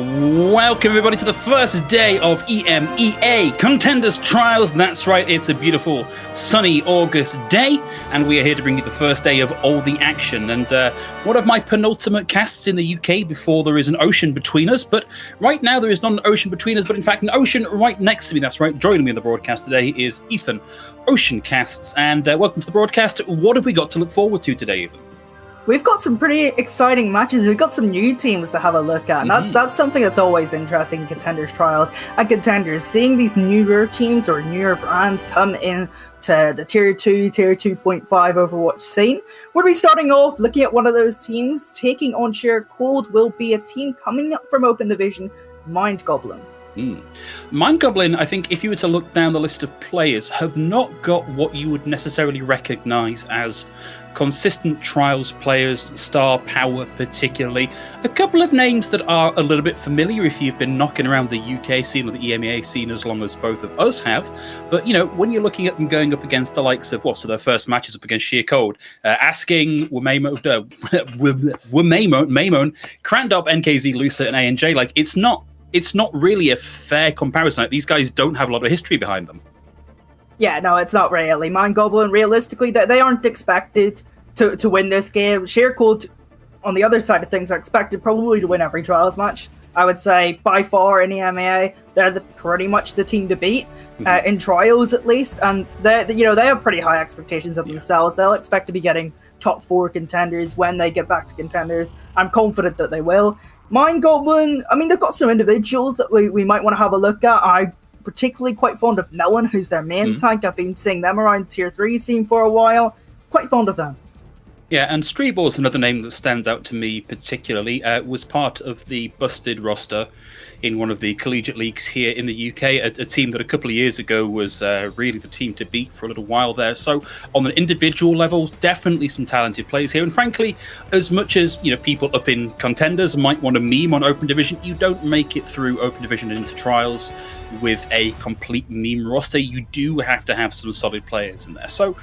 Welcome everybody to the first day of EMEA Contenders Trials. That's right, it's a beautiful sunny August day and we are here to bring you the first day of all the action and one of my penultimate casts in the UK before there is an ocean between us. But right now there is not an ocean between us, but in fact an ocean right next to me. That's right, joining me in the broadcast today is Ethan, Ocean Casts, and welcome to the broadcast. What have we got to look forward to today, Ethan? We've got some pretty exciting matches. We've got some new teams to have a look at. And that's something that's always interesting in Contenders Trials. And Contenders, seeing these newer teams or newer brands come in to the Tier 2, Tier 2.5 Overwatch scene. We'll be starting off looking at one of those teams. Taking on Sheer Cold will be a team coming up from Open Division, Mind Goblin. Mind Goblin, I think if you were to look down the list of players, have not got what you would necessarily recognise as consistent Trials players, star power particularly. A couple of names that are a little bit familiar if you've been knocking around the UK scene or the EMEA scene as long as both of us have. But, you know, when you're looking at them going up against the likes of, so their first matches up against Sheer Cold, Asking, Maimon, Crandop, NKZ, Lucer, and ANJ, like, it's not really a fair comparison. Like, these guys don't have a lot of history behind them. Yeah, no, it's not really. Mind Goblin, realistically, they aren't expected to win this game. Sheer Cold, on the other side of things, are expected probably to win every Trials match. I would say, by far, in the EMEA, they're pretty much the team to beat, in Trials at least. And they have pretty high expectations of themselves. They'll expect to be getting top 4 contenders when they get back to Contenders. I'm confident that they will. Mind Goblin, I mean, they've got some individuals that we might want to have a look at. I'm particularly quite fond of Melon, who's their main tank. I've been seeing them around Tier 3 scene for a while. Quite fond of them. Yeah, and Streeball is another name that stands out to me particularly. Was part of the Busted roster in one of the collegiate leagues here in the UK, a team that a couple of years ago was really the team to beat for a little while there. So on an individual level, definitely some talented players here. And frankly, as much as people up in Contenders might want to meme on Open Division, you don't make it through Open Division and into Trials with a complete meme roster. You do have to have some solid players in there. So,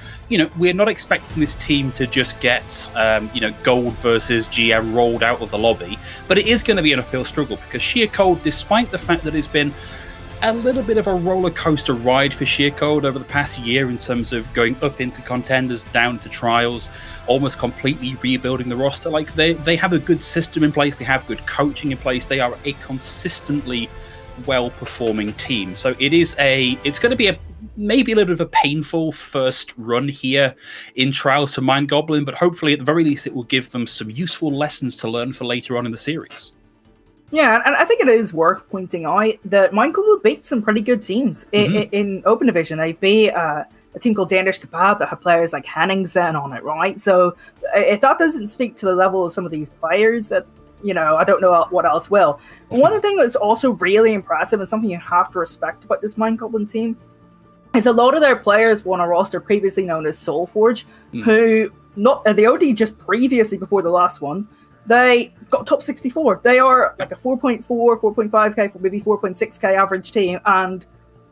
we're not expecting this team to just get, Gold versus GM rolled out of the lobby, but it is going to be an uphill struggle because Sheer Cold, despite the fact that it's been a little bit of a roller coaster ride for Sheer Cold over the past year in terms of going up into Contenders, down to Trials, almost completely rebuilding the roster. Like they have a good system in place, they have good coaching in place, they are a consistently well-performing team. So it's going to be maybe a little bit of a painful first run here in Trials for Mind Goblin, but hopefully at the very least it will give them some useful lessons to learn for later on in the series. Yeah, and I think it is worth pointing out that Mind Goblin beat some pretty good teams in Open Division. They beat a team called Danish Kebab that had players like Henningsen on it, right? So if that doesn't speak to the level of some of these players, I don't know what else will. One thing that's also really impressive and something you have to respect about this Mind Goblin team is a lot of their players were on a roster previously known as Soulforge, who, not the OD just previously before the last one, they got top 64. They are like a 4.4, 4.5k, maybe 4.6k average team, and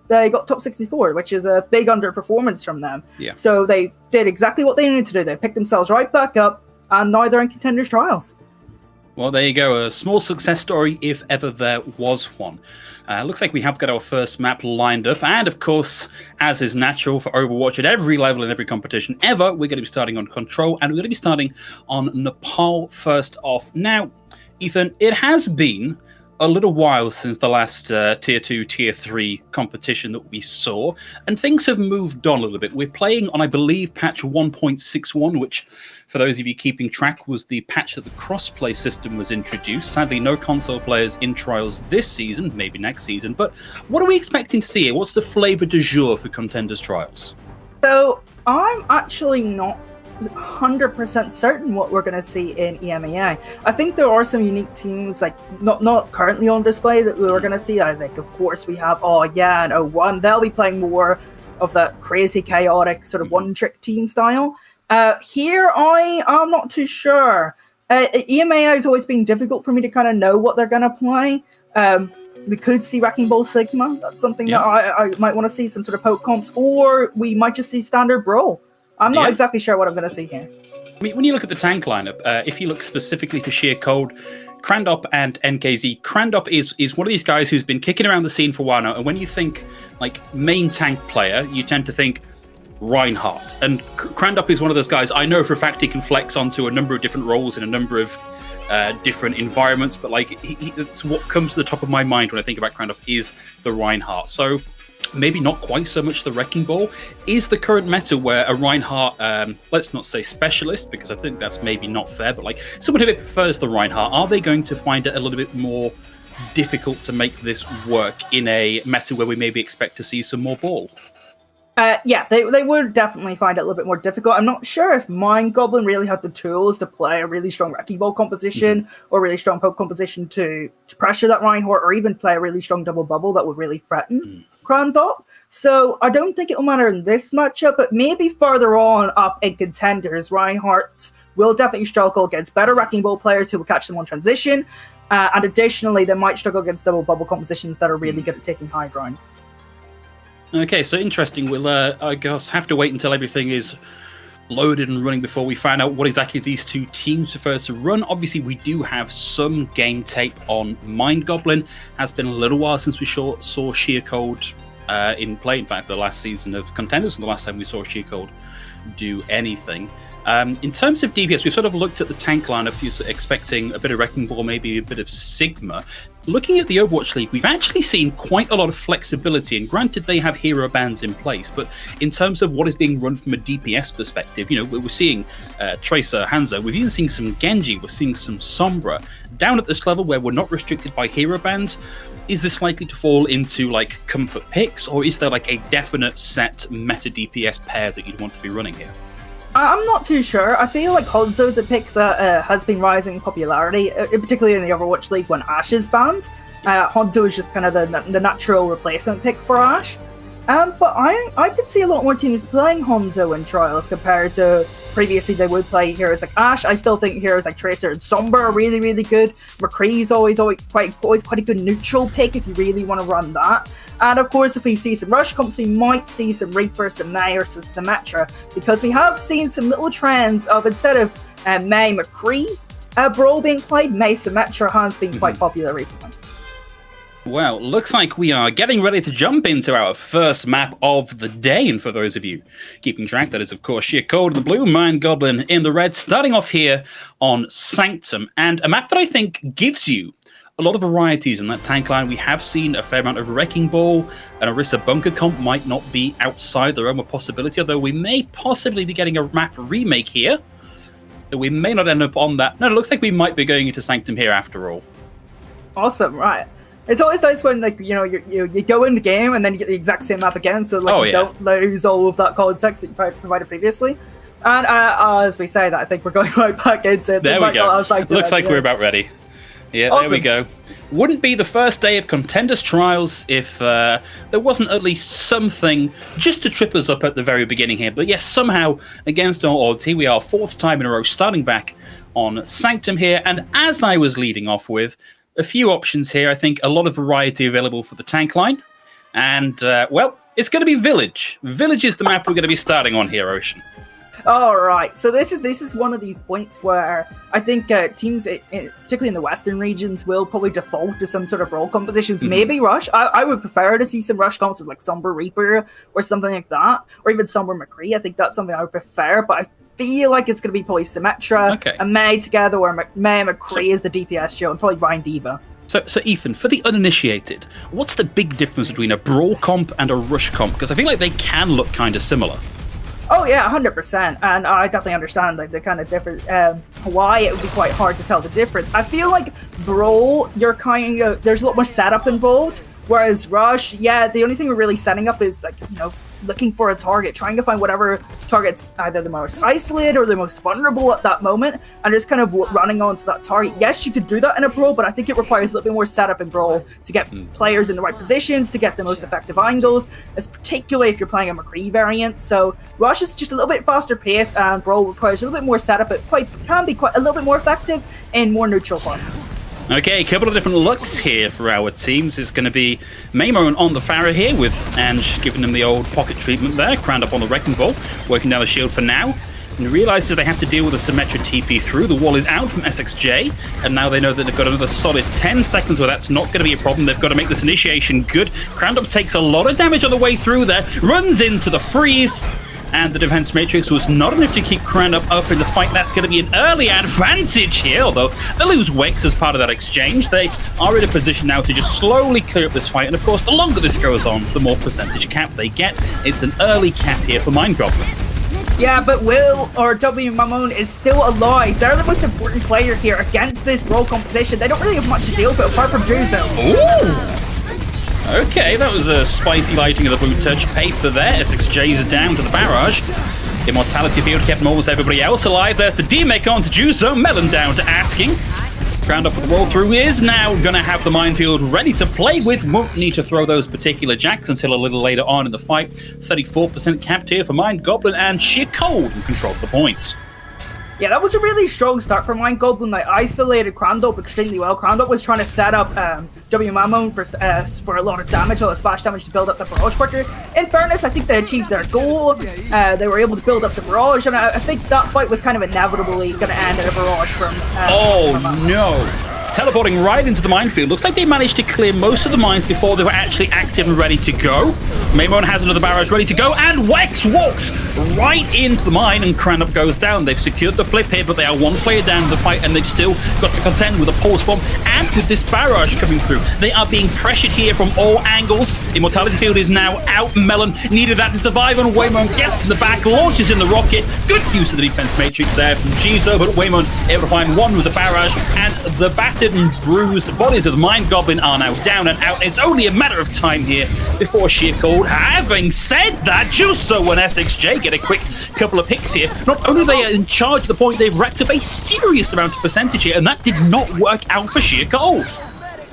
they got top 64, which is a big underperformance from them. Yeah. So they did exactly what they needed to do. They picked themselves right back up, and now they're in Contenders Trials. Well, there you go. A small success story, if ever there was one. Looks like we have got our first map lined up. And, of course, as is natural for Overwatch at every level in every competition ever, we're going to be starting on Control, and we're going to be starting on Nepal first off. Now, Ethan, it has been a little while since the last Tier 2, Tier 3 competition that we saw, and things have moved on a little bit. We're playing on, I believe, patch 1.61, which, for those of you keeping track, was the patch that the crossplay system was introduced. Sadly, no console players in Trials this season, maybe next season, but what are we expecting to see here? What's the flavour du jour for Contenders Trials? So, I'm actually not 100% certain what we're going to see in EMEA. I think there are some unique teams, like not currently on display, that we're going to see. I think, of course, we have and O1. They'll be playing more of that crazy, chaotic, sort of one-trick team style. Here, I'm not too sure. EMEA has always been difficult for me to kind of know what they're going to play. We could see Wrecking Ball Sigma. That's something that I might want to see, some sort of poke comps, or we might just see standard Brawl. I'm not exactly sure what I'm going to see here. I mean, when you look at the tank lineup, if you look specifically for Sheer Cold, Crandop and NKZ, Crandop is one of these guys who's been kicking around the scene for a while now. And when you think like main tank player, you tend to think Reinhardt. And Crandop is one of those guys. I know for a fact he can flex onto a number of different roles in a number of different environments. But like, it's what comes to the top of my mind when I think about Crandop is the Reinhardt. So maybe not quite so much the Wrecking Ball. Is the current meta where a Reinhardt, let's not say specialist, because I think that's maybe not fair, but like someone who prefers the Reinhardt, are they going to find it a little bit more difficult to make this work in a meta where we maybe expect to see some more ball? Yeah, they would definitely find it a little bit more difficult. I'm not sure if Mind Goblin really had the tools to play a really strong Wrecking Ball composition or really strong poke composition to pressure that Reinhardt, or even play a really strong double bubble that would really threaten Crandop. So I don't think it'll matter in this matchup, but maybe further on up in Contenders, Reinhardts will definitely struggle against better Wrecking Ball players who will catch them on transition. And additionally, they might struggle against double bubble compositions that are really good at taking high ground. Okay, so interesting. We'll, I guess, have to wait until everything is loaded and running before we find out what exactly these two teams prefer to run. Obviously, we do have some game tape on Mind Goblin. Has been a little while since we saw Sheer Cold in play. In fact, the last season of Contenders and the last time we saw Sheer Cold do anything. In terms of DPS, we've sort of looked at the tank lineup, you're expecting a bit of Wrecking Ball, maybe a bit of Sigma. Looking at the Overwatch League, we've actually seen quite a lot of flexibility, and granted they have hero bans in place, but in terms of what is being run from a DPS perspective, you know, we're seeing Tracer, Hanzo, we've even seen some Genji, we're seeing some Sombra. Down at this level where we're not restricted by hero bans, is this likely to fall into like comfort picks, or is there like a definite set meta DPS pair that you'd want to be running here? I'm not too sure. I feel like Hanzo is a pick that has been rising in popularity, particularly in the Overwatch League when Ashe is banned. Hanzo is just kind of the natural replacement pick for Ashe. But I could see a lot more teams playing Hanzo in Trials compared to previously they would play heroes like Ashe. I still think heroes like Tracer and Sombra are really, really good. McCree's always quite a good neutral pick if you really want to run that. And of course, if we see some rush comps, we might see some Reaper, some Mei, or some Symmetra, because we have seen some little trends of instead of Mei McCree brawl being played, Mei Symmetra has been quite popular recently. Well, looks like we are getting ready to jump into our first map of the day. And for those of you keeping track, that is, of course, Sheer Cold in the blue, Mind Goblin in the red, starting off here on Sanctum. And a map that I think gives you a lot of varieties in that tank line. We have seen a fair amount of Wrecking Ball, and Orisa Bunker comp might not be outside the realm of possibility, although we may possibly be getting a map remake here. That we may not end up on that. No, it looks like we might be going into Sanctum here after all. Awesome, right. It's always nice when, like, you know, you go in the game and then you get the exact same map again, so like you don't lose all of that context that you provided previously. And as we say that, I think we're going right back into it. There we go. Looks like we're about ready. Yeah, awesome. There we go. Wouldn't be the first day of Contenders Trials if there wasn't at least something just to trip us up at the very beginning here. But yes, somehow, against all odds, here we are, fourth time in a row, starting back on Sanctum here. And as I was leading off with, a few options here. I think a lot of variety available for the tank line. And, well, it's going to be Village. Village is the map we're going to be starting on here, Ocean. All right, so this is one of these points where I think teams, particularly in the Western regions, will probably default to some sort of role compositions. Maybe Rush. I would prefer to see some Rush comps with like Sombra Reaper or something like that, or even Sombra McCree. I think that's something I would prefer, but I feel like it's going to be probably Symmetra and Mei together, where Mei and McCree is the DPS show, and probably Ryan Diva. So Ethan, for the uninitiated, what's the big difference between a Brawl comp and a Rush comp? Because I feel like they can look kind of similar. Oh yeah, 100%, and I definitely understand like the kind of difference, why it would be quite hard to tell the difference. I feel like Brawl, you're kind of, there's a lot more setup involved, whereas Rush, yeah, the only thing we're really setting up is like, you know, looking for a target, trying to find whatever target's either the most isolated or the most vulnerable at that moment, and just kind of running onto that target. Yes, you could do that in a Brawl, but I think it requires a little bit more setup in Brawl to get players in the right positions, to get the most effective angles, particularly if you're playing a McCree variant. So Rush is just a little bit faster paced, and Brawl requires a little bit more setup. It can be quite a little bit more effective in more neutral points. Okay, a couple of different looks here for our teams. It's going to be Mamo on the Pharah here, with Ange giving him the old pocket treatment there. Crandop on the Wrecking Ball, working down the shield for now. and realizes they have to deal with a Symmetra TP through. The wall is out from SXJ, and now they know that they've got another solid 10 seconds where that's not going to be a problem. They've got to make this initiation good. Crowned takes a lot of damage on the way through there, runs into the freeze, and the defense matrix was not enough to keep Crowned up in the fight. That's going to be an early advantage here, although they lose Wex as part of that exchange. They are in a position now to just slowly clear up this fight, and of course, the longer this goes on, the more percentage cap they get. It's an early cap here for Mind Goblin. Yeah, but Will or W Mamon is still alive. They're the most important player here against this Brawl composition. They don't really have much to deal with apart from Juzo. Ooh! Okay, that was a spicy lighting of the blue touch paper there. SXJ's down to the barrage. Immortality field kept almost everybody else alive. There's the D-Mech onto Juzo. Melon down to Asking. Crowned up with the roll through is now going to have the minefield ready to play with. Won't need to throw those particular jacks until a little later on in the fight. 34% capped here for Mind Goblin, and Sheer Cold in control of the points. Yeah, that was a really strong start for Mind Goblin. They isolated Crandop extremely well. Crandop was trying to set up W Mamon for a lot of damage, a lot of splash damage to build up the barrage quicker. In fairness, I think they achieved their goal. They were able to build up the barrage, and I think that fight was kind of inevitably going to end in a barrage from... no! Teleporting right into the minefield. Looks like they managed to clear most of the mines before they were actually active and ready to go. Maymon has another barrage ready to go, and Wex walks right into the mine, and Cranup goes down. They've secured the flip here, but they are one player down in the fight, and they've still got to contend with a pulse bomb and with this barrage coming through. They are being pressured here from all angles. Immortality field is now out. Melon needed that to survive, and Waymon gets in the back, launches in the rocket. Good use of the defense matrix there from Jizo, but Waymon able to find one with the barrage, and the battered and bruised bodies of the Mind Goblin are now down and out. It's only a matter of time here before Sheer Cold. Having said that, Juzo and SXJ get a quick couple of picks here. Not only are they in charge of the point, they've racked up a serious amount of percentage here, and that did not work out for Sheer Cold.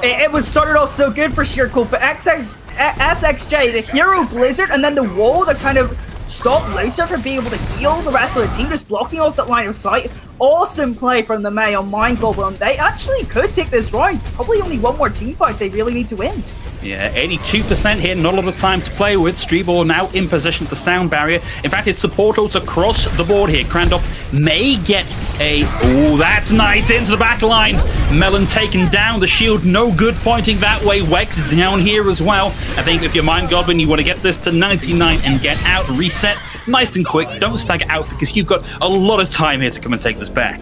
It was started off so good for Sheer Cold, but SXJ, the hero Blizzard, and then the wall that kind of stopped Lucer from being able to heal the rest of the team, just blocking off that line of sight. Awesome play from the May on Mind Goblin. They actually could take this round. Probably only one more team fight they really need to win. Yeah, 82% here, not a lot of time to play with. Streetball now in position for sound barrier. In fact, it's supportals across the board here. Crandop may get a... Oh, that's nice, into the back line. Melon taken down, the shield no good, pointing that way. Wex down here as well. I think if you're Mind Goblin, you want to get this to 99 and get out, reset nice and quick. Don't stagger out because you've got a lot of time here to come and take this back.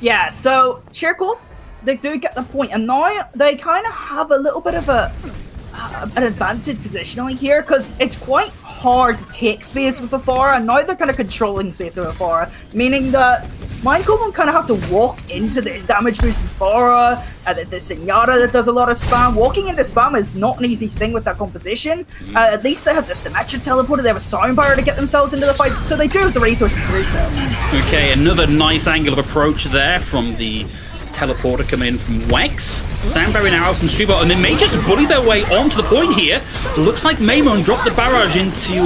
Yeah, so Sheercold, they do get the point, and now they kind of have a little bit of an advantage positionally here, because it's quite hard to take space with Afara, and now they're kind of controlling space with Afara, meaning that Mind Goblin kind of have to walk into this damage boost with Afara, the Senora that does a lot of spam. Walking into spam is not an easy thing with that composition. At least they have the Symmetra teleporter, they have a sound barrier to get themselves into the fight, so they do have the resources to do so. Okay, another nice angle of approach there from the teleporter coming in from Wex. Soundberry now out from Streetball, and they may just bully their way onto the point here. Looks like Maymon dropped the barrage into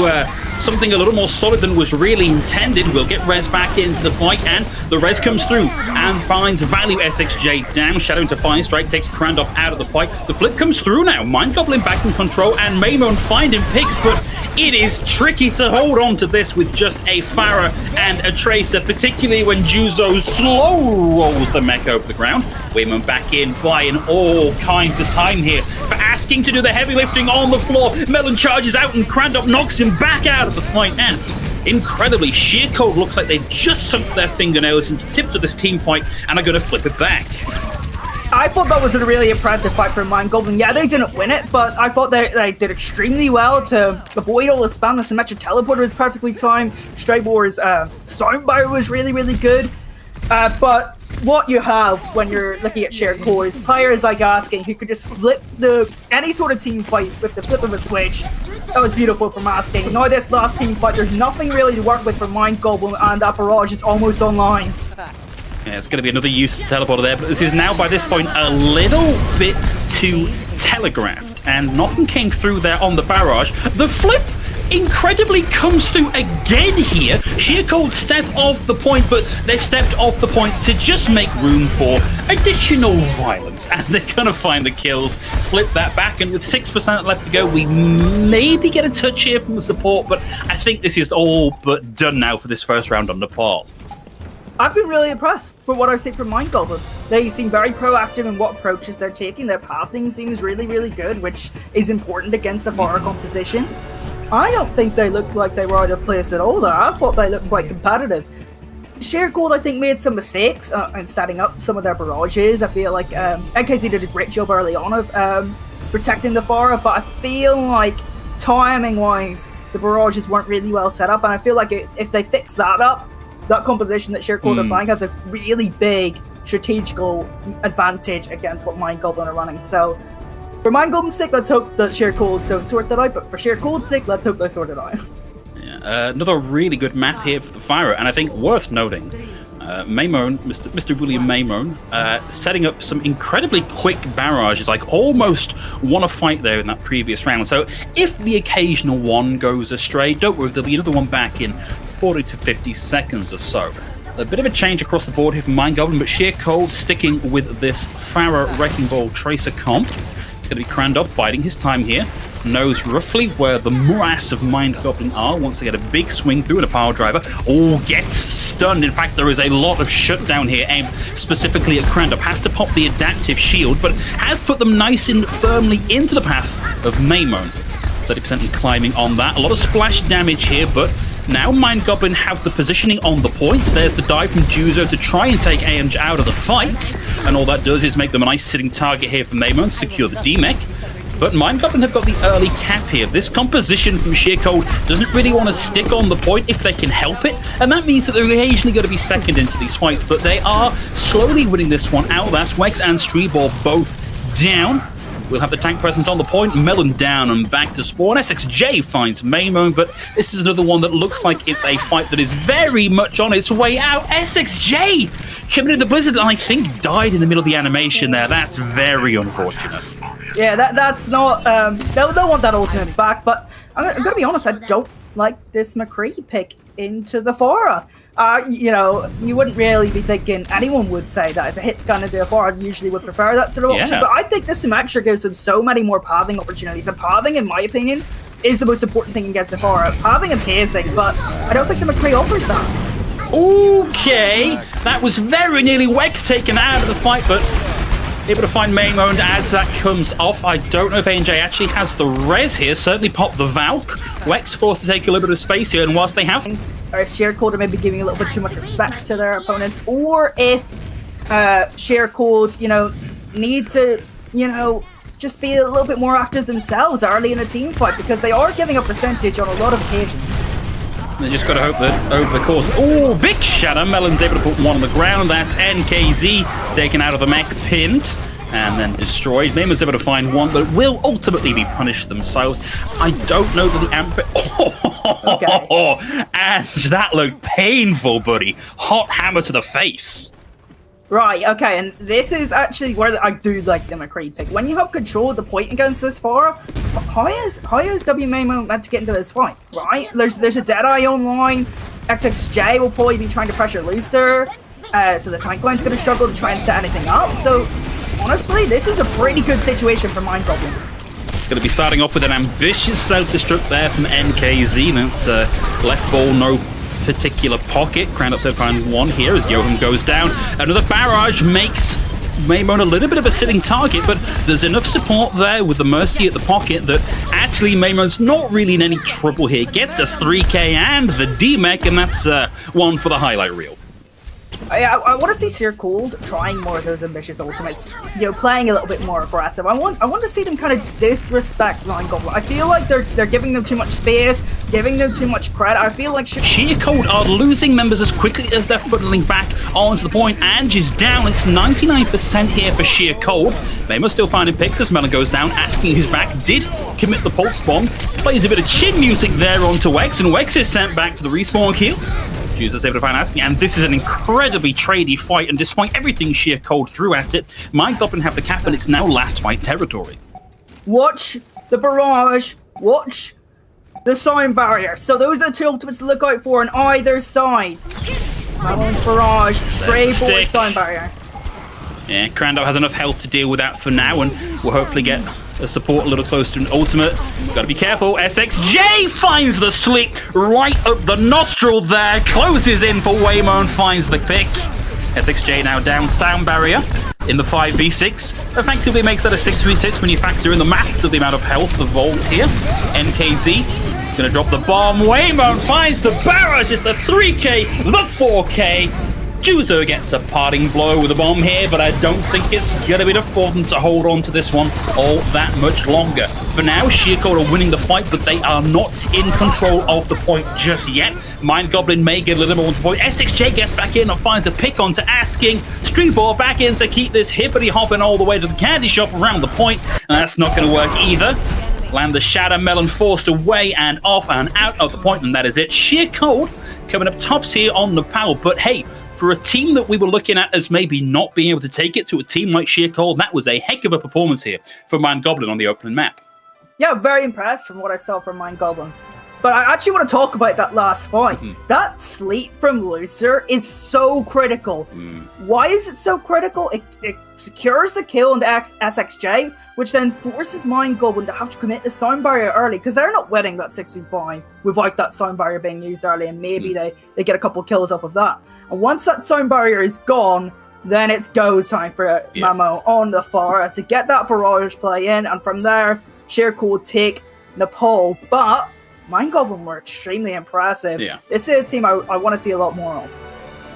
something a little more solid than was really intended. We'll get Rez back into the fight, and the Rez comes through and finds Value SXJ down. Shadow into Fire Strike takes Crandop out of the fight. The flip comes through now. Mind Goblin back in control, and Maymon finding picks, but it is tricky to hold on to this with just a Farah and a Tracer, particularly when Juzo slow rolls the mech over the ground. Waymon back in, buying all kinds of time here for Asking to do the heavy lifting on the floor. Melon charges out, and Crandop knocks him back out of the fight, and incredibly, Sheer Cold looks like they've just sunk their fingernails into the tips of this team fight and are going to flip it back. I thought that was a really impressive fight from Mind Goblin. Yeah, they didn't win it, but I thought they did extremely well to avoid all the spam. The Symmetric Teleporter was perfectly timed. Stray Wars sound barrier was really, really good. But what you have when you're looking at shared core is players like Asking who could just flip any sort of team fight with the flip of a switch. That was beautiful from Asking. Now this last team fight, there's nothing really to work with for Mind Goblin, and that barrage is almost online. Yeah, it's going to be another use of the teleporter there, but this is now, by this point, a little bit too telegraphed, and nothing came through there on the barrage. The flip incredibly comes through again here. Sheer Cold step off the point, but they've stepped off the point to just make room for additional violence. And they're going to find the kills, flip that back, and with 6% left to go, we maybe get a touch here from the support, but I think this is all but done now for this first round on Nepal. I've been really impressed for what I've seen from Mind Goblin. They seem very proactive in what approaches they're taking. Their pathing seems really, really good, which is important against the Farah composition. I don't think they looked like they were out of place at all there. I thought they looked quite competitive. Sheer Gold, I think, made some mistakes in setting up some of their barrages. I feel like NKZ did a great job early on of protecting the Farah, but I feel like timing-wise, the barrages weren't really well set up, and I feel like if they fix that up, that composition that Sheer Cold are playing has a really big strategical advantage against what Mind Goblin are running. So, for Mind Goblin's sake, let's hope that Sheer Cold don't sort that out, but for Sheer Cold's sake, let's hope they sort it out. Yeah, another really good map here for the Fire, and I think worth noting, Maymone, Mr. William Maymone, setting up some incredibly quick barrages, like almost won a fight there in that previous round. So if the occasional one goes astray, don't worry, there'll be another one back in 40 to 50 seconds or so. A bit of a change across the board here from Mind Goblin, but Sheer Cold sticking with this Farah Wrecking Ball Tracer comp. It's going to be crammed up, biding his time here. Knows roughly where the morass of Mind Goblin are, wants to get a big swing through and a power driver. Oh, gets stunned. In fact, there is a lot of shutdown here aimed specifically at Crandup. Has to pop the adaptive shield, but has put them nice and firmly into the path of Maymone. 30% climbing on that. A lot of splash damage here, but now Mind Goblin have the positioning on the point. There's the dive from Juzo to try and take AMJ out of the fight, and all that does is make them a nice sitting target here for Maymone, secure the D-Mech. But Mind Goblin have got the early cap here. This composition from Sheer Cold doesn't really want to stick on the point if they can help it, and that means that they're occasionally going to be second into these fights, but they are slowly winning this one out. That's Wex and Streeball both down. We'll have the tank presence on the point, Melon down and back to spawn. SXJ finds Maymone, but this is another one that looks like it's a fight that is very much on its way out. SXJ committed the blizzard and I think died in the middle of the animation there. That's very unfortunate. Yeah, that's not... they'll want that ultimate back, but I'm going to be honest, I don't like this McCree pick into the Farah. You know, you wouldn't really be thinking anyone would say that if a hit's gone into the Farah, usually would prefer that sort of option, but I think this Symmetra gives them so many more pathing opportunities, and pathing, in my opinion, is the most important thing against the Farah. Pathing and pacing, but I don't think the McCree offers that. Okay, that was very nearly Wex taken out of the fight, but able to find Maymone as that comes off. I don't know if A&J actually has the res here. Certainly pop the Valk. Wex forced to take a little bit of space here, and whilst they have... Or Sheer Cold are maybe giving a little bit too much respect to their opponents, or if Sheer Cold, you know, need to, you know, just be a little bit more active themselves early in a team fight, because they are giving a percentage on a lot of occasions. They just got to hope that over the course... Oh, big shatter. Melon's able to put one on the ground. That's NKZ taken out of the mech, pinned, and then destroyed. Maymon's able to find one, but will ultimately be punished themselves. I don't know that the amp... Okay. And that looked painful, buddy. Hot hammer to the face. Right, okay, and this is actually where I do like the McCree pick. When you have control of the point against this Farah, how is W Maymone meant to get into this fight, right? There's a Deadeye online, XXJ will probably be trying to pressure looser, so the tank line's going to struggle to try and set anything up, so honestly, this is a pretty good situation for Mind Goblin. Going to be starting off with an ambitious self-destruct there from NKZ. That's left ball, no particular pocket. Crown up to find one here as Johan goes down. Another barrage makes Maymone a little bit of a sitting target, but there's enough support there with the Mercy at the pocket that actually Maymone's not really in any trouble here. Gets a 3k and the D-Mech, and that's one for the highlight reel. I want to see Sheer Cold trying more of those ambitious ultimates, you know, playing a little bit more aggressive. I want to see them kind of disrespect Mind Goblin. I feel like they're giving them too much space, giving them too much credit. I feel like Sheer Cold are losing members as quickly as they're funneling back onto the point. Ange is down. It's 99% here for Sheer Cold. They must still finding picks as Melon goes down, asking who's back. Did commit the pulse bomb. Plays a bit of chin music there onto Wex, and Wex is sent back to the respawn queue. Users able to find asking, and this is an incredibly tradey fight, and despite everything Sheer Cold threw at it, Mind Goblin have the cap, and it's now last fight territory. Watch the barrage, watch the sound barrier. So those are the two ultimates to look out for on either side. Mamelon's barrage, stray forward sound barrier. Yeah, Crandall has enough health to deal with that for now, and we'll hopefully get the support a little closer to an ultimate. Gotta be careful. SXJ finds the sleep right up the nostril there, closes in for Waymo and finds the pick. SXJ now down sound barrier in the 5v6. Effectively makes that a 6v6 when you factor in the maths of the amount of health of Volt here. NKZ gonna drop the bomb. Waymo finds the barrage. It's the 3k, the 4k. Juzo gets a parting blow with a bomb here, but I don't think it's gonna be enough for them to hold on to this one all that much longer. For now, Sheercold are winning the fight, but they are not in control of the point just yet. Mind Goblin may get a little more on the point. SXJ gets back in and finds a pick onto Asking. Streetball back in to keep this hippity hopping all the way to the candy shop around the point, and that's not gonna work either. Land the Shadow Melon forced away and off and out of the point, and that is it. Sheercold coming up tops here on the panel, but hey, for a team that we were looking at as maybe not being able to take it to a team like Sheercold, that was a heck of a performance here for Mind Goblin on the opening map. Yeah, very impressed from what I saw from Mind Goblin. But I actually want to talk about that last fight. That sleep from Lucer is so critical. Why is it so critical? It secures the kill into SXJ, which then forces Mind Goblin to have to commit the sound barrier early, because they're not winning that 6v5 without that sound barrier being used early, and maybe they get a couple kills off of that. And once that sound barrier is gone, then it's go time for Mamo on the Pharah to get that barrage play in, and from there, Sheercold take Nepal. But Mind Goblin were extremely impressive. Yeah. This is a team I want to see a lot more of.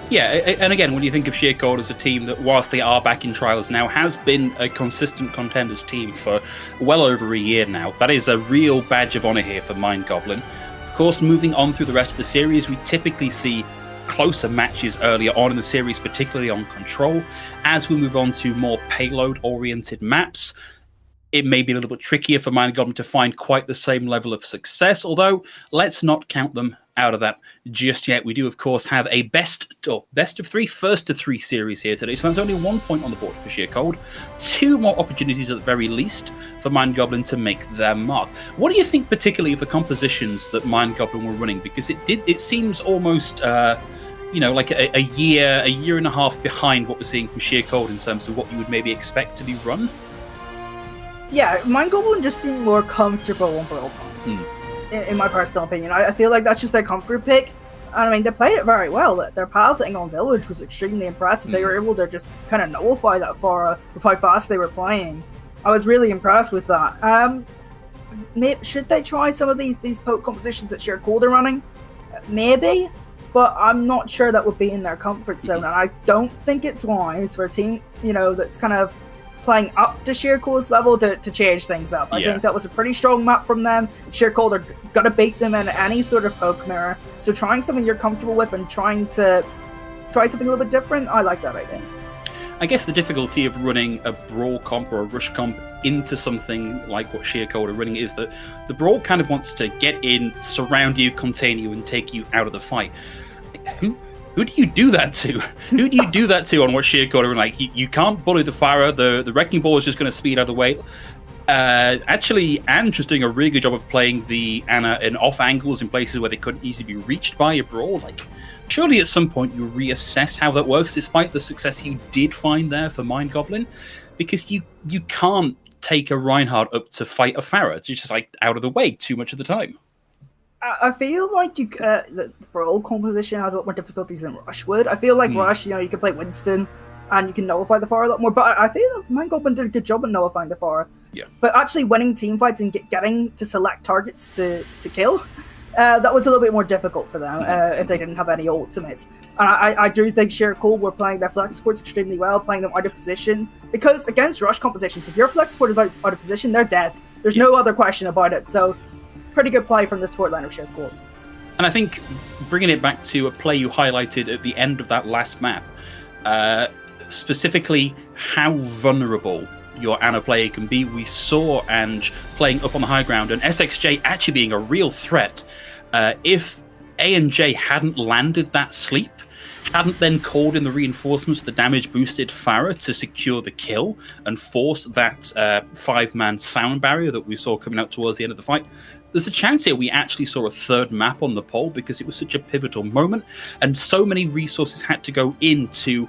Yeah, and again, when you think of Sheercold as a team that, whilst they are back in trials now, has been a consistent Contenders team for well over a year now, that is a real badge of honour here for Mind Goblin. Of course, moving on through the rest of the series, we typically see closer matches earlier on in the series, particularly on Control. As we move on to more payload-oriented maps, it may be a little bit trickier for Mind Goblin to find quite the same level of success, although let's not count them out of that just yet. We do, of course, have a best of three, first to three series here today, so that's only 1 point on the board for Sheercold. 2 more opportunities at the very least for Mind Goblin to make their mark. What do you think particularly of the compositions that Mind Goblin were running? Because it seems almost like a year and a half behind what we're seeing from Sheercold in terms of what you would maybe expect to be run. Yeah, Mind Goblin just seemed more comfortable on Brawl Pumps, in my personal opinion. I feel like that's just their comfort pick. And I mean, they played it very well. Their pathing on Village was extremely impressive. They were able to just kind of nullify that Pharah with how fast they were playing. I was really impressed with that. Should they try some of these poke compositions that Sheercold are running? Maybe, but I'm not sure that would be in their comfort zone. And I don't think it's wise for a team, that's kind of playing up to Sheercold's level to change things up. I think that was a pretty strong map from them. Sheercold are gonna beat them in any sort of poke mirror. So trying something you're comfortable with and trying to try something a little bit different, I like that idea. I guess the difficulty of running a Brawl comp or a Rush comp into something like what Sheercold are running is that the Brawl kind of wants to get in, surround you, contain you, and take you out of the fight. Who do you do that to? Who do you do that to on what Sheercold are like? You can't bully the Pharah. The Wrecking Ball is just going to speed out of the way. Actually, Anne's just doing a really good job of playing the Anna in off angles in places where they couldn't easily be reached by a Brawl. Surely at some point you reassess how that works, despite the success you did find there for Mind Goblin, because you can't take a Reinhardt up to fight a Pharah. It's just out of the way too much of the time. I feel like the Brawl composition has a lot more difficulties than Rush would. I feel like Rush, you can play Winston and you can nullify the Pharah a lot more, but I feel like Mind Goblin did a good job at nullifying the Pharah. Yeah. But actually winning team fights and getting to select targets to kill, that was a little bit more difficult for them if they didn't have any ultimates. And I do think Sheercold were playing their flex supports extremely well, playing them out of position, because against Rush compositions, if your flex support is out of position, they're dead. There's no other question about it. So pretty good play from the support line of Sheercold. And I think bringing it back to a play you highlighted at the end of that last map, specifically how vulnerable your Anna player can be. We saw Ange playing up on the high ground and SXJ actually being a real threat. If A and J hadn't landed that sleep, hadn't then called in the reinforcements, the damage boosted Farah to secure the kill and force that 5-man sound barrier that we saw coming out towards the end of the fight, there's a chance here we actually saw a third map on the poll because it was such a pivotal moment and so many resources had to go into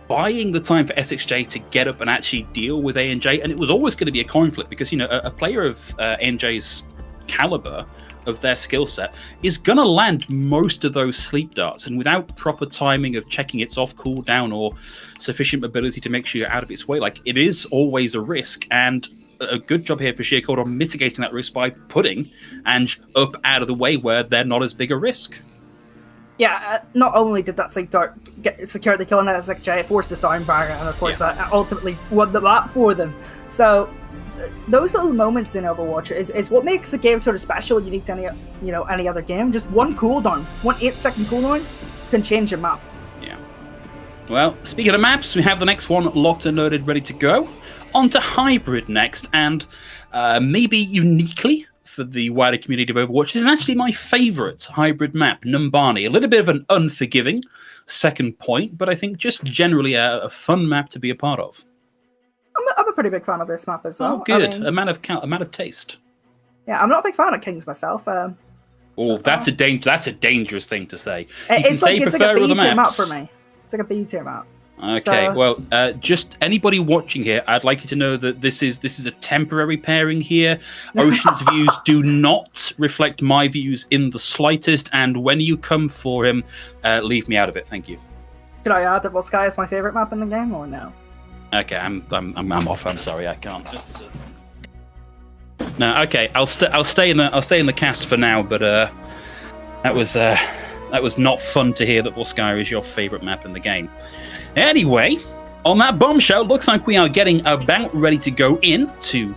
buying the time for SXJ to get up and actually deal with ANJ. And it was always going to be a coin flip because, you know, a player of ANJ's caliber, of their skill set, is going to land most of those sleep darts, and without proper timing of checking its off cooldown or sufficient mobility to make sure you're out of its way, like, it is always a risk. And a good job here for Sheer Cold on mitigating that risk by putting Ange up out of the way where they're not as big a risk. Yeah, not only did that sleep dart secure the kill on SXJ, it forced the sound barrier, and of course that ultimately won the map for them. So those little moments in Overwatch is what makes the game sort of special, unique to any other game. Just one cooldown, 1 8-second cooldown can change a map. Yeah. Well, speaking of maps, we have the next one locked and loaded, ready to go. On to Hybrid next, and maybe uniquely for the wider community of Overwatch, this is actually my favourite Hybrid map, Numbani. A little bit of an unforgiving second point, but I think just generally a fun map to be a part of. I'm a pretty big fan of this map as well. Oh, good. I mean, a man of taste. Yeah, I'm not a big fan of Kings myself. That's a dangerous thing to say. It's like a B tier map for me. It's like a B tier map. Okay, well, just anybody watching here, I'd like you to know that this is a temporary pairing here. Ocean's views do not reflect my views in the slightest, and when you come for him, leave me out of it. Thank you. Could I add that Sky is my favourite map in the game, or no? Okay, I'm off. I'm sorry, I can't. No, okay, I'll stay in the cast for now. But that was not fun to hear that Volskaya is your favourite map in the game. Anyway, on that bombshell, looks like we are getting about ready to go into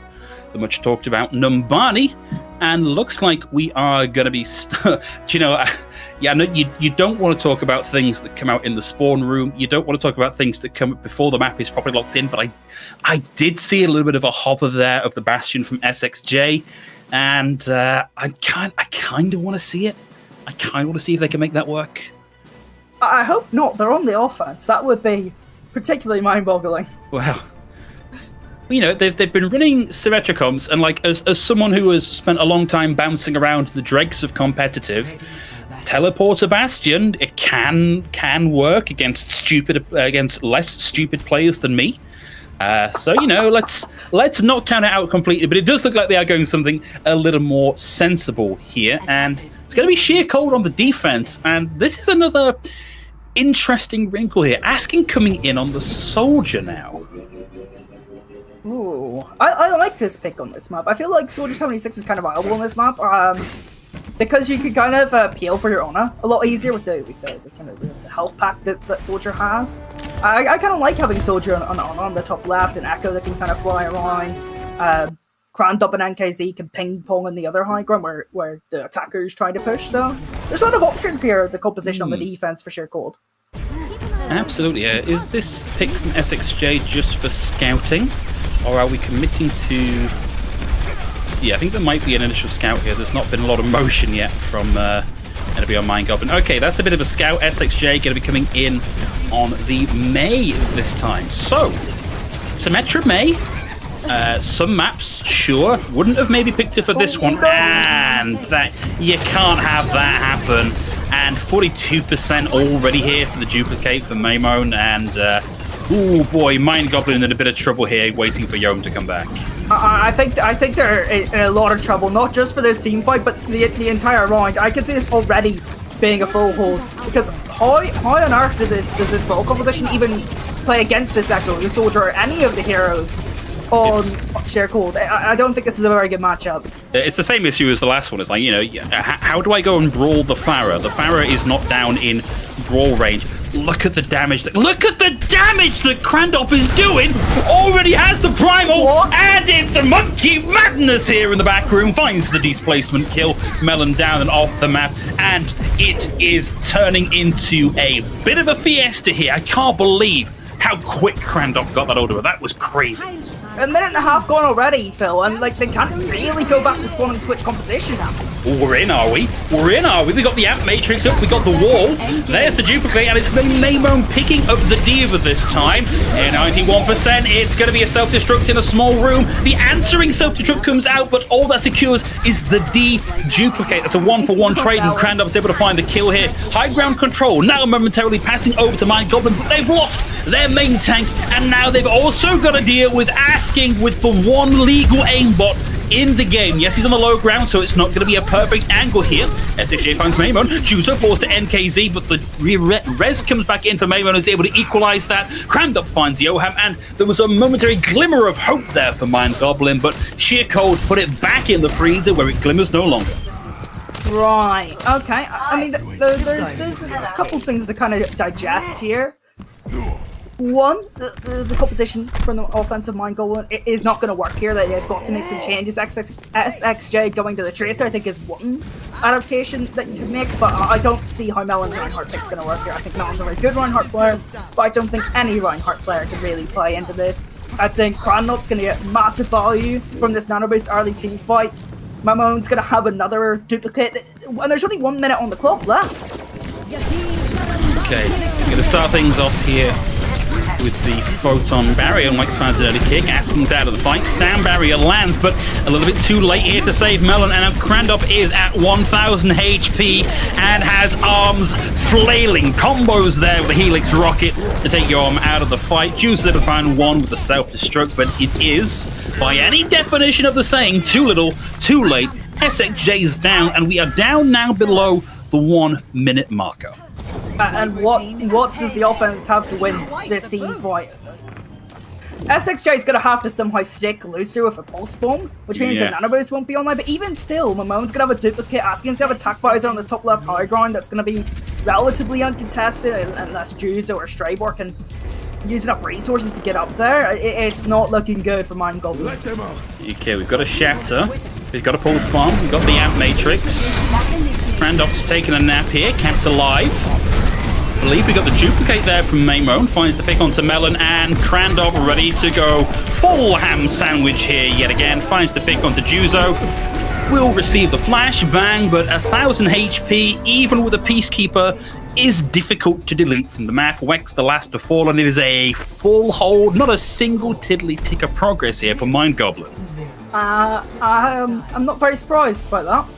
the much talked about Numbani, and looks like we are going to be you don't want to talk about things that come out in the spawn room. You don't want to talk about things that come before the map is properly locked in, but I did see a little bit of a hover there of the Bastion from SXJ, and I kind of want to see it. I kind of want to see if they can make that work. I hope not. They're on the offense. That would be particularly mind-boggling. Well, you know, they've been running Symmetra comps, and like as someone who has spent a long time bouncing around the dregs of competitive, Teleporter Bastion, it can work against less stupid players than me. So, you know, let's not count it out completely, but it does look like they are going something a little more sensible here, and it's going to be Sheer Cold on the defense, and this is another interesting wrinkle here. Asking coming in on the Soldier now. Ooh, I like this pick on this map. I feel like Soldier 76 is kind of viable on this map, because you could kind of peel for your Honor a lot easier with the kind of the health pack that Soldier has. I kind of like having Soldier on the top left, and Echo that can kind of fly around. Crand up and NKZ can ping pong in the other high ground where the attacker is trying to push. So there's a lot of options here. The composition on the defense for Sheer Cold. Absolutely. Is this pick from SXJ just for scouting, or are we committing to? Yeah, I think there might be an initial scout here. There's not been a lot of motion yet from NW on Mind Goblin. Okay, that's a bit of a scout. SXJ going to be coming in on the May this time. So, Symmetra May. Some maps, sure, wouldn't have maybe picked it for this one, and that you can't have that happen. And 42% already here for the duplicate for Maymone, and oh boy, Mind Goblin in a bit of trouble here, waiting for Yom to come back. I think they're in a lot of trouble, not just for this team fight, but the entire round. I can see this already being a full hold, because how on earth does this ball composition even play against this Echo, the Soldier, or any of the heroes on Sheer Cold? I don't think this is a very good matchup. It's the same issue as the last one. It's like, you know, how do I go and brawl the Farah? The Farah is not down in brawl range. Look at the damage that Crandop is doing. Already has the primal, and it's a monkey madness here in the back room. Finds the displacement kill, Melon down and off the map, and it is turning into a bit of a fiesta here. I can't believe how quick Crandop got that order. That was crazy. A minute and a half gone already, Phil, and like they can't really go back to spawn and switch composition now. We're in, are we? We're in, are we? We got the Amp Matrix up, we got the wall. There's the duplicate, and it's Maymone picking up the Diva this time. At 91%, it's going to be a self-destruct in a small room. The answering self-destruct comes out, but all that secures is the D-duplicate. That's a one-for-one trade, and Crandop's able to find the kill here. High ground control, now momentarily passing over to Mind Goblin, but they've lost their main tank, and now they've also got to deal with asking with the one legal aimbot in the game. Yes, he's on the low ground, so it's not going to be a perfect angle here. SHJ finds Maymone. Juzo falls to NKZ, but the res comes back in for Maymone and is able to equalize that. Crandop finds Yoham, and there was a momentary glimmer of hope there for Mind Goblin, but Sheer Cold put it back in the freezer where it glimmers no longer. Right, okay. I mean, there's a couple things to kind of digest here. One, the composition from the offensive Mind Goblin is not going to work here. They've got to make some changes. SXJ going to the Tracer, I think, is one adaptation that you can make, but I don't see how Melon's Reinhardt pick's going to work here. I think Melon's a very good Reinhardt player, but I don't think any Reinhardt player can really play into this. I think Crandop's going to get massive value from this nano-based early team fight. Maymone's going to have another duplicate, and there's only 1 minute on the clock left. Okay, I'm going to start things off here with the Photon Barrier. Mike's finds an early kick. Asking's out of the fight. Sound Barrier lands, but a little bit too late here to save Melon. And Crandop is at 1,000 HP and has arms flailing. Combos there with the Helix Rocket to take your arm out of the fight. Juice is able to find one with the self-destruct, but it is, by any definition of the saying, too little, too late. SXJ's down, and we are down now below the 1 minute marker. And what does the offense have to win this team fight? SXJ is going to have to somehow stick looser with a pulse bomb, which means the nano boost won't be online. But even still, Mamone's going to have a duplicate. Asking's going to have a tack visor on this top left high ground that's going to be relatively uncontested unless Juzo or Strayborg can use enough resources to get up there. It's not looking good for Mind Goblin. Okay, we've got a Shatter, we've got a pulse bomb, we've got the Amp Matrix. Crandop's taking a nap here, kept alive. I believe we got the duplicate there from Maymone, finds the pick onto Melon, and Crandop ready to go full ham sandwich here yet again, finds the pick onto Juzo. Will receive the flashbang, but 1,000 HP, even with a Peacekeeper, is difficult to delete from the map. Wex the last to fall, and it is a full hold, not a single tiddly tick of progress here for Mind Goblin. I'm not very surprised by that.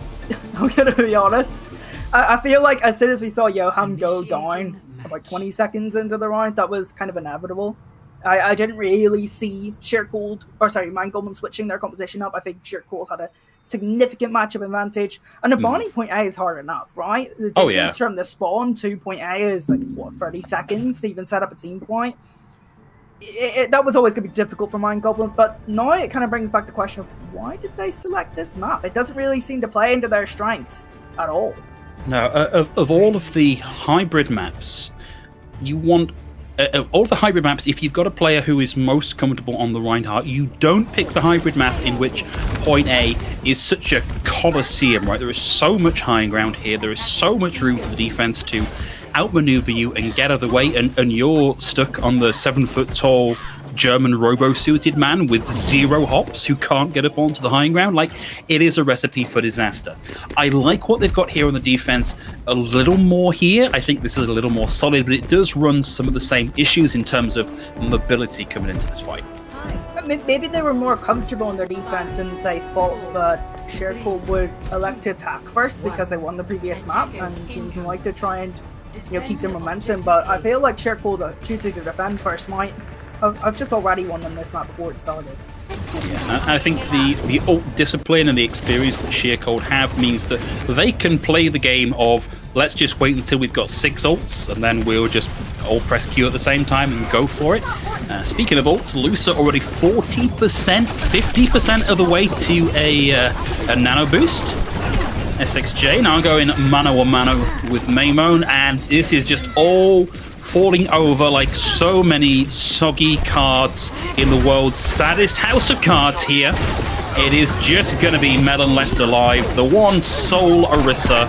I'm gonna be honest. I feel like as soon as we saw Yoham go down about 20 seconds into the round, that was kind of inevitable. I didn't really see Mind Goblin switching their composition up. I think Sheer Cold had a significant matchup advantage. And the Bonnie point A is hard enough, right? The distance from the spawn to point A is like, what, 30 seconds to even set up a team point? That was always going to be difficult for Mind Goblin, but now it kind of brings back the question of why did they select this map? It doesn't really seem to play into their strengths at all. No, of all of the hybrid maps, you want... all the hybrid maps, if you've got a player who is most comfortable on the Reinhardt, you don't pick the hybrid map in which point A is such a coliseum, right? There is so much high ground here. There is so much room for the defense to outmaneuver you and get out of the way, and you're stuck on the 7-foot-tall German robo-suited man with 0 hops who can't get up onto the high ground. Like, it is a recipe for disaster. I like what they've got here on the defense a little more here. I think this is a little more solid, but it does run some of the same issues in terms of mobility coming into this fight. Maybe they were more comfortable in their defense and they thought that Sheer Cold would elect to attack first because they won the previous map, and teams like to try and keep their momentum. But I feel like Sheer Cold choosing to defend first might I've just already won them this map before it started. Yeah, I think the ult discipline and the experience that Sheer Cold have means that they can play the game of let's just wait until we've got 6 ults and then we'll just all press Q at the same time and go for it. Speaking of ults, Lusa already 40%, 50% of the way to a nano boost. SXJ now going mano a mano with Maymone, and this is just all falling over like so many soggy cards in the world's saddest house of cards here. It is just going to be Melon left alive, the one sole Orisa.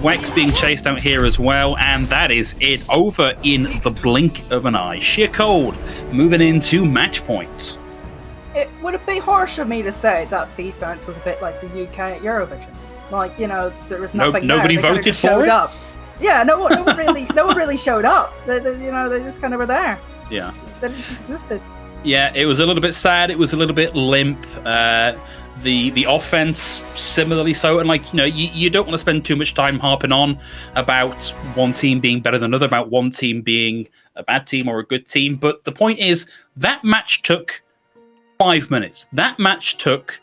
Wex being chased out here as well, and that is it, over in the blink of an eye. Sheer Cold moving into match point. Would it be harsh of me to say that defense was a bit like the UK at Eurovision? Like, there was nothing. Nobody there. They voted just for showed it. Up. Yeah, no one really showed up. They just kind of were there. Yeah, they just existed. Yeah, it was a little bit sad. It was a little bit limp. The offense similarly so, and you don't want to spend too much time harping on about one team being better than another, about one team being a bad team or a good team. But the point is that match took 5 minutes. That match took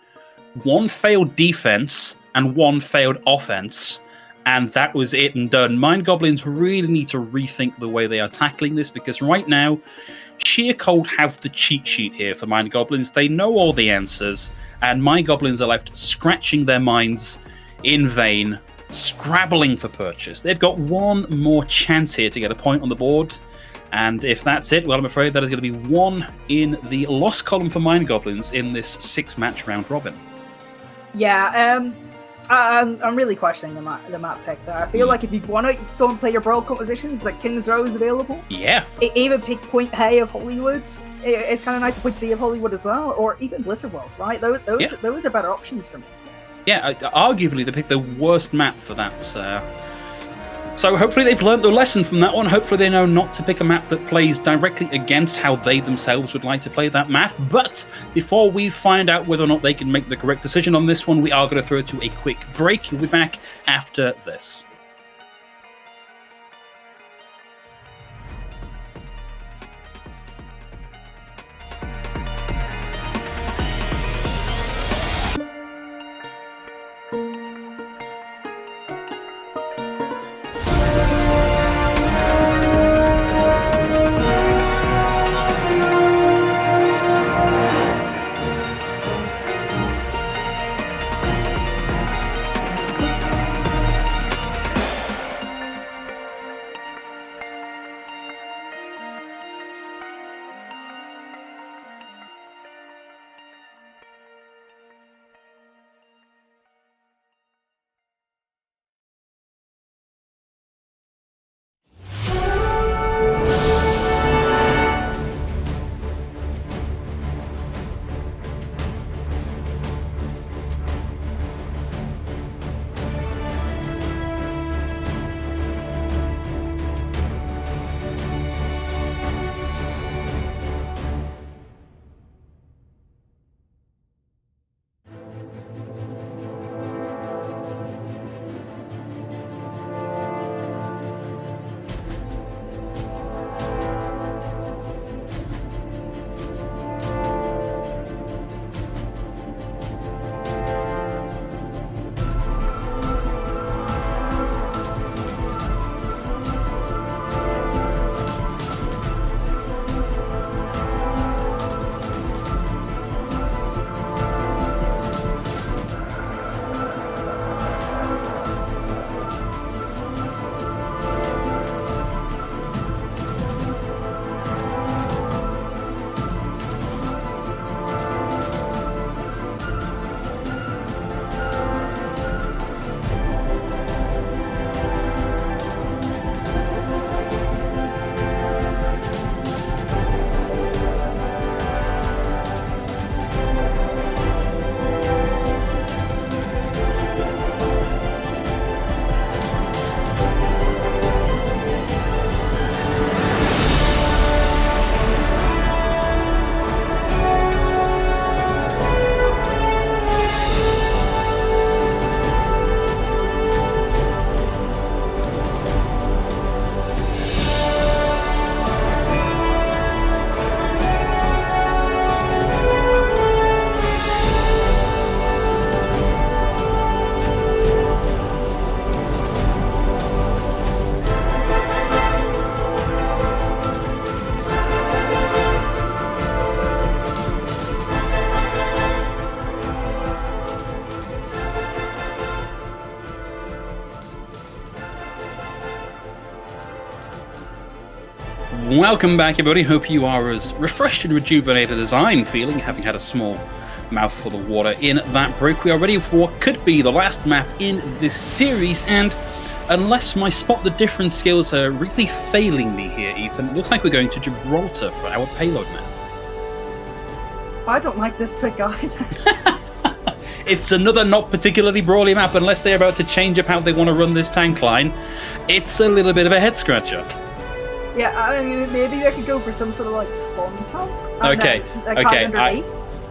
one failed defense and one failed offense, and that was it and done. Mind Goblins really need to rethink the way they are tackling this, because right now, Sheer Cold have the cheat sheet here for Mind Goblins. They know all the answers, and Mind Goblins are left scratching their minds in vain, scrabbling for purchase. They've got one more chance here to get a point on the board, and if that's it, well, I'm afraid that is going to be one in the loss column for Mind Goblins in this 6-match round robin. Yeah, I'm really questioning the map pick there. I feel like if you want to go and play your Brawl compositions, like King's Row is available. Yeah. Even pick Point A of Hollywood. It's kind of nice to Point C of Hollywood as well, or even Blizzard World, right? Those are better options for me. Yeah, arguably they picked the worst map for that. So hopefully they've learned the lesson from that one. Hopefully they know not to pick a map that plays directly against how they themselves would like to play that map. But before we find out whether or not they can make the correct decision on this one, we are going to throw it to a quick break. We'll be back after this. Welcome back, everybody. Hope you are as refreshed and rejuvenated as I'm feeling, having had a small mouthful of water in that break. We are ready for what could be the last map in this series, and unless my spot the difference skills are really failing me here, Ethan, it looks like we're going to Gibraltar for our payload map. I don't like this pick either. It's another not particularly brawly map unless they're about to change up how they want to run this tank line. It's a little bit of a head scratcher. Yeah, I mean, maybe they could go for some sort of like spawn tank. Okay.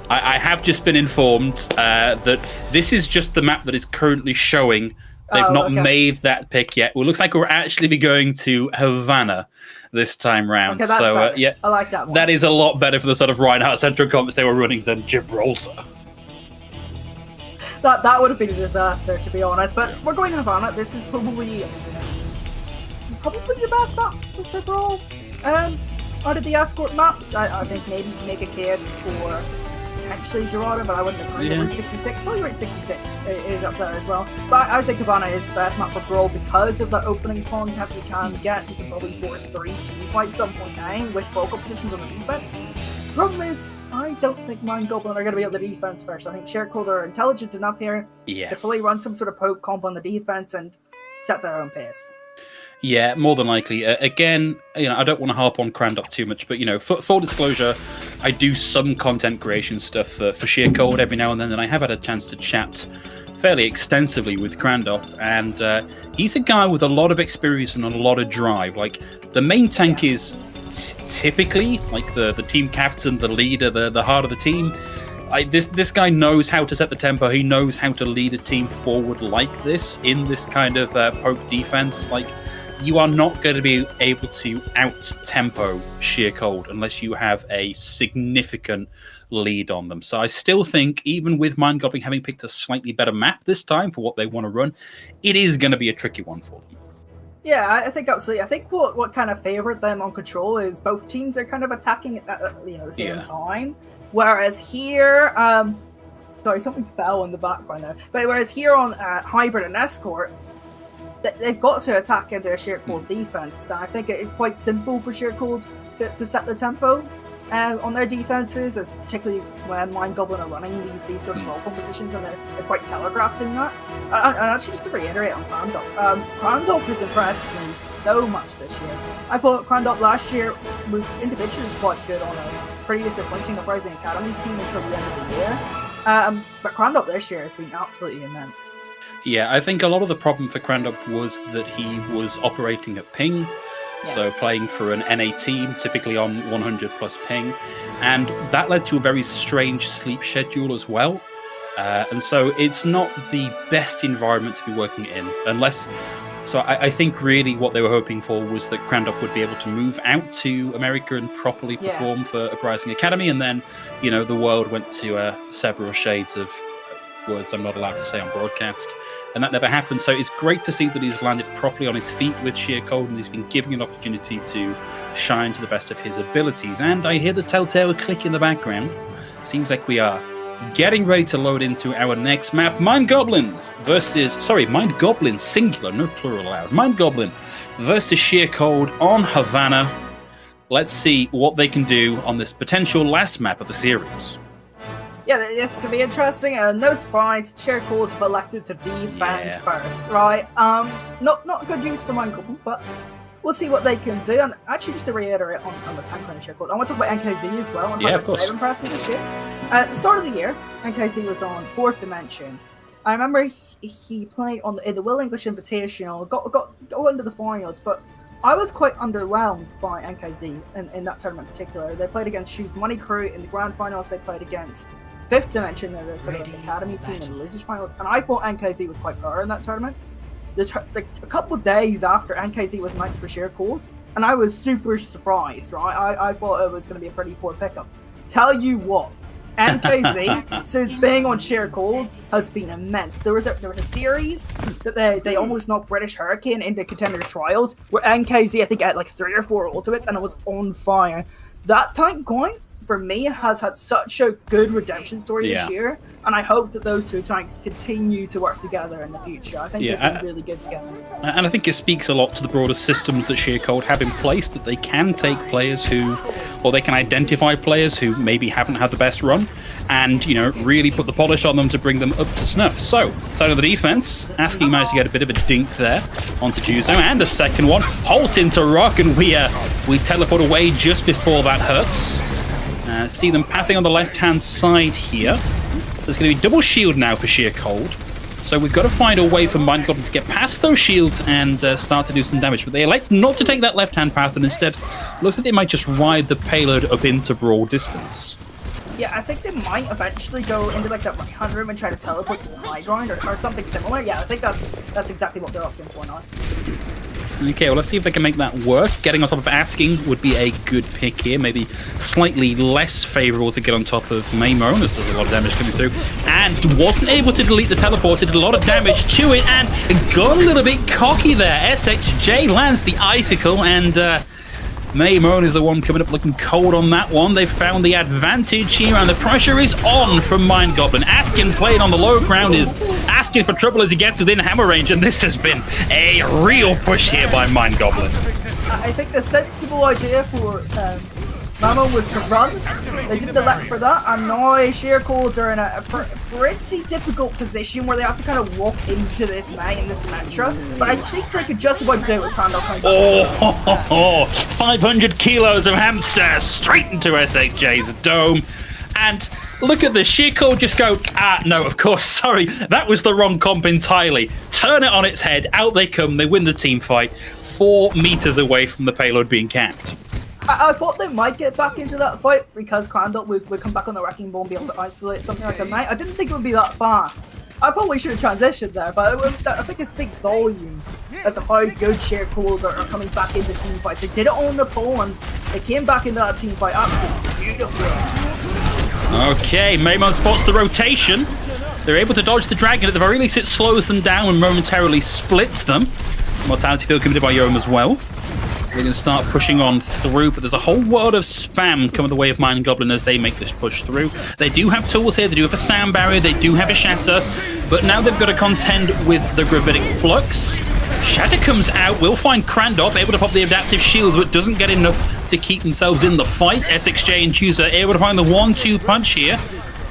I have just been informed that this is just the map that is currently showing. They've not made that pick yet. Well, it looks like we're actually be going to Havana this time round. Okay, so yeah, I like that one. That is a lot better for the sort of Reinhardt Central comps they were running than Gibraltar. That would have been a disaster, to be honest. But we're going to Havana. This is probably the best map for Brawl. Out of the escort maps, I think maybe you can make a case for potentially Dorado, but I wouldn't have heard Route 66. Probably Route 66 is up there as well. But I think Havana is the best map for Brawl because of the opening spawn cap you can get. You can probably force 3 team fights some point 9 with focal positions on the defense. Problem is, I don't think Mind Goblin are going to be able to defense first. I think Sharecode are intelligent enough here to probably run some sort of poke comp on the defense and set their own pace. Yeah, more than likely. Again, I don't want to harp on Crandop too much, but for full disclosure, I do some content creation stuff for Sharecode every now and then, and I have had a chance to chat fairly extensively with Crandop, and he's a guy with a lot of experience and a lot of drive. Like, the main tank is typically like the team captain, the leader, the heart of the team. This guy knows how to set the tempo. He knows how to lead a team forward like this in this kind of poke defense. Like, you are not going to be able to out-tempo Sharecode unless you have a significant lead on them. So I still think, even with Mind Goblin having picked a slightly better map this time for what they want to run, it is going to be a tricky one for them. Yeah, I think absolutely. I think what kind of favoured them on Control is both teams are kind of attacking at the same time. Whereas here, sorry, something fell in the background there. But whereas here on Hybrid and Escort, they've got to attack into a Sharecode defense. And I think it's quite simple for Sharecode to set the tempo on their defenses, as particularly when Mind Goblin are running these sort of local positions, and they're quite telegraphed in that. And actually, just to reiterate on Crandop, Crandop has impressed me so much this year. I thought Crandop last year was individually quite good on a pretty disappointing Uprising Academy team until the end of the year. But Crandop this year has been absolutely immense. Yeah, I think a lot of the problem for Crandop was that he was operating at ping. So playing for an NA team, typically on 100 plus ping, and that led to a very strange sleep schedule as well. And so it's not the best environment to be working in, unless... So I think really what they were hoping for was that Crandop would be able to move out to America and properly perform for Uprising Academy, and then, the world went to several shades of words I'm not allowed to say on broadcast, and that never happened. So it's great to see that he's landed properly on his feet with Sharecode, and he's been given an opportunity to shine to the best of his abilities. And I hear the telltale click in the background. Seems like we are getting ready to load into our next map. Mind Goblin singular, no plural allowed. Mind Goblin versus Sharecode on Havana. Let's see what they can do on this potential last map of the series. Yeah, this is going to be interesting, and no surprise, Sharecode have elected to defend first, right? Not good news for Mind Goblin, but we'll see what they can do. And actually, just to reiterate on the tank run of Sharecode, I want to talk about NKZ as well, and how they've impressed me this year. At the start of the year, NKZ was on 4th Dimension. I remember he played in the Will English Invitational, got into the finals, but I was quite underwhelmed by NKZ in that tournament in particular. They played against Shoes Money Crew in the grand finals. They played against 5th Dimension, the sort of academy team in the losers finals, and I thought NKZ was quite poor in that tournament. A couple of days after NKZ was announced for Sharecode, and I was super surprised, right? I thought it was going to be a pretty poor pickup. Tell you what, NKZ, since being on Sharecode, has been immense. There was a series that they almost knocked British Hurricane into Contenders Trials, where NKZ, I think, had like 3 or 4 ultimates, and it was on fire. That tank going, for me, has had such a good redemption story this year, and I hope that those two tanks continue to work together in the future. I think they've been really good together. And I think it speaks a lot to the broader systems that Sharecode have in place, that they can take players they can identify players who maybe haven't had the best run, and, really put the polish on them to bring them up to snuff. So, starting with the defense, Asking managed to get a bit of a dink there onto Juzo, and a second one. Halt into Rock, and we teleport away just before that hurts. See them pathing on the left-hand side here. There's going to be double shield now for Sheer Cold. So we've got to find a way for Mind Goblin to get past those shields and start to do some damage. But they elect not to take that left-hand path and instead look like they might just ride the payload up into brawl distance. Yeah, I think they might eventually go into like that right-hand room and try to teleport to the high ground or something similar. Yeah, I think that's exactly what they're opting for now. Okay, well, let's see if they can make that work. Getting on top of Asking would be a good pick here. Maybe slightly less favourable to get on top of Maymone, as there's a lot of damage coming through. And wasn't able to delete the teleport. It did a lot of damage to it and got a little bit cocky there. SXJ lands the Icicle, and Maymone is the one coming up looking cold on that one. They've found the advantage here, and the pressure is on from Mind Goblin. Askin playing on the low ground is asking for trouble as he gets within hammer range, and this has been a real push here by Mind Goblin. I think the sensible idea for Maymone was to run. They didn't elect for that, and now Sheer Cold are in a pretty difficult position where they have to kind of walk into this main, this Symmetra. But I think they could just about do it with Crandall coming back. 500 kilos of hamster straight into SXJ's dome. And look at this, Sheer Cold just go, no, of course, sorry, that was the wrong comp entirely. Turn it on its head, out they come, they win the team fight, 4 meters away from the payload being camped. I thought they might get back into that fight because Crandall would come back on the Wrecking Ball and be able to isolate something like a knight. I didn't think it would be that fast. I probably should have transitioned there, but I think it speaks volumes as to how good Sheer Cold are coming back into team fights. They did it on the pole and they came back into that team fight absolutely beautifully. Okay, Maymone spots the rotation. They're able to dodge the dragon. At the very least, it slows them down and momentarily splits them. Mortality field committed by Yom as well. They're going to start pushing on through, but there's a whole world of spam coming the way of Mind Goblin as they make this push through. They do have tools here, they do have a sound barrier, they do have a shatter, but now they've got to contend with the gravitic flux. Shatter comes out, will find Crandop, able to pop the adaptive shields, but doesn't get enough to keep themselves in the fight. SXJ and Chooser able to find the 1-2 punch here.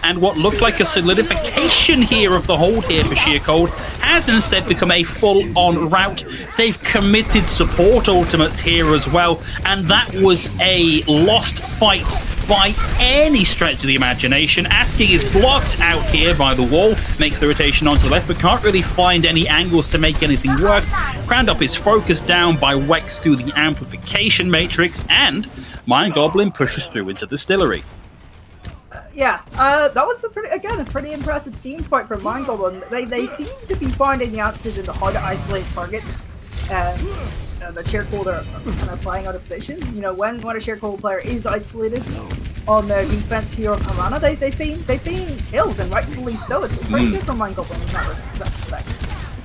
And what looked like a solidification here of the hold here for Sheer Cold has instead become a full-on rout. They've committed support ultimates here as well, and that was a lost fight by any stretch of the imagination. Asking is blocked out here by the wall, makes the rotation onto the left, but can't really find any angles to make anything work. Crandop is focused down by Wex through the amplification matrix, and Mind Goblin pushes through into the distillery. Yeah, that was a pretty impressive team fight from Mind Goblin. They seem to be finding the answers into how to isolate targets. The Sheer Cold are kind of playing out of position. You know, when a Sheer Cold player is isolated on their defense here on Piranha, they've been killed, and rightfully so. It's pretty good from Mind Goblin in that respect.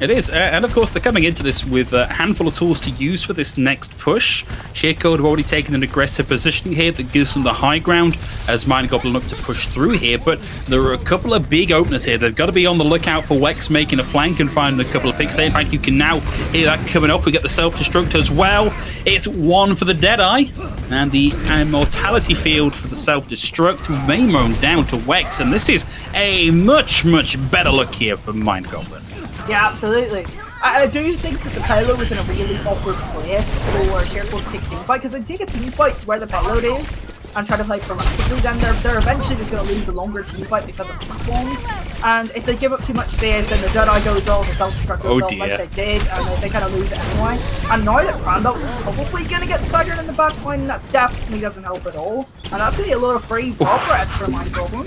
It is, and of course they're coming into this with a handful of tools to use for this next push. Sheer Cold have already taken an aggressive positioning here that gives them the high ground as Mind Goblin look to push through here, but there are a couple of big openers here. They've got to be on the lookout for Wex making a flank and finding a couple of picks there. In fact, you can now hear that coming off. We get the self-destruct as well. It's 1 for the Deadeye, and the Immortality field for the self-destruct. Maymone down to Wex, and this is a much, much better look here from Mind Goblin. Yeah, absolutely. I do think that the payload was in a really awkward place for Sheer Cold to take a team fight, because they take a team fight where the payload is and try to play proactively, then they're eventually just going to lose the longer team fight because of spawns. And if they give up too much space, then the Deadeye goes off, the self-destruct goes off like they did, and they kind of lose it anyway. And now that Crandall's probably going to get staggered in the back line, that definitely doesn't help at all. And that's going to be a lot of free progress for Mind Goblin.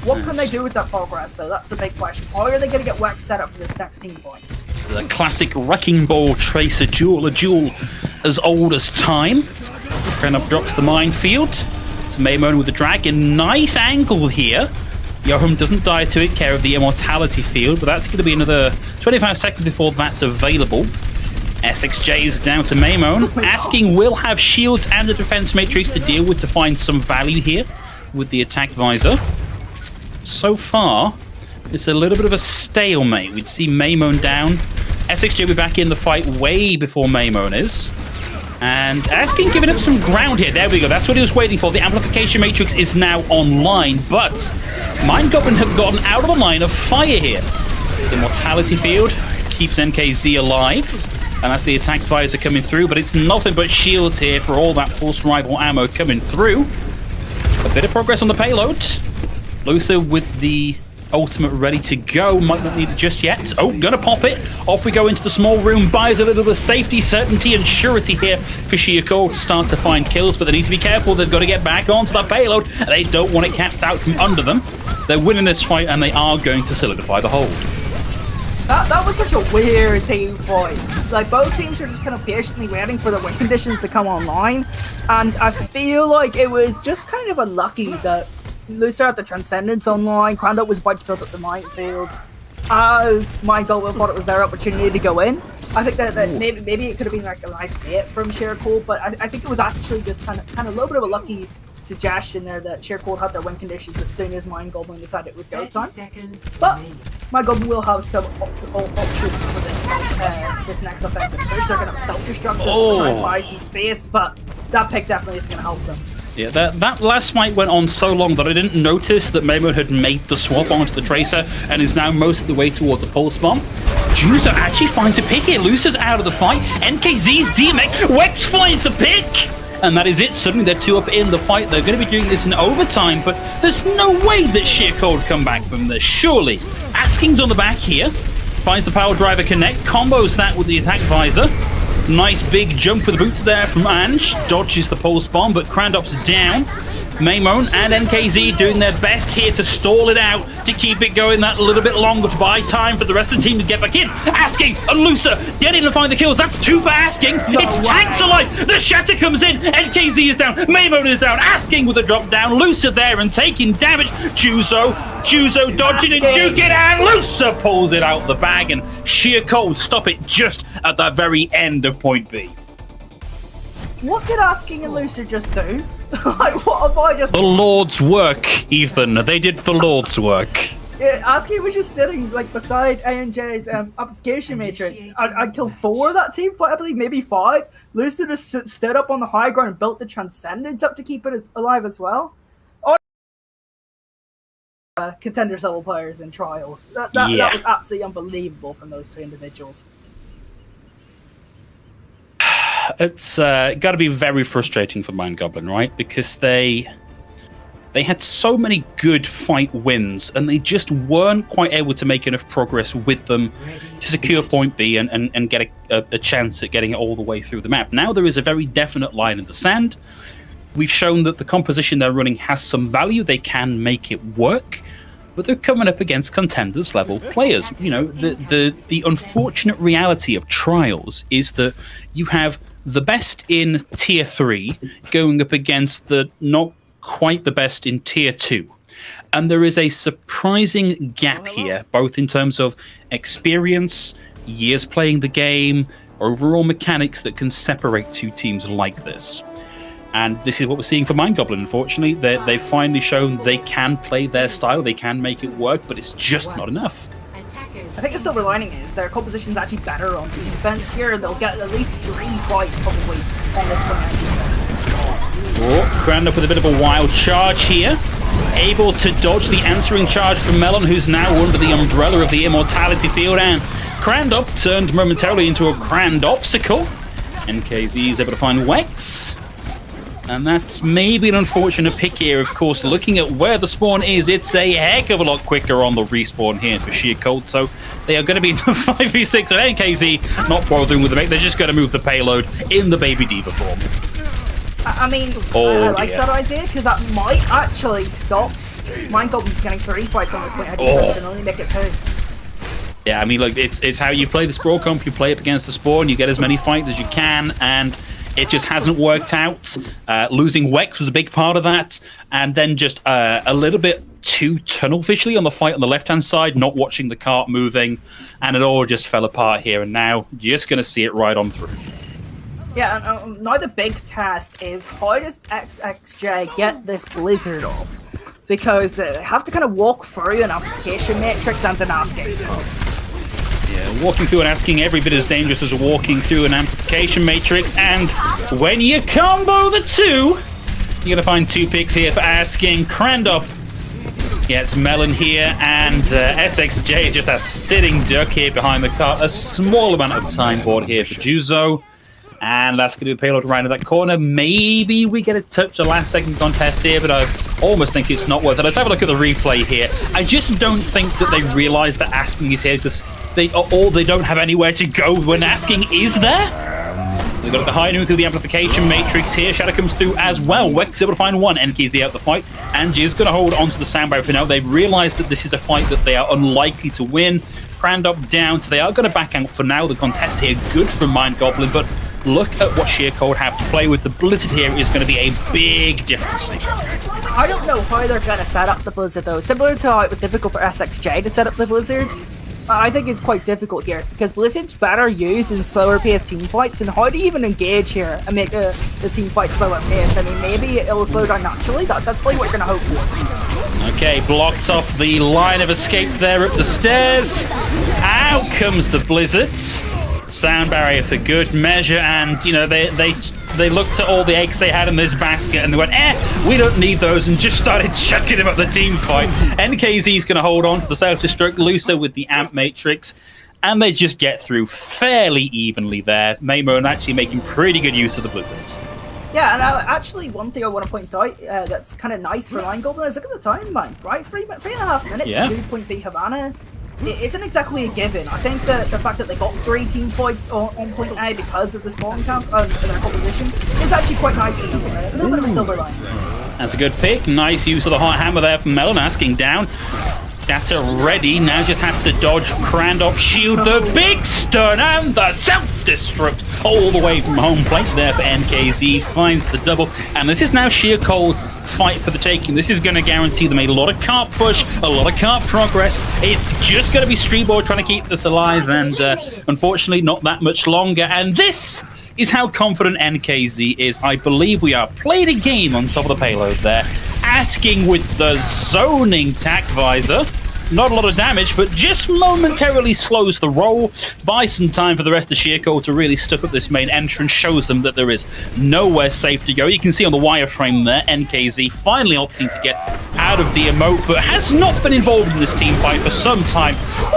What can they do with that progress, though? That's the big question. How are they going to get Wex set up for this next team fight? It's the classic Wrecking Ball Tracer duel, a duel as old as time. Crandop drops the minefield. It's Maymone with the dragon. Nice angle here. Yohum doesn't die to it, care of the Immortality field, but that's going to be another 25 seconds before that's available. SXJ is down to Maymone. Asking will have shields and a defense matrix to deal with to find some value here with the attack visor. So far, it's a little bit of a stalemate. We'd see Maymone down. SXJ will be back in the fight way before Maymone is. And Asking giving up some ground here. There we go. That's what he was waiting for. The amplification matrix is now online, but Mind Goblin have gotten out of the line of fire here. Immortality field keeps NKZ alive, and that's the attack visor coming through, but it's nothing but shields here for all that pulse rifle ammo coming through. A bit of progress on the payload. Lusa with the... ultimate ready to go. Might not need it just yet. Oh, gonna pop it. Off we go into the small room. Buys a little bit of safety, certainty, and surety here for Shiako to start to find kills, but they need to be careful. They've got to get back onto that payload, and they don't want it capped out from under them. They're winning this fight, and they are going to solidify the hold. That was such a weird team fight. Like, both teams are just kind of patiently waiting for the win conditions to come online, and I feel like it was just kind of unlucky that Lucer had the Transcendence online, Crandall was about to build up the minefield, as my goal thought it was their opportunity to go in. I think that maybe it could have been like a nice bait from Sheercold, but I think it was actually just kind of a little bit of a lucky suggestion there that Sheercold had their win conditions as soon as Mind Goblin decided it was go time. But my Goblin will have some options for this next offensive push. They're going to self-destruct to try and buy some space, but that pick definitely isn't going to help them. Yeah, that last fight went on so long that I didn't notice that Memo had made the swap onto the Tracer and is now most of the way towards a Pulse Bomb. Juzo actually finds a pick here. Lucer's out of the fight. NKZ's DMX. Wex finds the pick! And that is it. Suddenly they're 2 up in the fight. They're going to be doing this in overtime, but there's no way that Sheercold come back from this. Surely. Asking's on the back here. Finds the Power Driver connect. Combos that with the attack visor. Nice big jump with the boots there from Ange. Dodges the Pulse Bomb, but Krandop's down. Maymon and NKZ doing their best here to stall it out, to keep it going that little bit longer, to buy time for the rest of the team to get back in. Asking and Lucer get in and find the kills. That's 2 for Asking. It's Tanks alive. The Shatter comes in. NKZ is down. Maymon is down. Asking with a drop down. Lucer there and taking damage. Juzo dodging and juking, and Lucer pulls it out the bag, and Sheercold stop it just at the very end of point B. What did Asking and Lucer just do? Like, what have I just... The Lord's work, Ethan. They did the Lord's work. Yeah, Asking was just sitting, like, beside ANJ's amplification matrix. I killed 4 of that team fight, I believe, maybe 5. Lucer just stood up on the high ground and built the Transcendence up to keep it alive as well. Contenders level players in trials. That was absolutely unbelievable from those 2 individuals. It's got to be very frustrating for Mind Goblin, right? Because they had so many good fight wins, and they just weren't quite able to make enough progress with them to secure point B and get a chance at getting it all the way through the map. Now there is a very definite line in the sand. We've shown that the composition they're running has some value. They can make it work, but they're coming up against Contenders level players. You know, the unfortunate reality of trials is that you have the best in tier 3 going up against the not quite the best in tier 2. And there is a surprising gap here, both in terms of experience, years playing the game, overall mechanics that can separate 2 teams like this. And this is what we're seeing for Mind Goblin, unfortunately. They've finally shown they can play their style, they can make it work, but it's just not enough. I think the silver lining is their composition's actually better on defense here, and they'll get at least 3 fights probably on this point. Oh, Grand up with a bit of a wild charge here. Able to dodge the answering charge from Melon, who's now under the umbrella of the Immortality Field, and Crandop turned momentarily into a Crandopsicle. NKZ is able to find Wex. And that's maybe an unfortunate pick here. Of course, looking at where the spawn is, it's a heck of a lot quicker on the respawn here for Sheercold. So they are going to be in the 5v6, and NKZ not bothering with the mech. They're just going to move the payload in the Baby Diva form. I mean, I like that idea, because that might actually stop Mind Goblin getting 3 fights on this point. And only make it 2. Yeah, I mean, look, it's how you play this Brawl Comp. You play up against the spawn, you get as many fights as you can, and it just hasn't worked out. Losing Wex was a big part of that, and then just a little bit too tunnel visually on the fight on the left-hand side, not watching the cart moving, and it all just fell apart here, and now you're just going to see it right on through. Yeah, and now the big test is, how does XXJ get this Blizzard off? Because they have to kind of walk through an amplification matrix and an Asking. Yeah, walking through and Asking every bit as dangerous as walking through an amplification matrix, and when you combo the 2, you're going to find 2 picks here for Asking. Crandop gets Melon here, and SXJ just a sitting duck here behind the cart. A small amount of time board here for Juzo. And that's going to be payload around in that corner. Maybe we get a touch the last second contest here, but I almost think it's not worth it. Let's have a look at the replay here. I just don't think that they realise that Asking is here because they don't have anywhere to go when Asking is there. They've got the high noon through the amplification matrix here. Shadow comes through as well. Wex able to find one. NKZ out the fight. Angie is going to hold onto the sound barrier for now. They've realised that this is a fight that they are unlikely to win. Crandop down, so they are going to back out for now. The contest here, good from Mind Goblin, but look at what Sheer Cold have to play with. The Blizzard here is going to be a big difference maker. I don't know how they're going to set up the Blizzard, though. Similar to how it was difficult for SXJ to set up the Blizzard, I think it's quite difficult here, because Blizzard's better used in slower paced team fights, and how do you even engage here and make the team fight slower paced? I mean, maybe it'll slow down naturally. That's probably what you're going to hope for. Okay, blocked off the line of escape there up the stairs. Out comes the Blizzards. Sound barrier for good measure, and you know they looked at all the eggs they had in this basket and they went, we don't need those, and just started chucking them at the team fight. NKZ's going to hold on to the self-destruct, Luso with the amp matrix, and they just get through fairly evenly there. Maymon actually making pretty good use of the Blizzard. Yeah, and actually one thing I want to point out that's kind of nice for Line Goblin is look at the time, man, right? 3.5 minutes to do point B Havana. It isn't exactly a given. I think that the fact that they got 3 team fights on point A because of the spawn camp and their composition is actually quite nice for them. A little bit of a silver line. That's a good pick. Nice use of the hot hammer there from Melon, Asking down. Shatter ready, now just has to dodge Crandop, shield the big stun and the self-destruct all the way from home plate there for NKZ, finds the double, and this is now Sheer Cold's fight for the taking. This is going to guarantee them a lot of cart push, a lot of cart progress. It's just going to be Streetboard trying to keep this alive, and unfortunately not that much longer, and this is how confident NKZ is. I believe we are played a game on top of the payload there. Asking with the zoning tack visor. Not a lot of damage, but just momentarily slows the roll. Buys some time for the rest of Sheer Cold to really stuff up this main entrance, shows them that there is nowhere safe to go. You can see on the wireframe there, NKZ finally opting to get out of the emote, but has not been involved in this team fight for some time.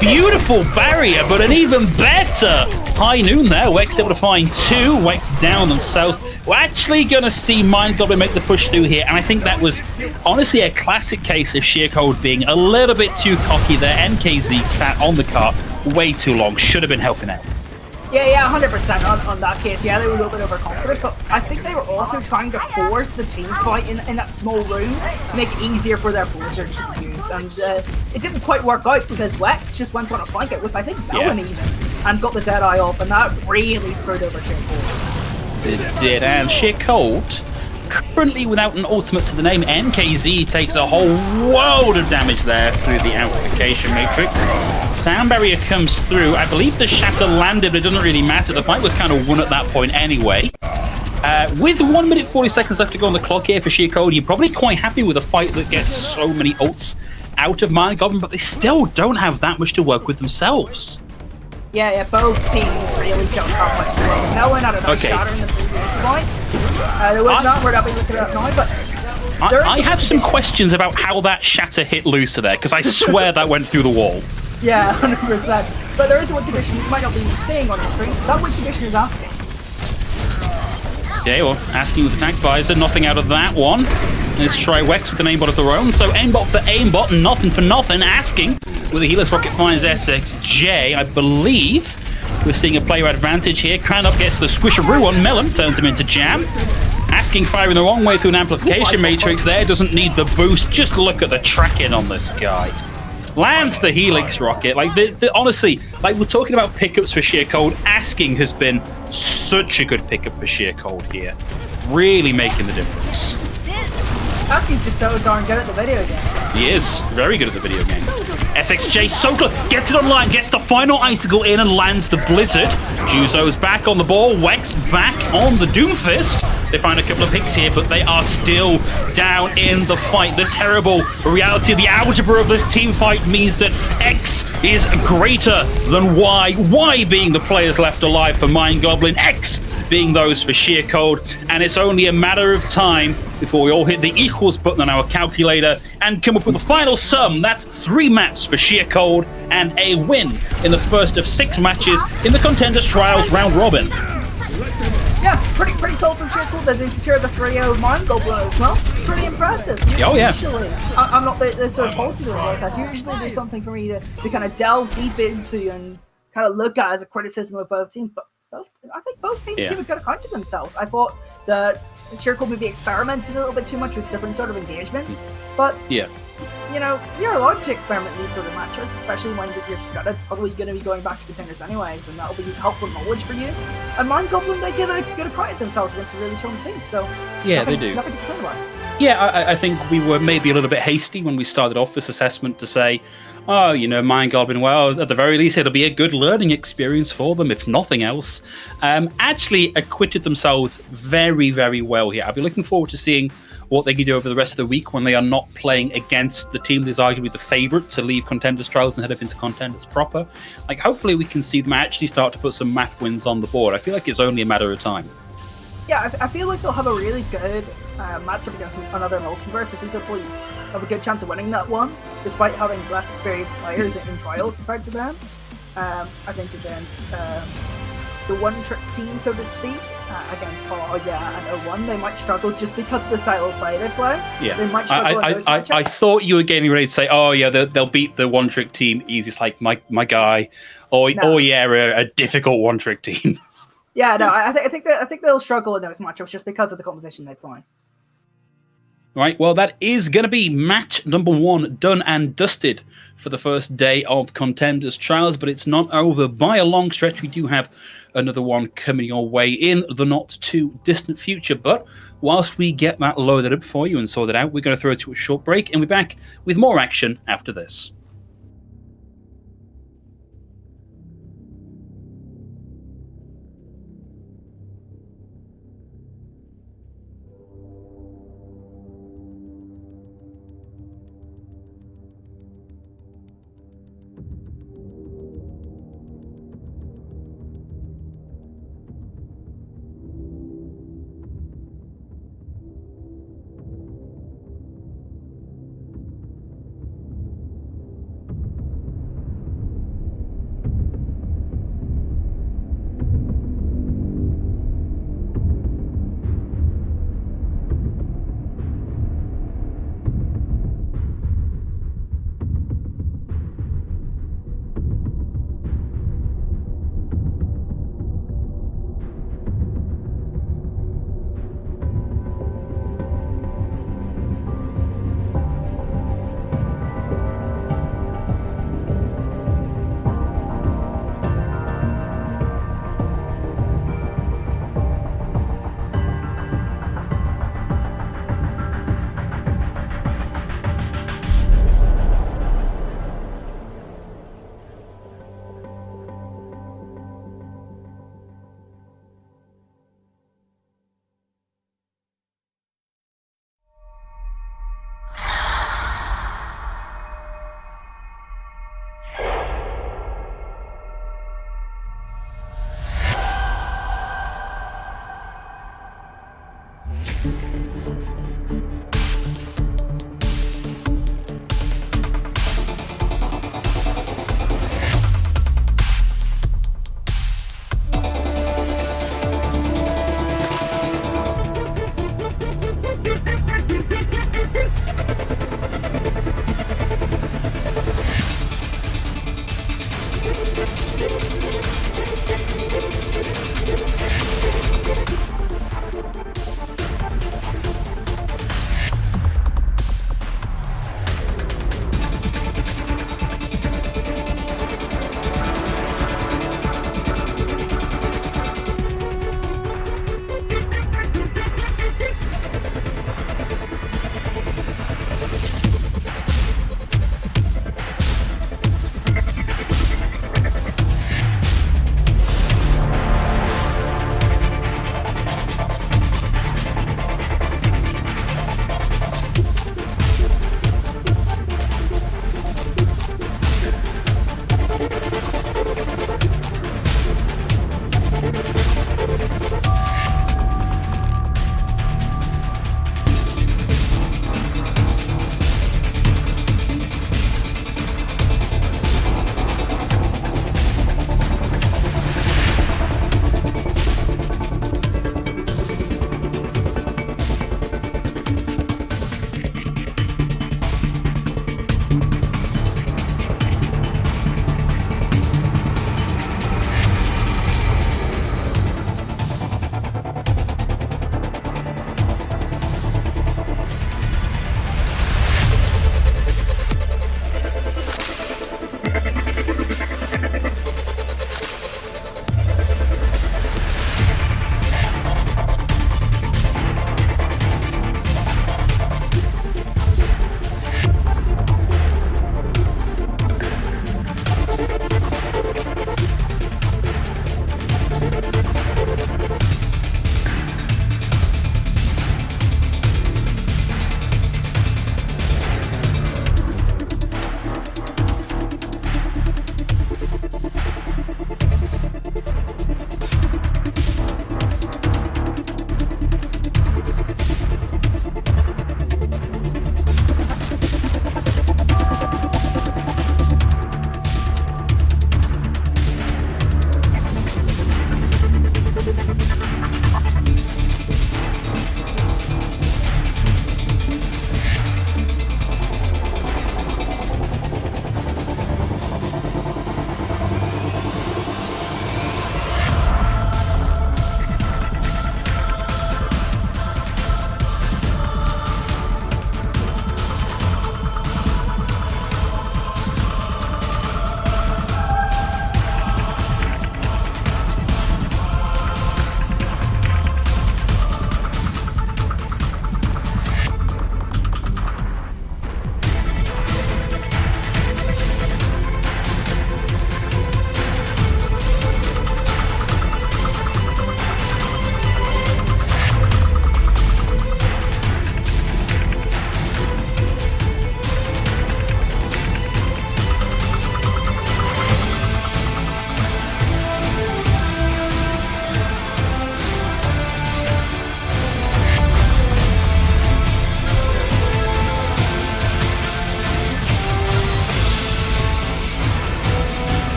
Beautiful barrier, but an even better high noon there. Wex able to find 2. Wex down themselves. We're actually going to see Mind Goblin make the push through here, and I think that was honestly a classic case of Sheer Cold being a little bit too cocky there. NKZ sat on the cart way too long. Should have been helping out. Yeah, 100% on that case. Yeah, they were a little bit overconfident, but I think they were also trying to force the team fight in that small room to make it easier for their Blizzard to be used. And it didn't quite work out because Wex just went on a flank with, I think, Melon even, and got the Deadeye off, and that really screwed over Sheer Cold. It did, and Sheer Cold, currently without an ultimate to the name. NKZ takes a whole world of damage there through the amplification matrix. Sound barrier comes through. I believe the shatter landed, but it doesn't really matter. The fight was kind of won at that point anyway. With 1 minute 40 seconds left to go on the clock here for Sheer Cold, you're probably quite happy with a fight that gets so many ults out of Mind Goblin, but they still don't have that much to work with themselves. Yeah, both teams really don't have much to work with. Melon had a nice shatter in the previous fight. They would not worry about looking at now, but I have some questions about how that shatter hit Lusa there, because I swear that went through the wall. Yeah, 100%. But there is a win condition you might not be seeing on the screen. That win condition is Asking. Okay, well, Asking with the attack visor, nothing out of that one. Let's try Wex with an aimbot of their own. So aimbot for aimbot, nothing for nothing. Asking with a healer's rocket finds SXJ, I believe. We're seeing a player advantage here. Crandop gets the squisharoo on Melon, turns him into jam. Asking firing the wrong way through an amplification matrix there. Doesn't need the boost. Just look at the tracking on this guy. Lands the Helix rocket. Like, honestly, like we're talking about pickups for Sheer Cold. Asking has been such a good pickup for Sheer Cold here. Really making the difference. Asking's just so darn good at the video game. He is very good at the video game. SXJ so good, gets it online, gets the final icicle in and lands the Blizzard. Juzo's back on the ball, Wex back on the Doomfist. They find a couple of picks here, but they are still down in the fight. The terrible reality, the algebra of this team fight means that X is greater than Y. Y being the players left alive for Mind Goblin, X being those for Sheer Cold, and it's only a matter of time before we all hit the equals button on our calculator and come up with the final sum. That's 3 maps for Sheer Cold and a win in the first of 6 matches in the Contenders Trials round robin. told from Circle that they secured the 3-0 Mind Goblin as well. Pretty impressive. Oh, yeah. Usually, I'm not this sort of positive like that. Usually there's something for me to kind of delve deep into and kind of look at as a criticism of both teams. But I think both teams give a good account of themselves. I thought that Circle maybe experimented a little bit too much with different sort of engagements. But you know, you're allowed to experiment in these sort of matches, especially when you're probably going to be going back to Contenders anyways, and that'll be helpful knowledge for you. And Mind Goblin, they give a good account of themselves against a really strong team, so they do. Nothing to complain about. Yeah, I think we were maybe a little bit hasty when we started off this assessment to say, oh, you know, Mind Goblin, well, at the very least, it'll be a good learning experience for them, if nothing else. Actually acquitted themselves very, very well here. I'll be looking forward to seeing what they can do over the rest of the week when they are not playing against the team that's arguably the favourite to leave Contenders Trials and head up into Contenders proper. Like, hopefully we can see them actually start to put some map wins on the board. I feel like it's only a matter of time. Yeah, I feel like they'll have a really good matchup against another multiverse. I think they'll probably have a good chance of winning that one, despite having less experienced players in Trials compared to them. I think against the one-trick team, so to speak, against and O1, they might struggle just because of the style of play they play. Yeah, they might struggle in those matchups. I thought you were getting ready to say, oh yeah, they'll beat the one-trick team easy. It's like my guy, a difficult one-trick team. Yeah, no, I think they'll struggle in those matchups just because of the composition they play. Right, well, that is going to be match number 1 done and dusted for the first day of Contenders Trials, but it's not over by a long stretch. We do have another one coming your way in the not-too-distant future, but whilst we get that loaded up for you and sorted out, we're going to throw it to a short break, and we're back with more action after this.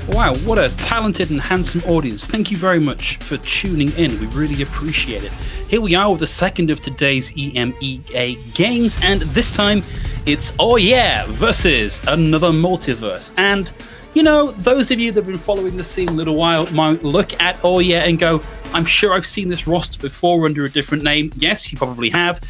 Wow, what a talented and handsome audience. Thank you very much for tuning in. We really appreciate it. Here we are with the second of today's EMEA games, and this time it's Oh Yeah versus another multiverse. And, you know, those of you that have been following the scene a little while might look at Oh Yeah and go, I'm sure I've seen this roster before under a different name. Yes, you probably have.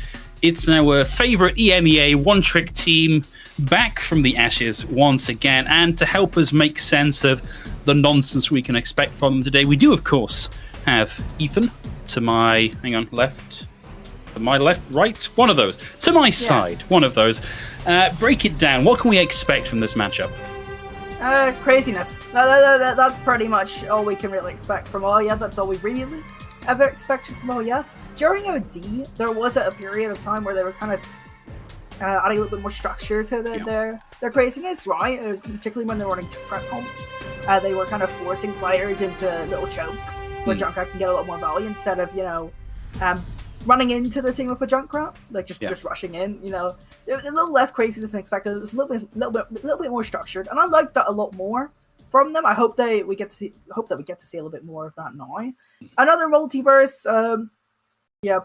It's our favourite EMEA one-trick team back from the ashes once again, and to help us make sense of the nonsense we can expect from them today, we do, of course, have Ethan to my, left, to my left, right, one of those, to my side, one of those. Break it down. What can we expect from this matchup? Craziness. That's pretty much all we can really expect from Oh Yeah. That's all we really ever expected from Oh Yeah. During OD, there was a period of time where they were kind of adding a little bit more structure to their craziness, right? It was particularly when they were running prep comps. They were kind of forcing players into little chokes where Junkrat can get a lot more value instead of, running into the team with a Junkrat, like just rushing in. It was a little less craziness than expected. It was a little bit more structured, and I liked that a lot more from them. I hope that we get to see a little bit more of that now. Another multiverse.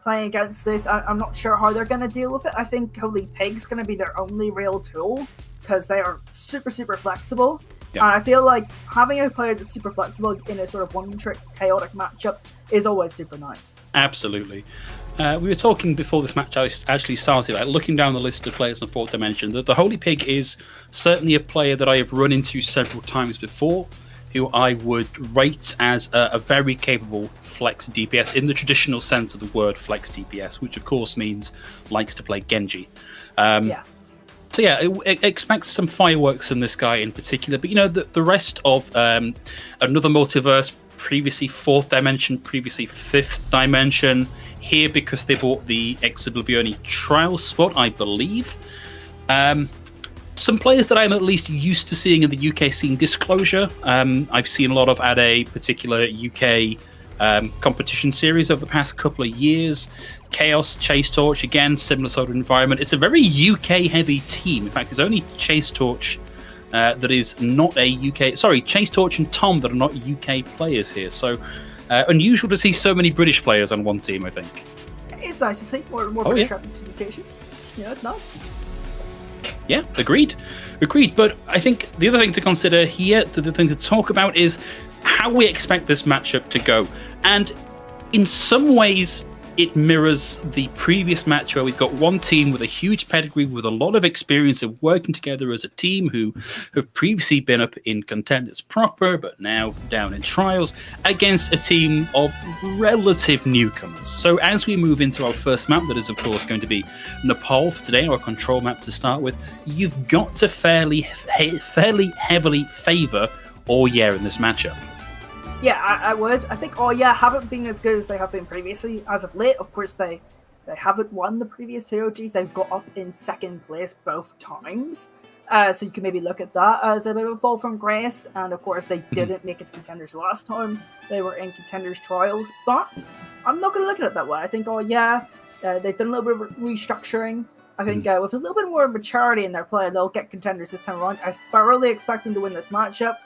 Playing against this, I'm not sure how they're going to deal with it. I think Holy Pig's going to be their only real tool because they are super, super flexible. And I feel like having a player that's super flexible in a sort of one-trick chaotic matchup is always super nice. Absolutely. We were talking before this match actually started, like looking down the list of players in Fourth Dimension, that the Holy Pig is certainly a player that I have run into several times before, who I would rate as a very capable flex DPS in the traditional sense of the word flex DPS, which of course means likes to play Genji. So expect some fireworks from this guy in particular. But the rest of another multiverse, previously Fourth Dimension, previously Fifth Dimension, here because they bought the Exoblivione trial spot, I believe. Some players that I'm at least used to seeing in the UK scene. Disclosure, I've seen a lot of at a particular UK competition series over the past couple of years. Chaos, Chase Torch, again, similar sort of environment. It's a very UK-heavy team. In fact, there's only Chase Torch that is not a UK... Sorry, Chase Torch and Tom that are not UK players here. So, unusual to see so many British players on one team, I think. It's nice to see more British representation. It's nice. Yeah, agreed. But I think the other thing to consider here, the thing to talk about, is how we expect this matchup to go. And in some ways, it mirrors the previous match where we've got one team with a huge pedigree, with a lot of experience of working together as a team, who have previously been up in Contenders proper, but now down in Trials, against a team of relative newcomers. So as we move into our first map, that is of course going to be Nepal for today, our control map to start with, you've got to fairly heavily favour Oh Yeah in this matchup. Yeah, I would. I think Oh Yeah haven't been as good as they have been previously as of late. Of course, they haven't won the previous two OGs. They've got up in second place both times. So you can maybe look at that as a bit of a fall from grace. And of course, they didn't make it to Contenders last time. They were in Contenders Trials. But I'm not going to look at it that way. I think Oh Yeah, they've done a little bit of restructuring. I think with a little bit more maturity in their play, they'll get Contenders this time around. I thoroughly expect them to win this matchup.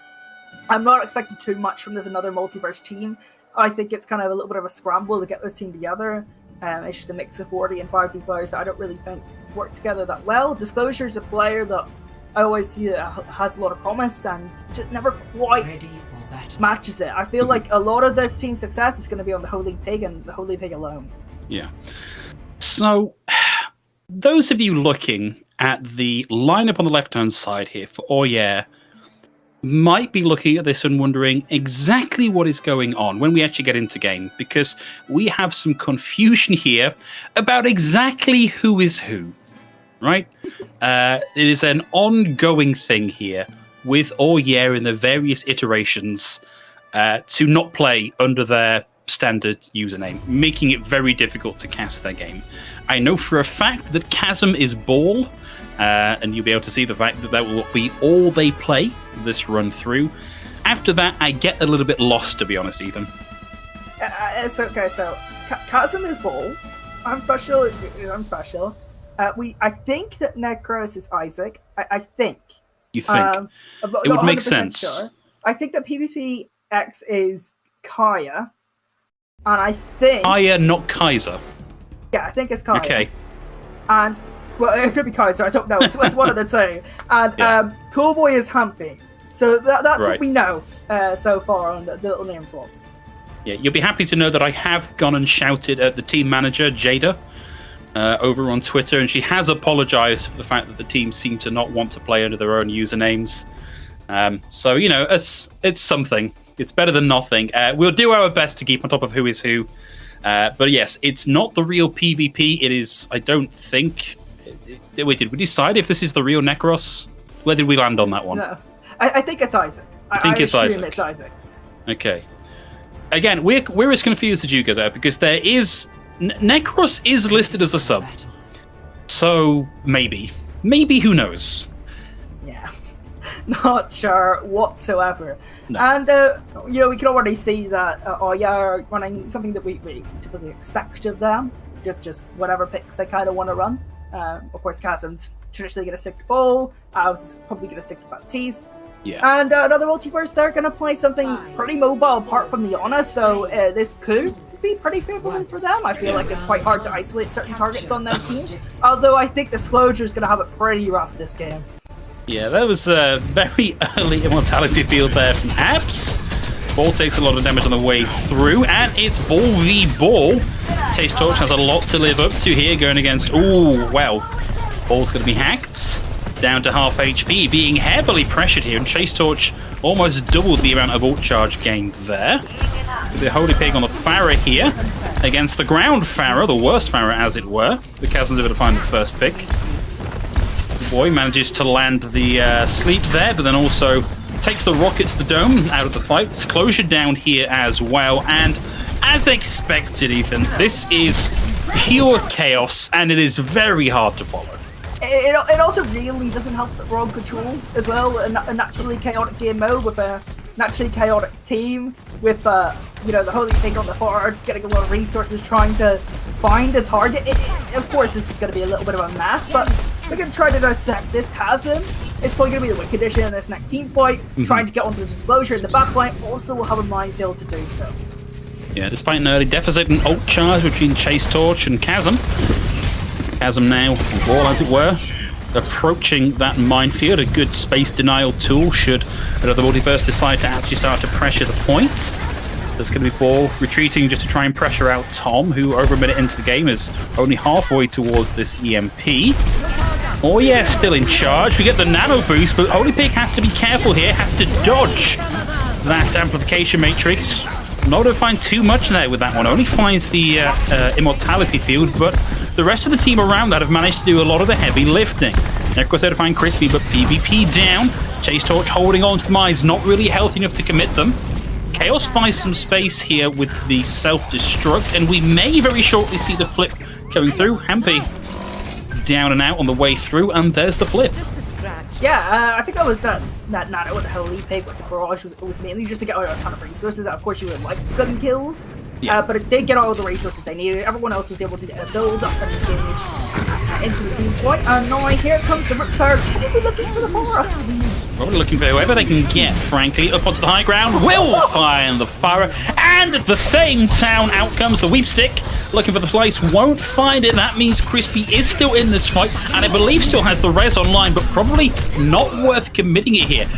I'm not expecting too much from this another multiverse team. I think it's kind of a little bit of a scramble to get this team together. It's just a mix of 40 and 5D players that I don't really think work together that well. Disclosure is a player that I always see that has a lot of promise and just never quite matches it. I feel like a lot of this team's success is going to be on the Holy Pig and the Holy Pig alone. Yeah. So, those of you looking at the lineup on the left-hand side here for Oh Yeah might be looking at this and wondering exactly what is going on when we actually get into game, because we have some confusion here about exactly who is who, right? It is an ongoing thing here with Oh Yeah in the various iterations to not play under their standard username, making it very difficult to cast their game. I know for a fact that Chasm is Ball, and you'll be able to see the fact that that will be all they play this run through. After that, I get a little bit lost, to be honest, Ethan. It's okay, so Chasm is Ball. I'm special. I think that Necros is Isaac. I think. You think? It would make sense. Sure. I think that PvPX is Kaya, and I think Kaya, not Kaiser. Yeah, I think it's Kaya. Okay. And well, it could be Kaiser. I don't know. It's one of the two. And Coolboy is Humpy. So that's what we know so far on the little name swaps. Yeah, you'll be happy to know that I have gone and shouted at the team manager, Jada, over on Twitter, and she has apologized for the fact that the team seem to not want to play under their own usernames. So, you know, it's something. It's better than nothing. We'll do our best to keep on top of who is who. But yes, it's not the real PvP. It is, I don't think... Wait, did we decide if this is the real Necros? Where did we land on that one? No. I think it's Isaac. I think it's Isaac. Okay. Again, we're as confused as you guys are, because there is... Necros is listed as a sub. So, maybe. Maybe, who knows? Yeah. Not sure whatsoever. No. And, you know, we can already see that are running something that we typically expect of them. Just whatever picks they kind of want to run. Of course, Chasm's traditionally going to stick to Bull. Alves is probably going to stick to Baptiste. Yeah. And another multiverse, they're going to play something pretty mobile apart from the Honor, so this could be pretty favorable for them. I feel like it's quite hard to isolate certain targets on their team. Although I think Disclosure is going to have it pretty rough this game. Yeah, that was a very early immortality field there from Abs. Ball takes a lot of damage on the way through, and it's Ball v Ball. Chase Torch has a lot to live up to here, going against... Ooh, well. Ball's going to be hacked. Down to half HP, being heavily pressured here, and Chase Torch almost doubled the amount of ult charge gained there. The Holy Pig on the Pharah here, against the ground Pharah, the worst Pharah as it were. The Chasm's able to find the first pick. The boy manages to land the sleep there, but then also takes the rocket to the dome out of the fight. Disclosure down here as well, and as expected, Ethan, this is pure chaos, and it is very hard to follow. It also really doesn't help that we're on Control as well, a naturally chaotic game mode with a naturally chaotic team, with you know, the Holy Pig on the forward, getting a lot of resources, trying to find a target. Of course, this is going to be a little bit of a mess, but we're going to try to dissect this Chasm. It's probably going to be the Wicked Edition in this next team fight, trying to get onto the Disclosure in the backline. Also, will have a minefield to do so. Yeah, despite an early deficit and ult charge between Chase Torch and Chasm. Chasm now, Ball as it were, approaching that minefield. A good space denial tool should another multiverse decide to actually start to pressure the point. There's going to be Ball retreating just to try and pressure out Tom, who over a minute into the game is only halfway towards this EMP. Oh yeah, still in charge. We get the nano boost, but Holy Pig has to be careful here, has to dodge that amplification matrix. Not to find too much there with that one. Only finds the immortality field, but the rest of the team around that have managed to do a lot of the heavy lifting. Necros there to find Crispy, but PvP down. Chase Torch holding on to the mines, not really healthy enough to commit them. Chaos buys some space here with the self-destruct, and we may very shortly see the flip coming through. Hampy down and out on the way through, and there's the flip. Yeah, I think that was that Nano with the Holy Pig with the barrage was mainly just to get out a ton of resources. Of course, you would like sudden kills, but it did get all the resources they needed. Everyone else was able to get a build up and engage into the team fight. And now here comes the Riptide, probably looking for the Pharah. Probably looking for whoever they can get, frankly. Up onto the high ground, will find the Pharah, and at the same time, out comes the Weep Stick. Looking for the slice, won't find it. That means Crispy is still in this fight, and I believe still has the res online, but probably not worth committing it here.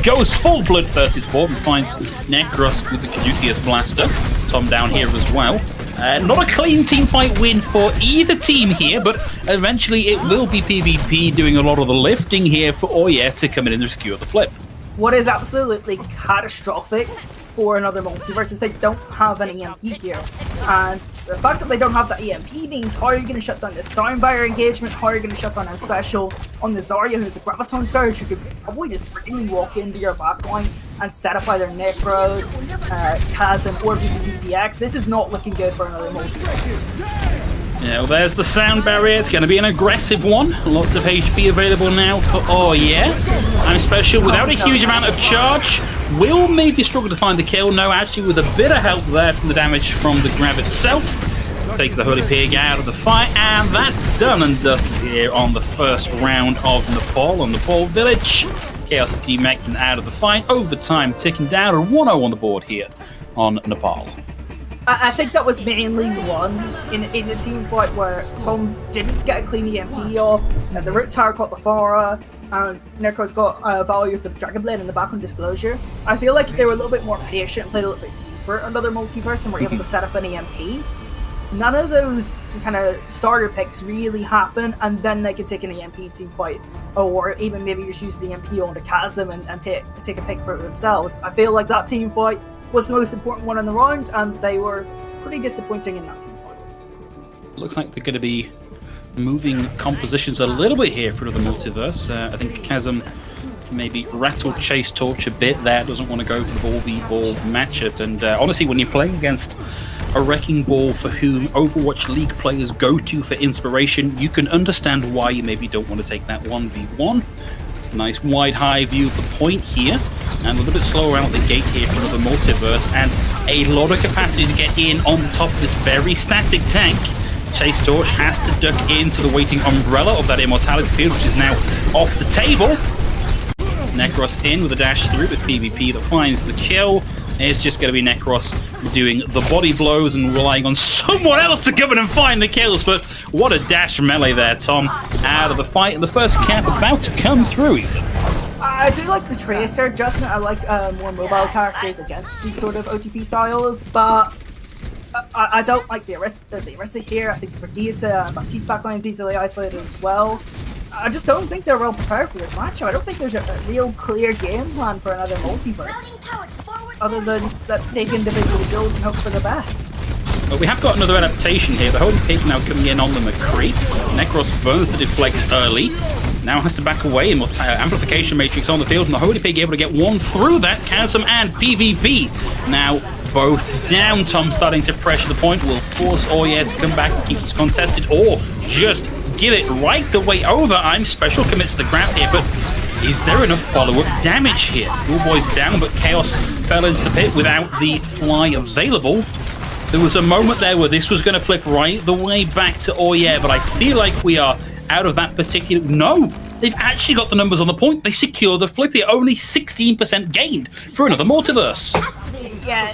Goes full bloodthirsty support and finds Necros with the Caduceus Blaster. Tom down here as well. Not a clean team fight win for either team here, but eventually it will be PvP doing a lot of the lifting here for Oye to come in and secure the flip. What is absolutely catastrophic for another multiverse is they don't have an EMP here. And the fact that they don't have that EMP means how are you going to shut down the sound barrier engagement, how are you going to shut down a special on the Zarya, who's a Graviton Surge, who could probably just really walk into your backline and set up either Necros, Chasm, or PvPX. This is not looking good for another multiverse. Yeah, well, there's the sound barrier. It's going to be an aggressive one. Lots of HP available now for I'm Special without a huge amount of charge. Will maybe struggle to find the kill. No, actually with a bit of help there from the damage from the grab itself. Takes the Holy Pig out of the fight, and that's done and dusted here on the first round of Nepal on Nepal Village. Chaos demeched and out of the fight. Overtime ticking down, and 1-0 on the board here on Nepal. I think that was mainly one in the team fight where Tom didn't get a clean EMP off, and the Riptire caught the Fara, and Necros got value with the Dragon Blade in the back on Disclosure. I feel like they were a little bit more patient, played a little bit deeper another multiverse, and were able to set up an EMP. None of those kind of starter picks really happen, and then they can take an EMP team fight, or even maybe just use the EMP on the Chasm and take a pick for themselves. I feel like that team fight was the most important one in the round, and they were pretty disappointing in that team fight. Looks like they're going to be moving compositions a little bit here for another multiverse. I think Chasm maybe rattled Chase Torch a bit there, doesn't want to go for the ball v ball matchup, and honestly, when you're playing against a Wrecking Ball for whom Overwatch League players go to for inspiration, you can understand why you maybe don't want to take that 1v1. Nice wide high view of the point here, and a little bit slower out the gate here for another multiverse, and a lot of capacity to get in on top of this very static tank. Chase Torch has to duck into the waiting umbrella of that Immortality field, which is now off the table. Necros in with a dash through this PvP that finds the kill. It's just going to be Necros doing the body blows and relying on someone else to come in and find the kills, but what a dash melee there, Tom, out of the fight, and the first cap about to come through, Ethan. I do like the Tracer adjustment. I like more mobile characters against these sort of OTP styles, but I don't like the Orisa here. I think Brigitte and Baptiste backline is easily isolated as well. I just don't think they're well prepared for this matchup. I don't think there's a real clear game plan for another multiverse, other than let's take individual drills and hope for the best. Well, we have got another adaptation here. The Holy Pig now coming in on the McCree. Necros burns the deflect early. Now has to back away, and Amplification Matrix on the field, and the Holy Pig able to get one through that. Chasm and PvP now both down. Tom starting to pressure the point. Will force Oye to come back and keep this contested, or just give it right the way over. I'm Special commits the grab here, but is there enough follow-up damage here? Boy's down, but Chaos fell into the pit without the fly available. There was a moment there where this was going to flip right the way back to Oye, but I feel like we are out of that particular... No! They've actually got the numbers on the point. They secure the flip here. Only 16% gained for another multiverse. Yeah,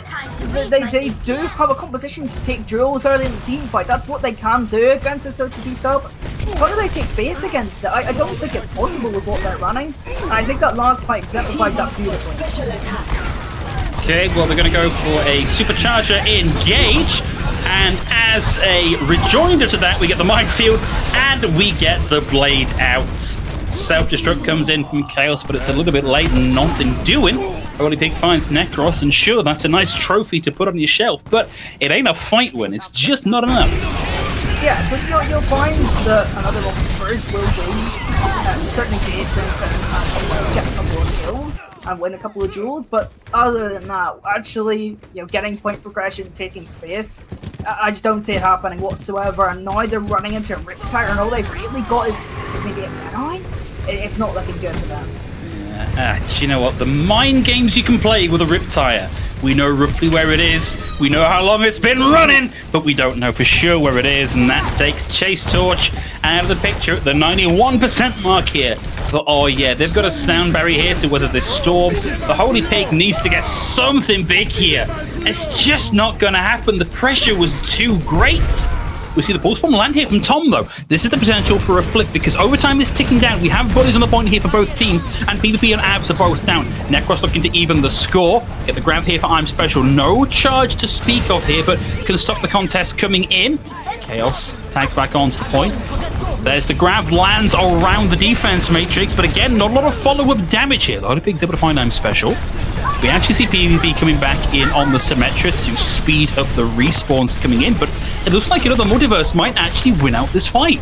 they do have a composition to take drills early in the team fight. That's what they can do against this OTP style. But how do they take space against it? I don't think it's possible with what they're running. And I think that last fight exemplified that beautifully. Okay, well, they're going to go for a Supercharger engage. And as a rejoinder to that, we get the minefield and we get the blade out. Self-destruct comes in from Chaos, but it's a little bit late and nothing doing. Holy Pig finds Necros, and sure, that's a nice trophy to put on your shelf, but it ain't a fight win. It's just not enough. Yeah, so you'll find that another multiverse will win certain engagements and get a couple of kills and win a couple of duels, but other than that, actually, getting point progression, taking space, I just don't see it happening whatsoever. And now they're running into a Riptire, and all they've really got is maybe a Deadeye. It's not looking good for them. Do you know what? The mind games you can play with a Riptire. We know roughly where it is. We know how long it's been running, but we don't know for sure where it is, and that takes Chase Torch out of the picture at the 91% mark here. But oh yeah, they've got a sound barrier here to weather this storm. The Holy Pig needs to get something big here. It's just not going to happen. The pressure was too great. We see the pulse bomb land here from Tom, though. This is the potential for a flip, because overtime is ticking down. We have bodies on the point here for both teams, and PvP and Abs are both down. Necros looking to even the score. Get the grab here for I'm Special. No charge to speak of here, but can stop the contest coming in. Chaos tags back onto the point. There's the grab, lands around the defense matrix, but again, not a lot of follow-up damage here. The Holy Pig's able to find I'm Special. We actually see PvP coming back in on the Symmetra to speed up the respawns coming in, but it looks like the multiverse might actually win out this fight.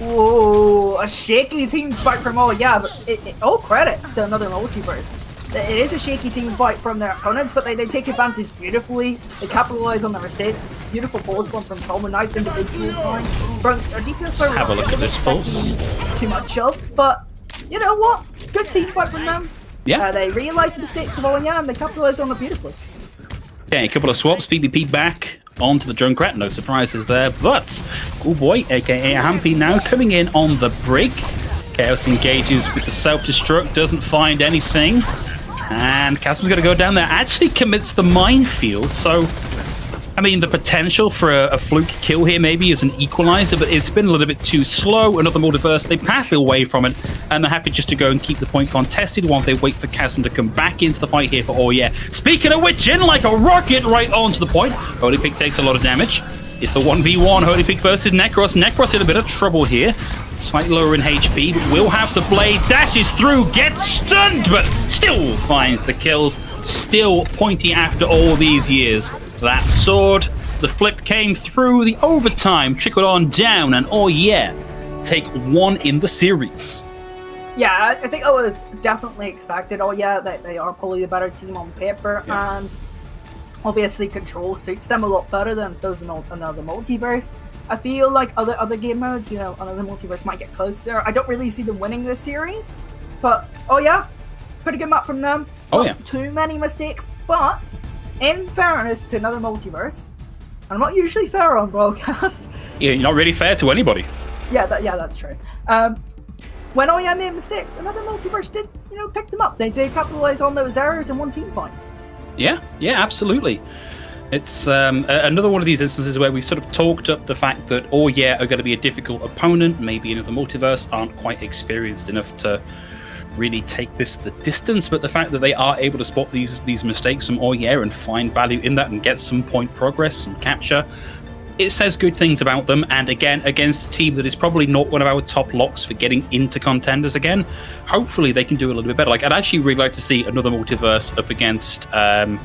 Whoa, a shaky team fight from all, yeah, but all credit to another multiverse. It is a shaky team fight from their opponents, but they take advantage beautifully. They capitalize on their mistakes. Beautiful pulse bomb from Tom, a nice individual point. Let's have a look at this pulse. Too much of, but you know what? Good team fight from them. Yeah. They realized the mistakes of Onya and they capitalized on it beautifully. Okay, a couple of swaps. PvP back onto the Junkrat. No surprises there, but oh boy, aka Hampy now coming in on the break. Chaos engages with the self-destruct, doesn't find anything. And Casper's going to go down there. Actually commits the minefield, so... I mean, the potential for a fluke kill here maybe is an equalizer, but it's been a little bit too slow. Another multiverse, they path away from it, and they're happy just to go and keep the point contested while they wait for Chasm to come back into the fight here for, oh yeah. Speaking of which, in like a rocket right onto the point. Holy Pig takes a lot of damage. It's the 1v1, Holy Pig versus Necros. Necros in a bit of trouble here. Slightly lower in HP, but will have the blade, dashes through, gets stunned, but still finds the kills. Still pointy after all these years. That sword, the flip came through, the overtime trickled on down, and oh yeah, take one in the series. Yeah, I think it was definitely expected. Oh yeah, that they are probably the better team on paper, and obviously Control suits them a lot better than those in another multiverse. I feel like other game modes, another multiverse might get closer. I don't really see them winning this series, but oh yeah, pretty good map from them. Not too many mistakes, but in fairness to another multiverse, I'm not usually fair on broadcast. Yeah, you're not really fair to anybody. Yeah, that's true. When OEM made mistakes, another multiverse did, pick them up. They did capitalize on those errors and won team fights. Yeah, absolutely. It's another one of these instances where we sort of talked up the fact that, oh yeah, are going to be a difficult opponent. Maybe another multiverse aren't quite experienced enough to really take this the distance, but the fact that they are able to spot these mistakes from oh yeah and find value in that and get some point progress, some capture, it says good things about them. And again, against a team that is probably not one of our top locks for getting into contenders again, hopefully they can do a little bit better. Like, I'd actually really like to see another multiverse up against a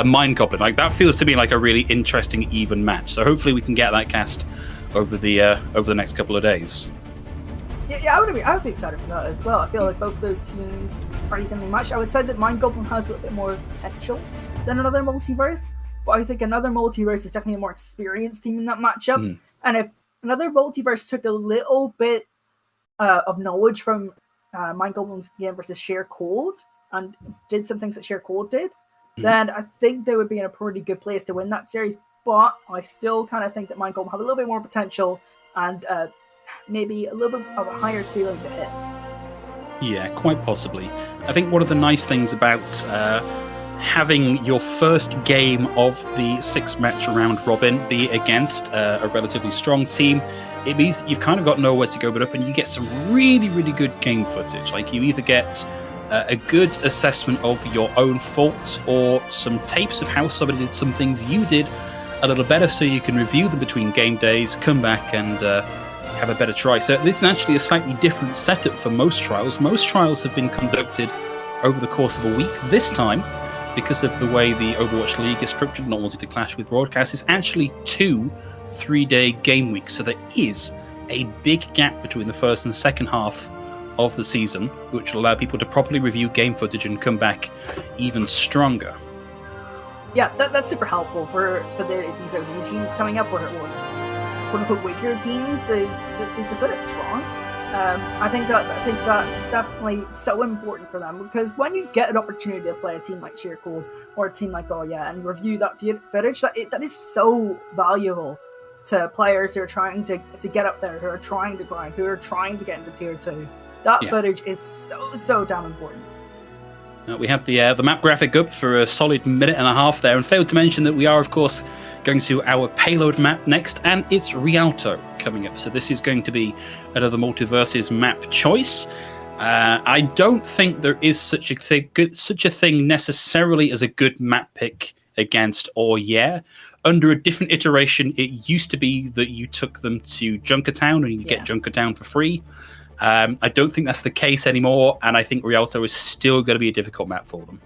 Mind Goblin. Like, that feels to me like a really interesting even match, so hopefully we can get that cast over the next couple of days. Yeah, I would be excited for that as well. I feel like both those teams are evenly matched. I would say that Mind Goblin has a little bit more potential than another multiverse, but I think another multiverse is definitely a more experienced team in that matchup. And if another multiverse took a little bit of knowledge from Mind Goblin's game versus Share Cold and did some things that Share Cold did, then I think they would be in a pretty good place to win that series. But I still kind of think that Mind Goblin have a little bit more potential and maybe a little bit of a higher ceiling to hit. Yeah, quite possibly. I think one of the nice things about having your first game of the 6-match round robin be against a relatively strong team, it means that you've kind of got nowhere to go but up, and you get some really, really good game footage. Like, you either get a good assessment of your own faults or some tapes of how somebody did some things you did a little better, so you can review them between game days, come back and have a better try. So this is actually a slightly different setup for most trials. Most trials have been conducted over the course of a week. This time, because of the way the Overwatch League is structured, not wanting to clash with broadcast, it's actually 2 3-day game weeks. So there is a big gap between the first and second half of the season, which will allow people to properly review game footage and come back even stronger. Yeah, that's super helpful for these OD teams coming up, or quote-unquote weaker teams, is the footage wrong. I think that's definitely so important for them, because when you get an opportunity to play a team like Sheer Cold or a team like Oh Yeah and review that footage, that is so valuable to players who are trying to get up there, who are trying to grind, who are trying to get into tier 2. That footage is so damn important. We have the map graphic up for a solid minute and a half there, and failed to mention that we are, of course, going to our payload map next, and it's Rialto coming up. So this is going to be another Multiverses map choice. I don't think there is such a thing necessarily as a good map pick against Oh Yeah. Under a different iteration, it used to be that you took them to Junkertown and you get Junkertown for free. I don't think that's the case anymore, and I think Rialto is still going to be a difficult map for them.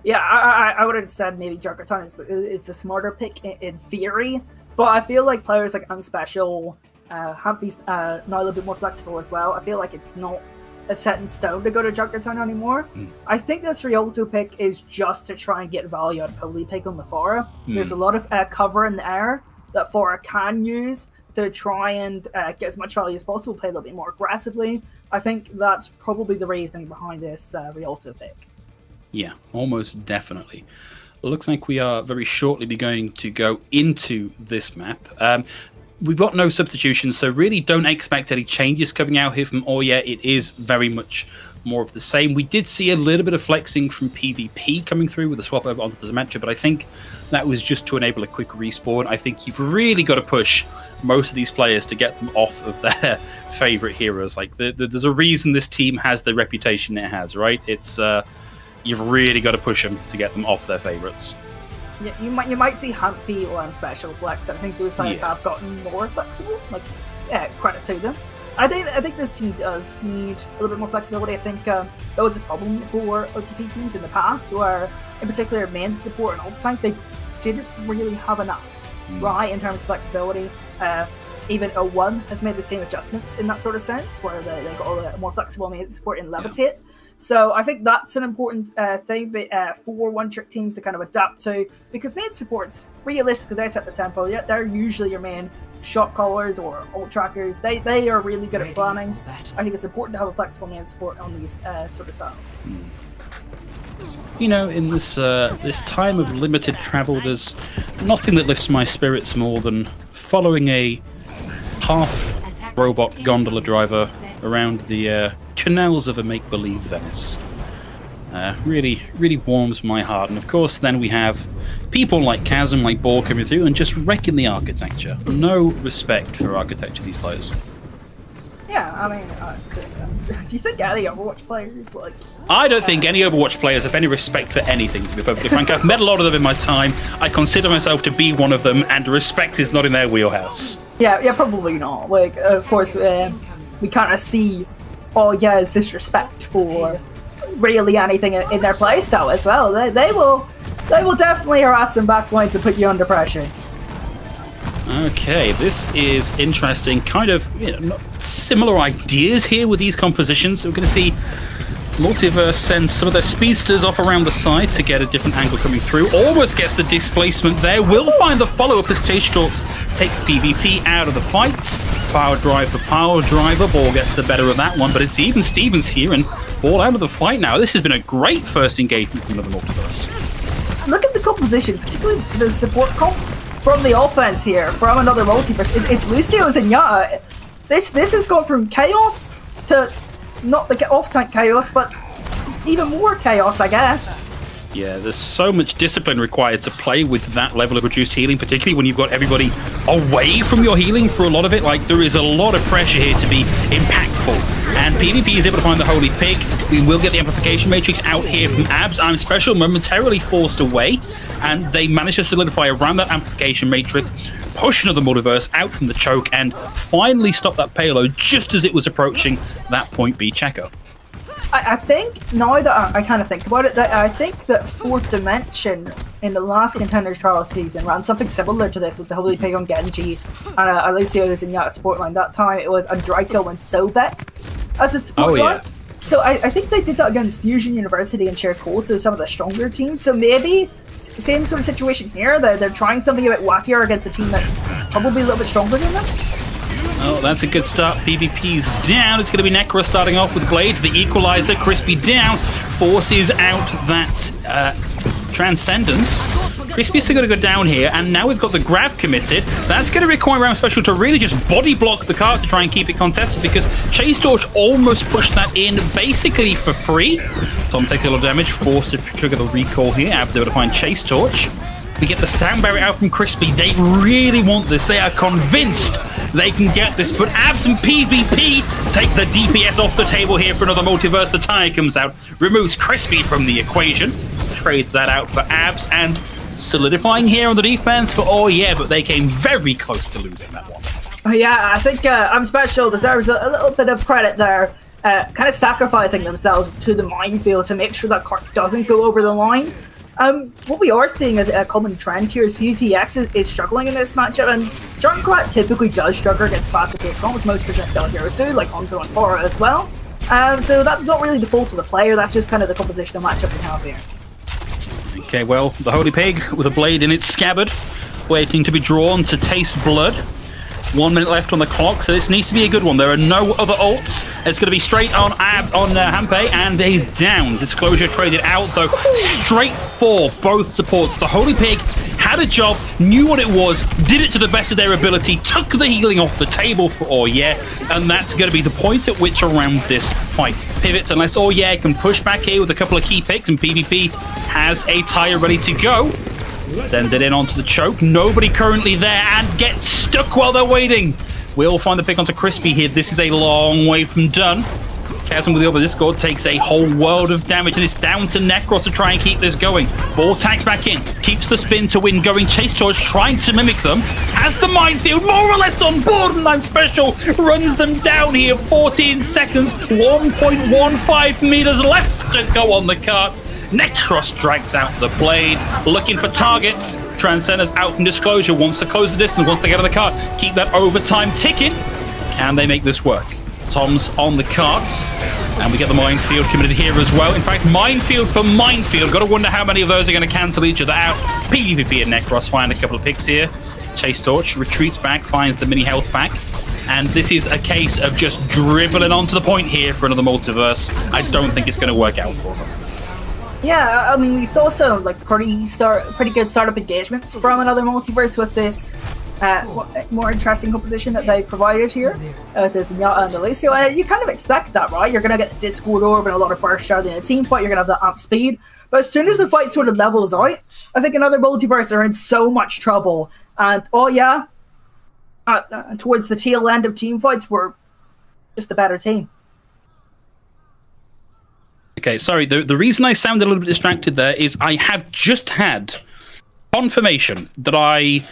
Yeah, I would have said maybe Junkertown is the smarter pick in theory, but I feel like players like Unspecial have been now a little bit more flexible as well. I feel like it's not a set in stone to go to Junkertown anymore. I think this Rialto pick is just to try and get value out of Holy Pig on the Pharah. There's a lot of cover in the air that Pharah can use to try and get as much value as possible, play a little bit more aggressively. I think that's probably the reasoning behind this Rialto pick. Yeah, almost definitely. It looks like we are very shortly going to go into this map. we've got no substitutions, so really don't expect any changes coming out here from Oya. It is very much more of the same. We did see a little bit of flexing from PvP coming through with the swap over onto the Dementia, but I think that was just to enable a quick respawn. I think you've really got to push most of these players to get them off of their favorite heroes. Like, there's a reason this team has the reputation it has, right? It's you've really got to push them to get them off their favorites. Yeah, you might see Hampy or Special flex. I think those players have gotten more flexible. Like, credit to them. I think this team does need a little bit more flexibility. I think that was a problem for OTP teams in the past, where in particular main support and ult tank, they didn't really have enough, right, in terms of flexibility. Even O1 has made the same adjustments in that sort of sense, where they got a little more flexible main support in Levitate. Yeah. So I think that's an important thing for one-trick teams to kind of adapt to, because main supports, realistically, they set the tempo. Yeah, they're usually your main shot callers or ult trackers. They are really good at planning. I think it's important to have a flexible main support on these sort of styles. You know, in this this time of limited travel, there's nothing that lifts my spirits more than following a half-robot gondola driver around the canals of a make-believe Venice. Really, really warms my heart. And of course, then we have people like Chasm, like Boar coming through and just wrecking the architecture. No respect for architecture, these players. Yeah, I mean, do you think any Overwatch players like? I don't think any Overwatch players have any respect for anything, to be perfectly frank. I've met a lot of them in my time. I consider myself to be one of them, and respect is not in their wheelhouse. Yeah, probably not. Like, of course, we kind of see, is disrespect for really anything in their playstyle as well. They will definitely harass some backpoints and put you under pressure. Okay, this is interesting. Kind of similar ideas here with these compositions. So we're going to see Multiverse send some of their speedsters off around the side to get a different angle coming through. Almost gets the displacement there. Will find the follow-up as Chase Storks takes PvP out of the fight. Power drive for Power Driver. Ball gets the better of that one, but it's even Stevens here and Ball out of the fight now. This has been a great first engagement from another Multiverse. Look at the composition, particularly the support comp from the offense here, from another Multiverse. It's Lucio's and Yata. This has gone from chaos to not the off-tank chaos, but even more chaos, I guess. Yeah, there's so much discipline required to play with that level of reduced healing, particularly when you've got everybody away from your healing for a lot of it. Like, there is a lot of pressure here to be impactful. And PvP is able to find the Holy Pig. We will get the Amplification Matrix out here from Abs. I'm Special momentarily forced away, and they managed to solidify around that Amplification Matrix, push another Multiverse out from the choke, and finally stop that payload just as it was approaching that point B checker. I think, now that I kind of think about it, that I think that Fourth Dimension in the last Contenders trial season ran something similar to this with the Holy Pig on Genji and Alicia's in Yata support line. That time it was Andreiko and Sobek as a support line. So I think they did that against Fusion University and Shared Code, so some of the stronger teams. So maybe same sort of situation here. They're trying something a bit wackier against a team that's probably a little bit stronger than them. Oh, that's a good start. PvP's down. It's going to be Necro starting off with Blades. The Equalizer, Crispy down, forces out that Transcendence. Crispy's still going to go down here, and now we've got the grab committed. That's going to require Ram Special to really just body block the card to try and keep it contested, because Chase Torch almost pushed that in basically for free. Tom takes a lot of damage, forced to trigger the recall here. Ab's able to find Chase Torch. We get the sound barrier out from Crispy. They really want this. They are convinced they can get this, but Abs and PvP take the DPS off the table here for another Multiverse. The tire comes out, removes Crispy from the equation, trades that out for Abs, and solidifying here on the defense for but they came very close to losing that one. Yeah, I think I'm Special deserves a little bit of credit there, kind of sacrificing themselves to the minefield to make sure that cart doesn't go over the line. What we are seeing as a common trend here is PvPX is struggling in this matchup, and Junkrat typically does struggle against faster paced comps. Most projectile heroes do, like Hanzo and Fora as well. So that's not really the fault of the player, that's just kind of the compositional matchup we have here. Okay, well, the Holy Pig with a blade in its scabbard, waiting to be drawn to taste blood. 1 minute left on the clock, so this needs to be a good one. There are no other ults. It's going to be straight on Hampe, and they're down. Disclosure traded out, though, straight for both supports. The Holy Pig had a job, knew what it was, did it to the best of their ability, took the healing off the table for Oye, and that's going to be the point at which around this fight pivots, unless Oye can push back here with a couple of key picks, and PvP has a tire ready to go. Sends it in onto the choke. Nobody currently there, and gets stuck while they're waiting. We'll find the pick onto Crispy here. This is a long way from done. Chasm with the other Discord takes a whole world of damage, and it's down to Necros to try and keep this going. Ball tags back in, keeps the spin to win going. Chase Torch trying to mimic them. Has the minefield more or less on board, and I'm special. Runs them down here, 14 seconds, 1.15 meters left to go on the cart. Necros drags out the blade, looking for targets. Transcender's out from Disclosure, wants to close the distance, wants to get on the cart. Keep that overtime ticking. Can they make this work? Tom's on the carts, and we get the minefield committed here as well. In fact, minefield for minefield. Got to wonder how many of those are going to cancel each other out. PvP and Necros find a couple of picks here. Chase Torch retreats back, finds the mini health back. And this is a case of just dribbling onto the point here for another multiverse. I don't think it's going to work out for them. Yeah, I mean, we saw some like pretty good startup engagements from another multiverse with this more interesting composition that they provided here. There's Zenyatta and Alicio, and you kind of expect that, right? You're going to get the Discord Orb and a lot of burst out in a team fight, you're going to have that amp speed. But as soon as the fight sort of levels out, I think another multiverse are in so much trouble. And towards the tail end of team fights, we're just a better team. Okay, sorry, the reason I sounded a little bit distracted there is I have just had confirmation that I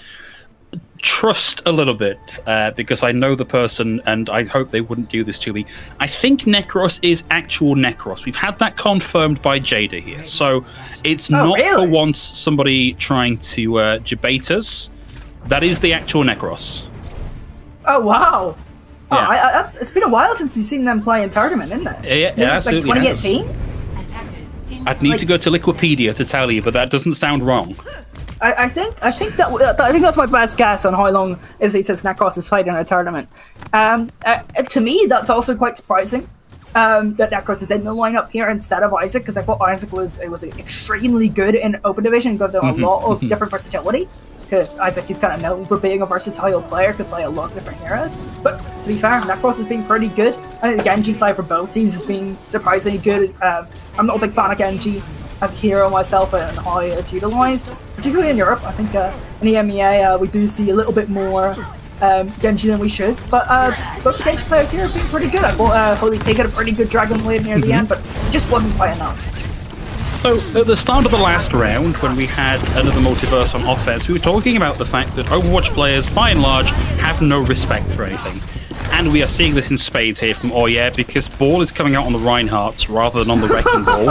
trust a little bit because I know the person and I hope they wouldn't do this to me. I think Necros is actual Necros. We've had that confirmed by Jada here. So it's not for once somebody trying to debate us. That is the actual Necros. Oh, wow. Yeah. It's been a while since we've seen them play in tournament, isn't it? Yeah, absolutely. Like 2018? I'd need to go to Liquipedia to tell you, but that doesn't sound wrong. I think that's my best guess on how long it says Necros has played in a tournament. To me, that's also quite surprising that Necros is in the lineup here instead of Isaac, because I thought Isaac was extremely good in Open Division, got them a lot of different versatility. Because Isaac is kind of known for being a versatile player, could play a lot of different heroes. But to be fair, Necros has been pretty good. I think the Genji play for both teams has been surprisingly good. I'm not a big fan of Genji as a hero myself and how it's utilised, particularly in Europe. I think in the EMEA we do see a little bit more Genji than we should. But both the Genji players here have been pretty good. I thought Holy Pig had a pretty good Dragon Blade near the end, but it just wasn't quite enough. So, at the start of the last round, when we had another multiverse on offense, we were talking about the fact that Overwatch players, by and large, have no respect for anything. And we are seeing this in spades here from Oye, because Ball is coming out on the Reinhardts rather than on the Wrecking Ball,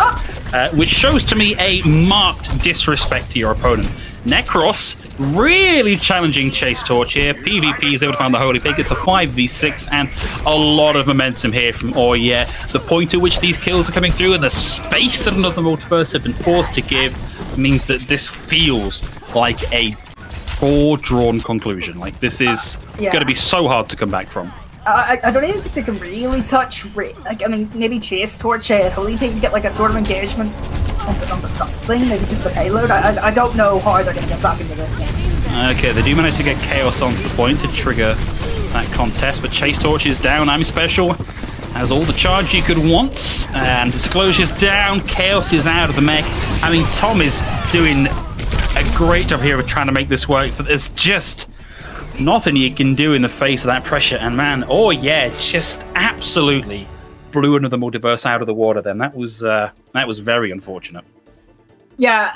which shows to me a marked disrespect to your opponent. Necros really challenging Chase Torch here. PvP is able to find the Holy Pig. It's the 5v6 and a lot of momentum here from Oye. The point at which these kills are coming through and the space that another multiverse have been forced to give means that this feels like a foredrawn conclusion. Like, this is going to be so hard to come back from. I don't even think they can really touch. Maybe Chase Torch, Holy Pig, get like a sort of engagement onto something, maybe just the payload. I don't know how they're going to get back into this game. Okay, they do manage to get Chaos onto the point to trigger that contest, but Chase Torch is down. I'm Special has all the charge you could want, and Disclosure's down. Chaos is out of the mech. I mean, Tom is doing a great job here of trying to make this work, but there's just nothing you can do in the face of that pressure. And man, just absolutely blew another multiverse out of the water. Then that was very unfortunate. Yeah,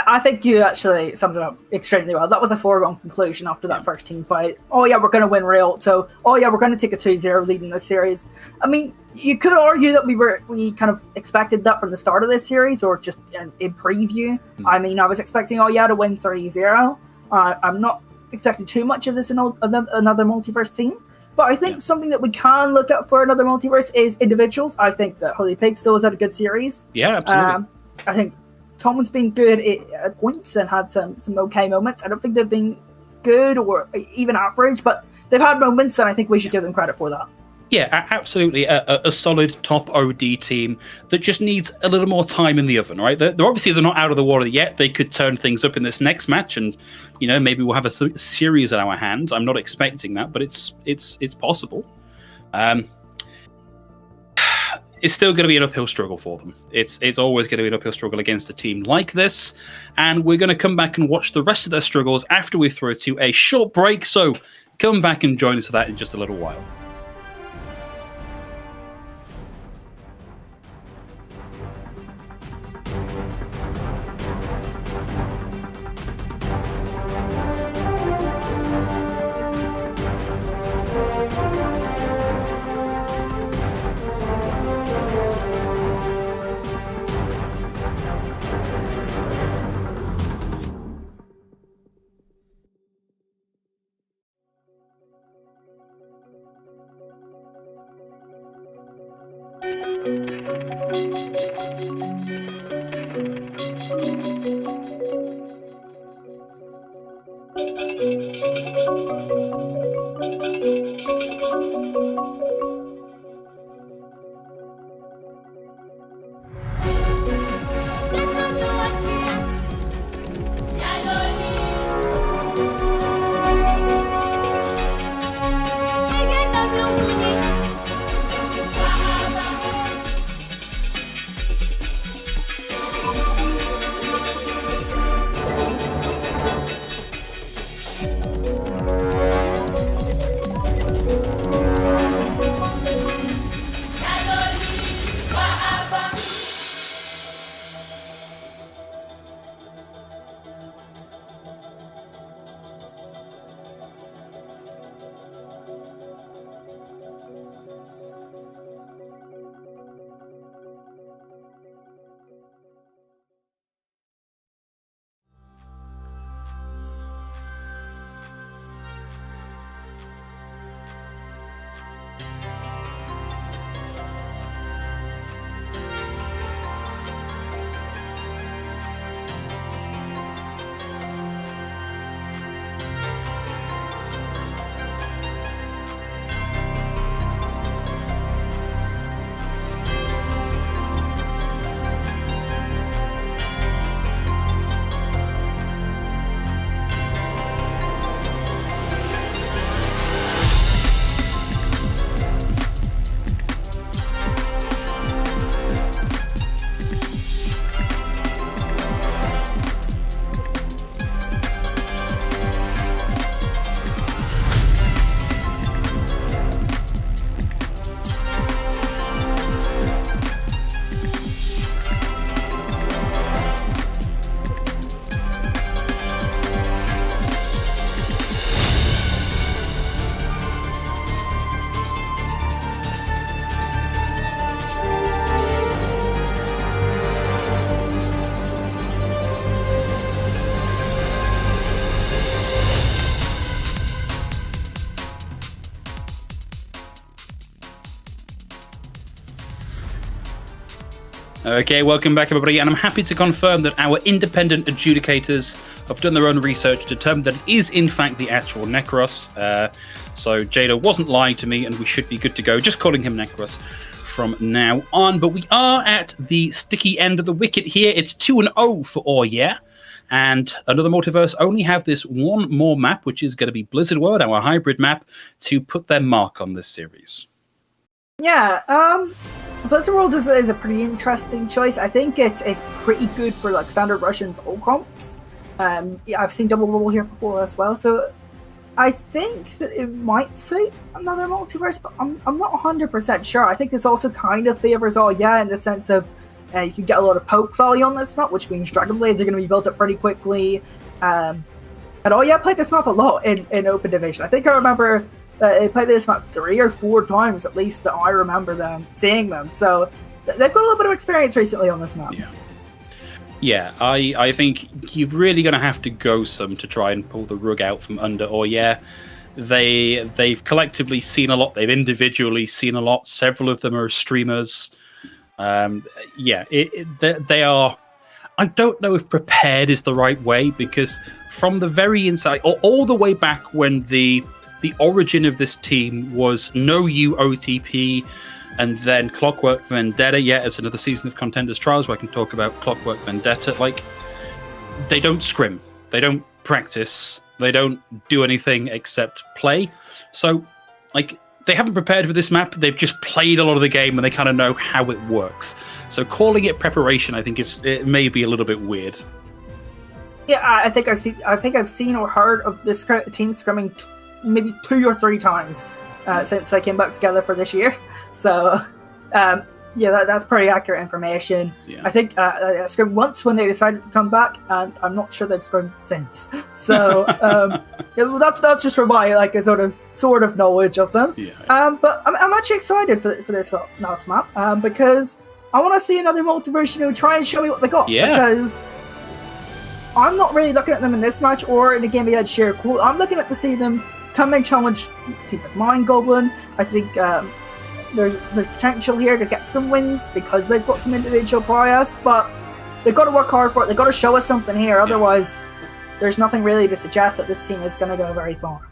I think you actually summed it up extremely well. That was a foregone conclusion after that first team fight. We're going to win real. So, we're going to take a 2-0 lead in this series. I mean, you could argue that we kind of expected that from the start of this series, or just in preview. I mean, I was expecting to win 3-0. I'm not expecting too much of this in another multiverse team. But I think something that we can look at for another multiverse is individuals. I think that Holy Pig still has had a good series. Yeah, absolutely. I think Tom's been good at points and had some okay moments. I don't think they've been good or even average, but they've had moments, and I think we should give them credit for that. Yeah, absolutely. A solid top OD team that just needs a little more time in the oven, right? They're obviously they're not out of the water yet. They could turn things up in this next match, and maybe we'll have a series in our hands. I'm not expecting that, but it's possible. It's still going to be an uphill struggle for them. It's always going to be an uphill struggle against a team like this, and we're going to come back and watch the rest of their struggles after we throw to a short break. So come back and join us for that in just a little while. Okay, welcome back, everybody, and I'm happy to confirm that our independent adjudicators have done their own research to determine that it is, in fact, the actual Necros. So Jada wasn't lying to me, and we should be good to go. Just calling him Necros from now on. But we are at the sticky end of the wicket here. It's 2-0 for Oh Yeah. And Another Multiverse only have this one more map, which is going to be Blizzard World, our hybrid map, to put their mark on this series. Yeah, Blizzard World is a pretty interesting choice. I think it's pretty good for like standard Russian bowl comps. Yeah, I've seen double bubble here before as well, so I think that it might suit Another Multiverse, but I'm not 100% sure. I think this also kind of favors Oh Yeah in the sense of you can get a lot of poke value on this map, which means Dragon Blades are going to be built up pretty quickly. And Oh Yeah played this map a lot in Open Division. I think I remember they played this map 3 or 4 times at least that I remember them seeing them. So they've got a little bit of experience recently on this map. Yeah, I think you're really going to have to go some to try and pull the rug out from under Oh Yeah. They've collectively seen a lot. They've individually seen a lot. Several of them are streamers. They are. I don't know if prepared is the right way, because from the very inside, or all the way back when the the origin of this team was no you OTP, and then Clockwork Vendetta. Yeah, it's another season of Contenders Trials where I can talk about Clockwork Vendetta. Like, they don't scrim, they don't practice, they don't do anything except play. So, like, they haven't prepared for this map. They've just played a lot of the game and they kind of know how it works. So calling it preparation, I think, it may be a little bit weird. Yeah, I think I've seen or heard of this team scrimming maybe 2 or 3 times since they came back together for this year. So, yeah, that's pretty accurate information. Yeah. I think I scrimmed once when they decided to come back, and I'm not sure they've scrimmed since. So, yeah, well, that's just from my like a sort of knowledge of them. Yeah. But I'm actually excited for this last map because I want to see another multiverse. Try and show me what they got. Yeah. Because I'm not really looking at them in this match or in the game we had share cool. I'm looking at to see them come and challenge teams like Mind Goblin. I think there's potential here to get some wins because they've got some individual bias, but they've got to work hard for it. They've got to show us something here. Otherwise, there's nothing really to suggest that this team is going to go very far.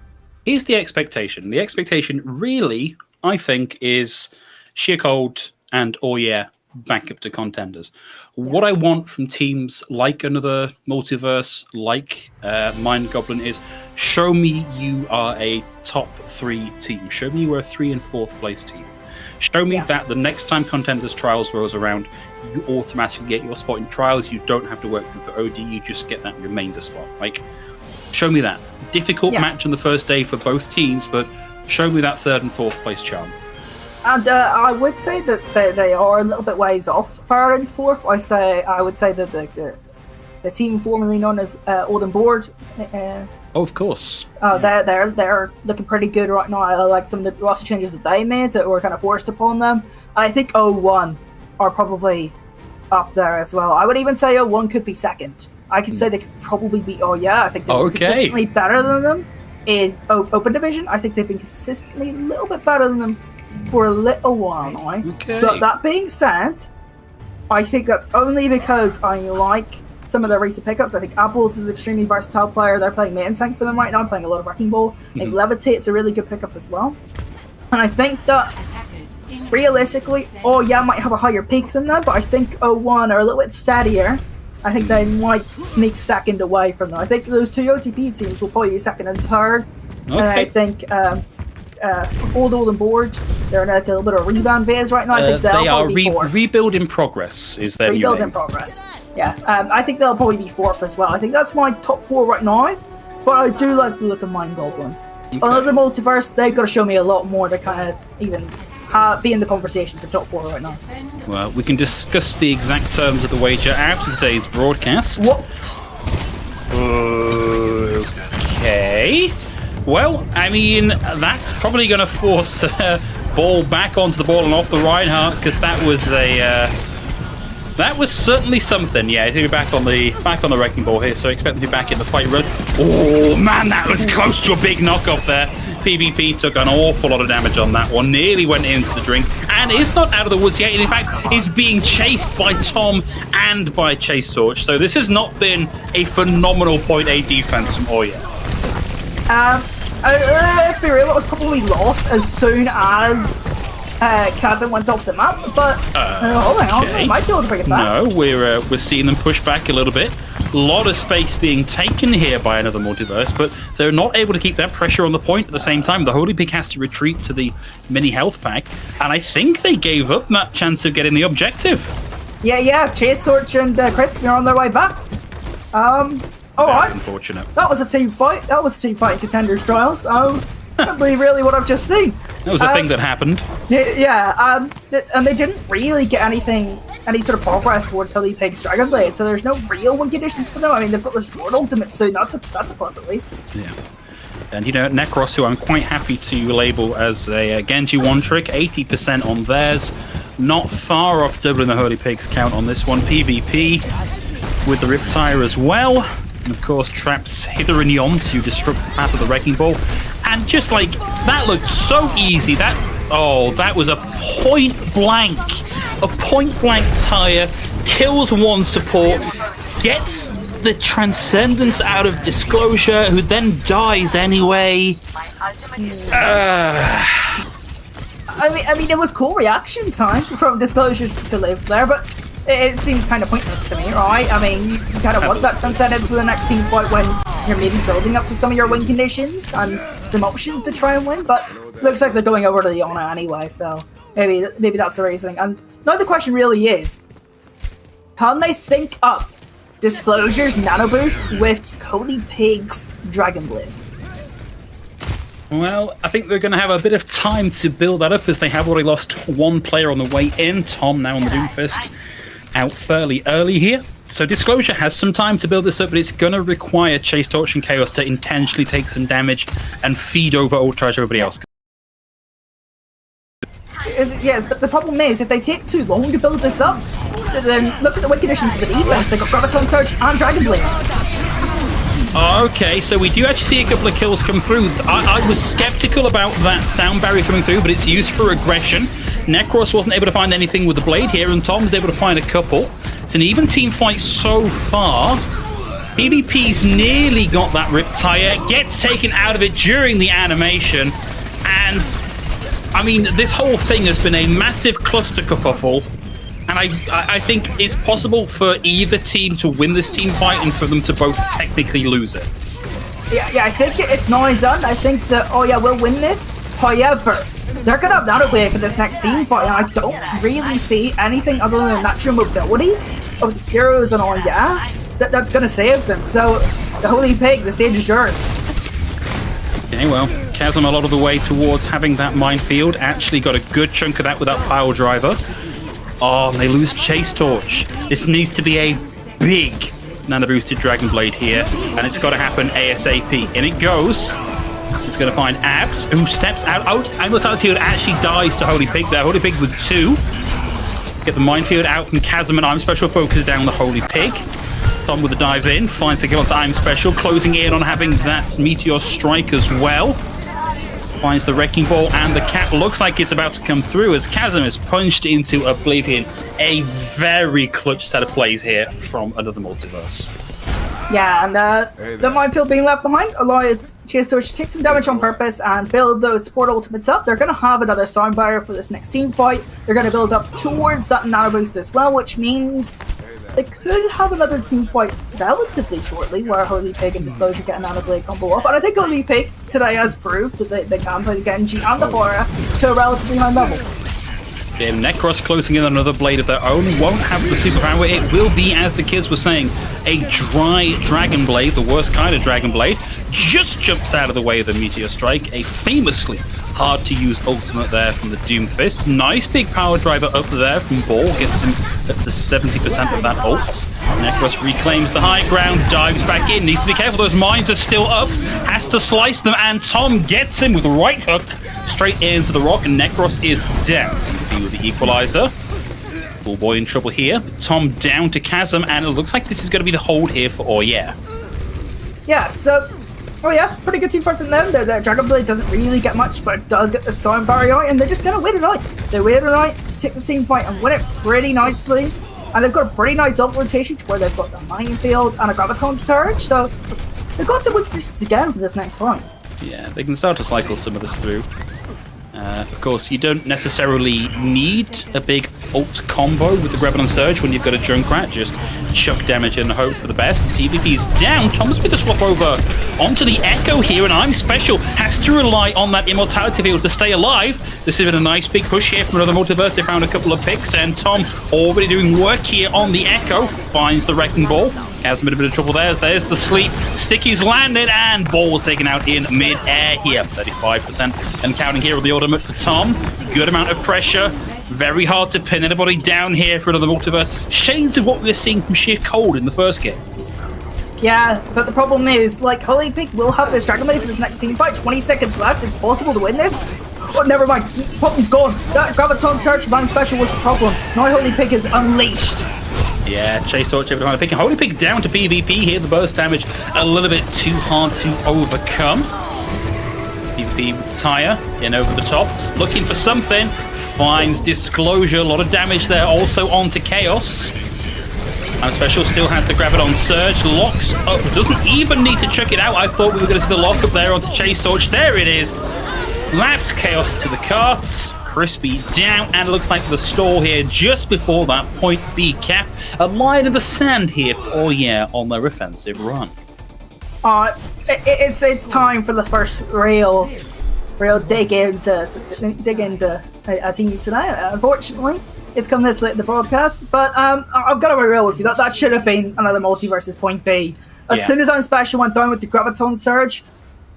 Here's the expectation. The expectation really, I think, is sheer cold and oh yeah, back up to Contenders. Yeah. What I want from teams like another multiverse, like Mind Goblin, is show me you are a top 3 team. Show me you are a 3 and 4th place team. Show me that the next time Contenders Trials rolls around, you automatically get your spot in Trials. You don't have to work through for OD. You just get that remainder spot. Like, show me that. Difficult match on the first day for both teams, but show me that 3rd and 4th place charm. And I would say that they are a little bit ways off 3rd and 4th. I would say that the team formerly known as Olden Board. Of course. They're looking pretty good right now. I like some of the roster changes that they made that were kind of forced upon them. I think 0-1 are probably up there as well. I would even say 0-1 could be 2nd. I could say they could probably beat I think they're consistently better than them in Open Division. I think they've been consistently a little bit better than them for a little while now. Okay. But that being said, I think that's only because I like some of their recent pickups. I think Apples is an extremely versatile player. They're playing main tank for them right now, playing a lot of Wrecking Ball. I think Levitate's a really good pickup as well. And I think that realistically, might have a higher peak than them, but I think 0-1 are a little bit steadier. I think they might sneak 2nd away from them. I think those 2 OTP teams will probably be 2nd and 3rd. Okay. And I think Olden Board, they're in a little bit of rebound phase right now. I think they are be 4th. rebuild in progress is their rebuild new in progress. Yeah, I think they'll probably be 4th as well. I think that's my top 4 right now, but I do like the look of Mind Goblin. Okay. Another multiverse, they've got to show me a lot more to kind of even be in the conversation for top 4 right now. Well, we can discuss the exact terms of the wager after today's broadcast. What? Okay. Well, I mean, that's probably going to force ball back onto the ball and off the Reinhardt, because that was certainly something. Yeah, he'll be back on the Wrecking Ball here, so expect him to be back in the fight run. Oh man, that was close to a big knockoff there. PvP took an awful lot of damage on that one, nearly went into the drink, and is not out of the woods yet. In fact, is being chased by Tom and by Chase Torch. So this has not been a phenomenal point A defense from Oya. Let's be real, it was probably lost as soon as Kazan went off the map, but I might be able to bring it back. No, we're seeing them push back a little bit. A lot of space being taken here by another multiverse, but they're not able to keep that pressure on the point at the same time. The Holy Pig has to retreat to the mini health pack, and I think they gave up that chance of getting the objective. Yeah, Chase Torch and Chris are on their way back. Alright. Unfortunate. That was a team fight. That was a team fight in Contenders Trials. I can't believe really what I've just seen. That was a thing that happened. Yeah, and they didn't really get any sort of progress towards Holy Pig's Dragonblade, so there's no real win conditions for them. I mean, they've got this Lord Ultimate soon. That's a plus at least. Yeah. And, Necros, who I'm quite happy to label as a Genji one-trick, 80% on theirs. Not far off doubling the Holy Pig's count on this one. PvP with the Riptire as well. And, of course, traps hither and yon to disrupt the path of the Wrecking Ball. And just like, that looked so easy. That was a point-blank tire. Kills one support. Gets the Transcendence out of Disclosure, who then dies anyway. I mean, it was cool reaction time from Disclosures to live there, but it seemed kind of pointless to me, right? I mean, you kind of want that Contenders for the next team fight when you're maybe building up to some of your win conditions and some options to try and win, but looks like they're going over to the Honor anyway, so maybe that's the reasoning. And now the question really is, can they sync up Disclosure's Nano Boost with Holy Pig's Dragon Blade? Well, I think they're going to have a bit of time to build that up as they have already lost one player on the way in. Tom now on the Doomfist out fairly early here. So Disclosure has some time to build this up, but it's going to require Chase Torch and Chaos to intentionally take some damage and feed over Ultra as everybody else. Yes, but the problem is, if they take too long to build this up, then look at the win conditions of the defense. They've got Graviton Surge and Dragon Blade. Okay, so we do actually see a couple of kills come through. I was skeptical about that sound barrier coming through, but it's used for aggression. Necros wasn't able to find anything with the blade here, and Tom was able to find a couple. It's an even team fight so far. PvP's nearly got that ripped tire, gets taken out of it during the animation, and I mean, this whole thing has been a massive cluster kerfuffle, and I think it's possible for either team to win this team fight and for them to both technically lose it. Yeah, I think it's now done. I think that, oh yeah, we'll win this. However, they're going to have that away for this next team fight, and I don't really see anything other than the natural mobility of the heroes and all, yeah, that's going to save them. So, the Holy Pig, the stage is yours. Okay, well, Chasm a lot of the way towards having that minefield. Actually got a good chunk of that with that pile driver. Oh, and they lose Chase Torch. This needs to be a big Nano Boosted Dragon Blade here, and it's got to happen ASAP. In it goes. It's going to find Abs, who steps out. Immortality actually dies to Holy Pig there. Holy Pig with 2. Get the minefield out from Chasm, and I'm Special focuses down the Holy Pig. Tom with a dive in, finds a kill onto I'm Special, closing in on having that Meteor strike as well. Finds the Wrecking Ball, and the cat looks like it's about to come through as Chasm is punched into oblivion. A very clutch set of plays here from another multiverse. Yeah, and the minefield being left behind allows Chase Torch to take some damage on purpose and build those support ultimates up. They're going to have another sound barrier for this next team fight. They're going to build up towards that Nano Boost as well, which means they could have another team fight relatively shortly where Holy Pig and Disclosure get a Nano Blade combo off. And I think Holy Pig today has proved that they can play the Genji and the Bora to a relatively high level. Necros closing in on another blade of their own. Won't have the superpower. It will be, as the kids were saying, a dry Dragon Blade, the worst kind of Dragon Blade. Just jumps out of the way of the Meteor Strike. A famously hard-to-use ultimate there from the Doomfist. Nice big power driver up there from Ball. Gets him up to 70% of that ult. Necros reclaims the high ground, dives back in. Needs to be careful, those mines are still up. Has to slice them, and Tom gets him with the right hook straight into the rock, and Necros is down. With the equalizer. Bullboy in trouble here. Tom down to Chasm, and it looks like this is going to be the hold here for Oye. Yeah, so pretty good team fight from them. Their Dragon Blade doesn't really get much, but it does get the sound barrier out, and they're just going to wait it out. They wait it out, take the team fight, and win it pretty nicely. And they've got a pretty nice ult rotation to where they've got the minefield and a Graviton Surge, so they've got some good positions again for this next fight. Yeah, they can start to cycle some of this through. Of course, you don't necessarily need a big ult combo with the Graviton Surge when you've got a Junkrat. Just chuck damage and hope for the best. PvP's down. Thomas with the swap over onto the Echo here, and I'm Special has to rely on that Immortality field to stay alive. This has been a nice big push here from another multiverse. They found a couple of picks, and Tom already doing work here on the Echo. Finds the Wrecking Ball. Has a bit of trouble there. There's the sleep. Sticky's landed, and Ball taken out in mid-air here. 35% and counting here on the ultimate for Tom. Good amount of pressure. Very hard to pin anybody down here for another multiverse. Shades of what we were seeing from Sheer Cold in the first game. Yeah, but the problem is, like, Holy Pig will have this Dragon Blade for this next team fight. 20 seconds left. It's possible to win this. Oh, never mind. Problem's gone. That Graviton Search Man Special was the problem. Now Holy Pig is unleashed. Yeah, Chase Torch over behind the pick. Holy Pig down to PvP here. The burst damage a little bit too hard to overcome. PvP with the tire in over the top. Looking for something. Finds Disclosure. A lot of damage there. Also onto Chaos. I'm Special still has the Graviton Surge, locks up, doesn't even need to chuck it out. I thought we were going to see the lock up there onto Chase Torch. There it is. Laps Chaos to the carts. Crispy down, and it looks like the stall here just before that point B cap. A line in the sand here for on their offensive run. It's time for the first real dig into a team tonight. Unfortunately, it's come this late in the broadcast, but I've got to be real with you. That should have been another multi versus point B. As soon as I'm Special went down with the Graviton Surge,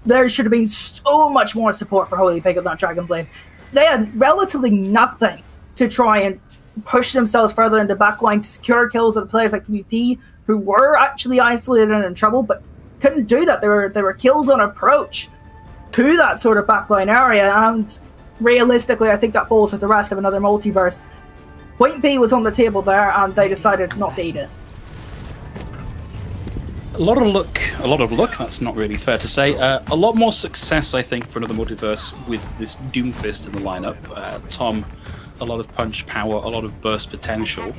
there should have been so much more support for Holy Pig on that Dragon Blade. They had relatively nothing to try and push themselves further into backline to secure kills on players like PvP who were actually isolated and in trouble, but couldn't do that. They were killed on approach to that sort of backline area, and realistically, I think that falls with the rest of another multiverse. Point B was on the table there, and they decided not to eat it. A lot of luck, that's not really fair to say. A lot more success, I think, for another multiverse with this Doomfist in the lineup. Tom, a lot of punch power, a lot of burst potential.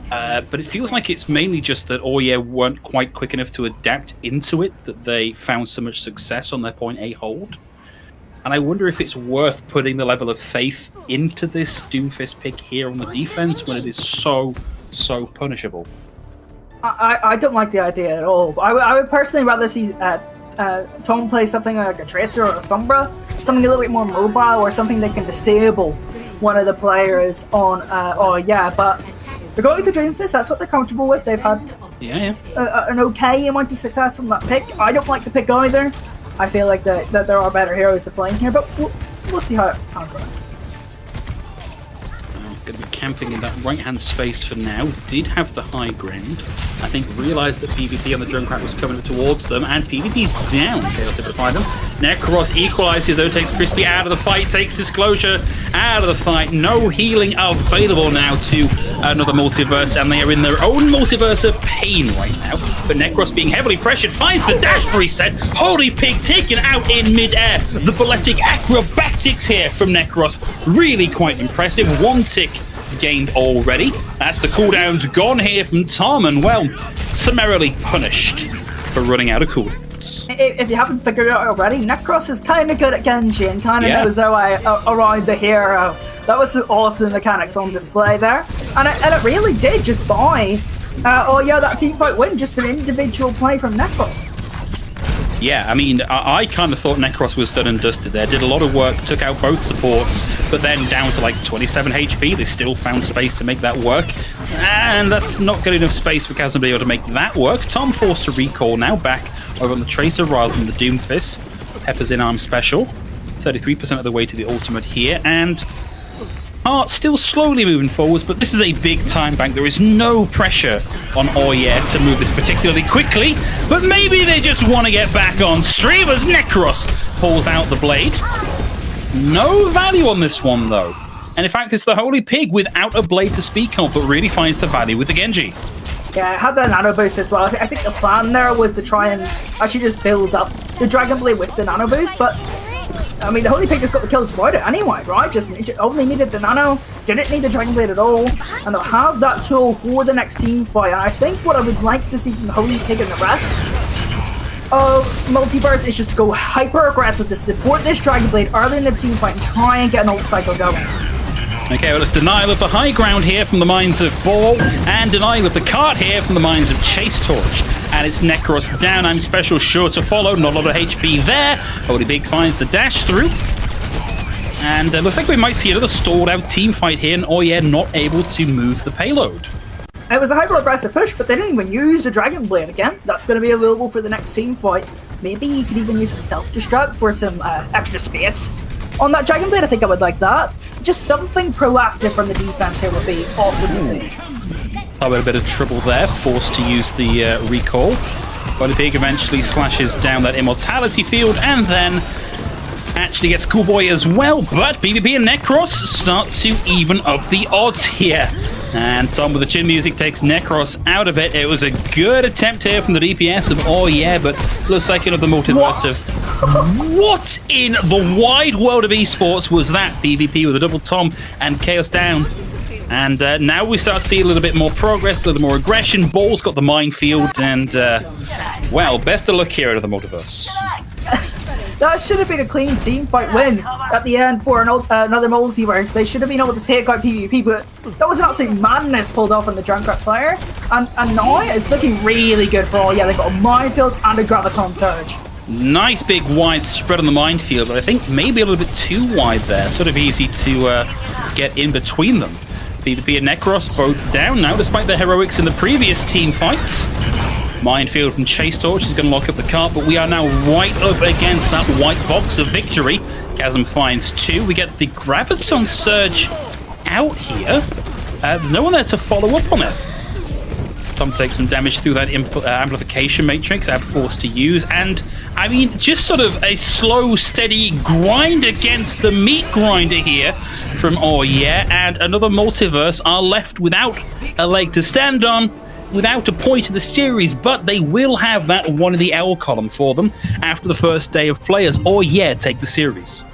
But it feels like it's mainly just that weren't quite quick enough to adapt into it, that they found so much success on their point A hold. And I wonder if it's worth putting the level of faith into this Doomfist pick here on the defense when it is so punishable. I don't like the idea at all. I would personally rather see Tom play something like a Tracer or a Sombra, something a little bit more mobile, or something that can disable one of the players on but they're going to Doomfist. That's what they're comfortable with. They've had an okay amount of success on that pick. I don't like the pick either. I feel like that there are better heroes to play in here, but we'll see how it pans out. Going to be camping in that right-hand space for now. Did have the high ground. I think realised that PvP on the Junkrat was coming towards them, and PvP's down. Chaos able to find them. Necros equalises though, takes Crispy out of the fight, takes Disclosure out of the fight. No healing available now to another multiverse, and they are in their own multiverse of pain right now. But Necros being heavily pressured, finds the dash reset. Holy Pig taken out in mid-air. The balletic acrobatics here from Necros, really quite impressive. One tick gained already. That's the cooldowns gone here from Tom, and summarily punished for running out of cooldowns. If you haven't figured it out already, Necros is kind of good at Genji and kind of knows their way around the hero. That was some awesome mechanics on display there, and it really did just buy that teamfight win, just an individual play from Necros. Yeah, I mean, I kind of thought Necros was done and dusted there. Did a lot of work, took out both supports, but then down to like 27 HP, they still found space to make that work. And that's not good enough space for Kaz to be able to make that work. Tom forced to recall now, back over on the Tracer rather than the Doomfist. Pepper's in arm special. 33% of the way to the ultimate here, and Art still slowly moving forwards, but this is a big time bank. There is no pressure on Oye to move this particularly quickly, but maybe they just want to get back on stream as Necros pulls out the blade. No value on this one, though. And in fact, it's the Holy Pig without a blade to speak of, but really finds the value with the Genji. Yeah, it had the nano boost as well. I think the plan there was to try and actually just build up the Dragon Blade with the nano boost, but I mean, the Holy Pig just got the kills without it anyway, right? Just only needed the nano, didn't need the Dragon Blade at all, and they'll have that tool for the next team fight. And I think what I would like to see from the Holy Pig and the rest of Multiverse is just to go hyper aggressive to support this Dragon Blade early in the team fight and try and get an ult cycle going. Okay, well, it's denial of the high ground here from the minds of Ball, and denial of the cart here from the minds of Chase Torch. And it's Necros down. I'm Special sure to follow. Not a lot of HP there. Holy Big finds the dash through. And looks like we might see another stalled out team fight here, and Oye not able to move the payload. It was a hyper-aggressive push, but they didn't even use the Dragon Blade again. That's going to be available for the next team fight. Maybe you could even use a self-destruct for some extra space on that Dragon Blade. I think I would like that. Just something proactive from the defense here would be awesome to see. A bit of trouble there, forced to use the recall. Holy Pig eventually slashes down that immortality field, and then actually gets Cool Boy as well, but BBB and Necros start to even up the odds here. And Tom with the chin music takes Necros out of it. It was a good attempt here from the DPS of but looks like another multiverse of... What in the wide world of esports was that? BBP with a double Tom and Chaos down. And now we start to see a little bit more progress, a little more aggression. Ball's got the minefield, and, well, best of luck here out of the multiverse. That should have been a clean team fight win at the end for another multiverse. They should have been able to take out PvP, but that was an absolute madness pulled off on the Junkrat player. And now it's looking really good for all. Yeah, they've got a minefield and a Graviton Surge. Nice big wide spread on the minefield, but I think maybe a little bit too wide there. Sort of easy to get in between them. B2B and Necros both down now, despite their heroics in the previous team fights. Minefield from Chase Torch is going to lock up the cart, but we are now right up against that white box of victory. Chasm finds 2. We get the Graviton Surge out here. There's no one there to follow up on it. Tom takes some damage through that amplification matrix, Ab forced to use, and I mean, just sort of a slow, steady grind against the meat grinder here from and another multiverse are left without a leg to stand on, without a point in the series, but they will have that one in the L column for them after the first day of players, take the series.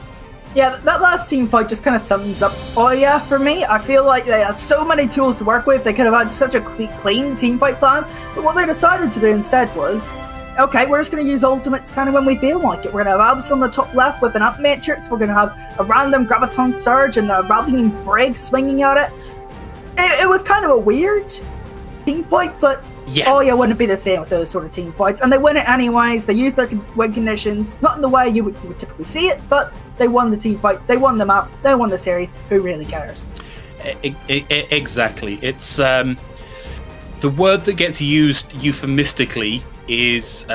Yeah, that last team fight just kind of sums up for me. I feel like they had so many tools to work with. They could have had such a clean team fight plan, but what they decided to do instead was, okay, we're just going to use ultimates kind of when we feel like it. We're going to have Abs on the top left with an up matrix. We're going to have a random Graviton Surge and a Rallying Brig swinging at it. It was kind of a weird team fight, but wouldn't be the same with those sort of team fights, and they win it anyways. They use their win conditions, not in the way you would typically see it, but they won the team fight, they won the map, they won the series. Who really cares? Exactly. It's the word that gets used euphemistically is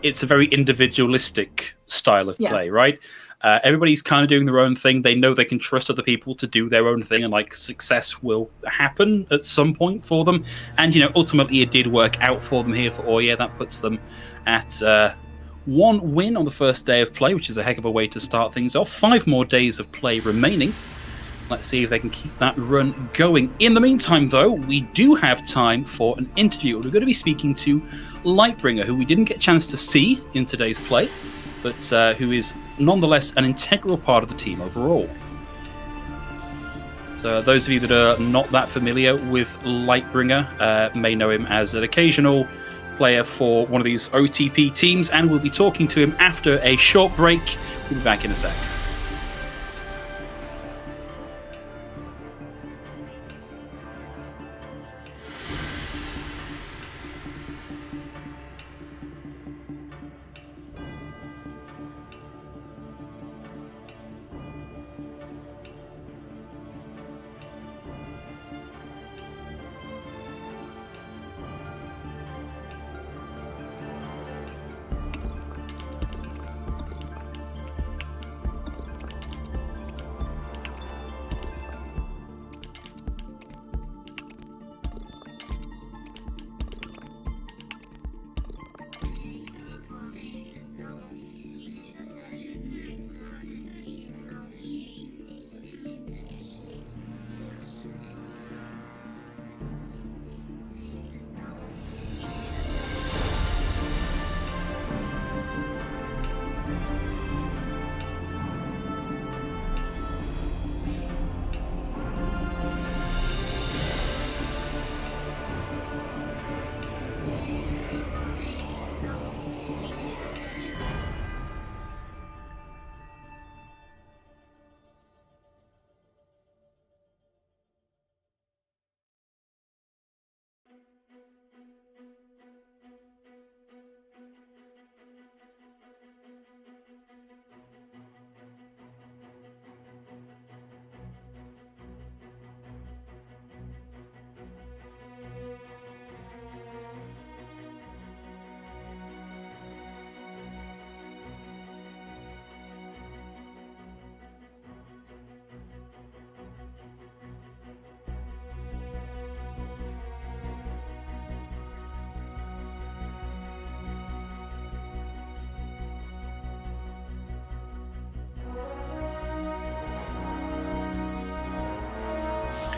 it's a very individualistic style of play, right? Everybody's kind of doing their own thing. They know they can trust other people to do their own thing, and like success will happen at some point for them. And ultimately, it did work out for them here for Oya. That puts them at 1 win on the first day of play, which is a heck of a way to start things off. 5 more days of play remaining. Let's see if they can keep that run going. In the meantime, though, we do have time for an interview. We're going to be speaking to Lightbringer, who we didn't get a chance to see in today's play, but who is nonetheless an integral part of the team overall. So those of you that are not that familiar with Lightbringer may know him as an occasional player for one of these OTP teams, and we'll be talking to him after a short break. We'll be back in a sec.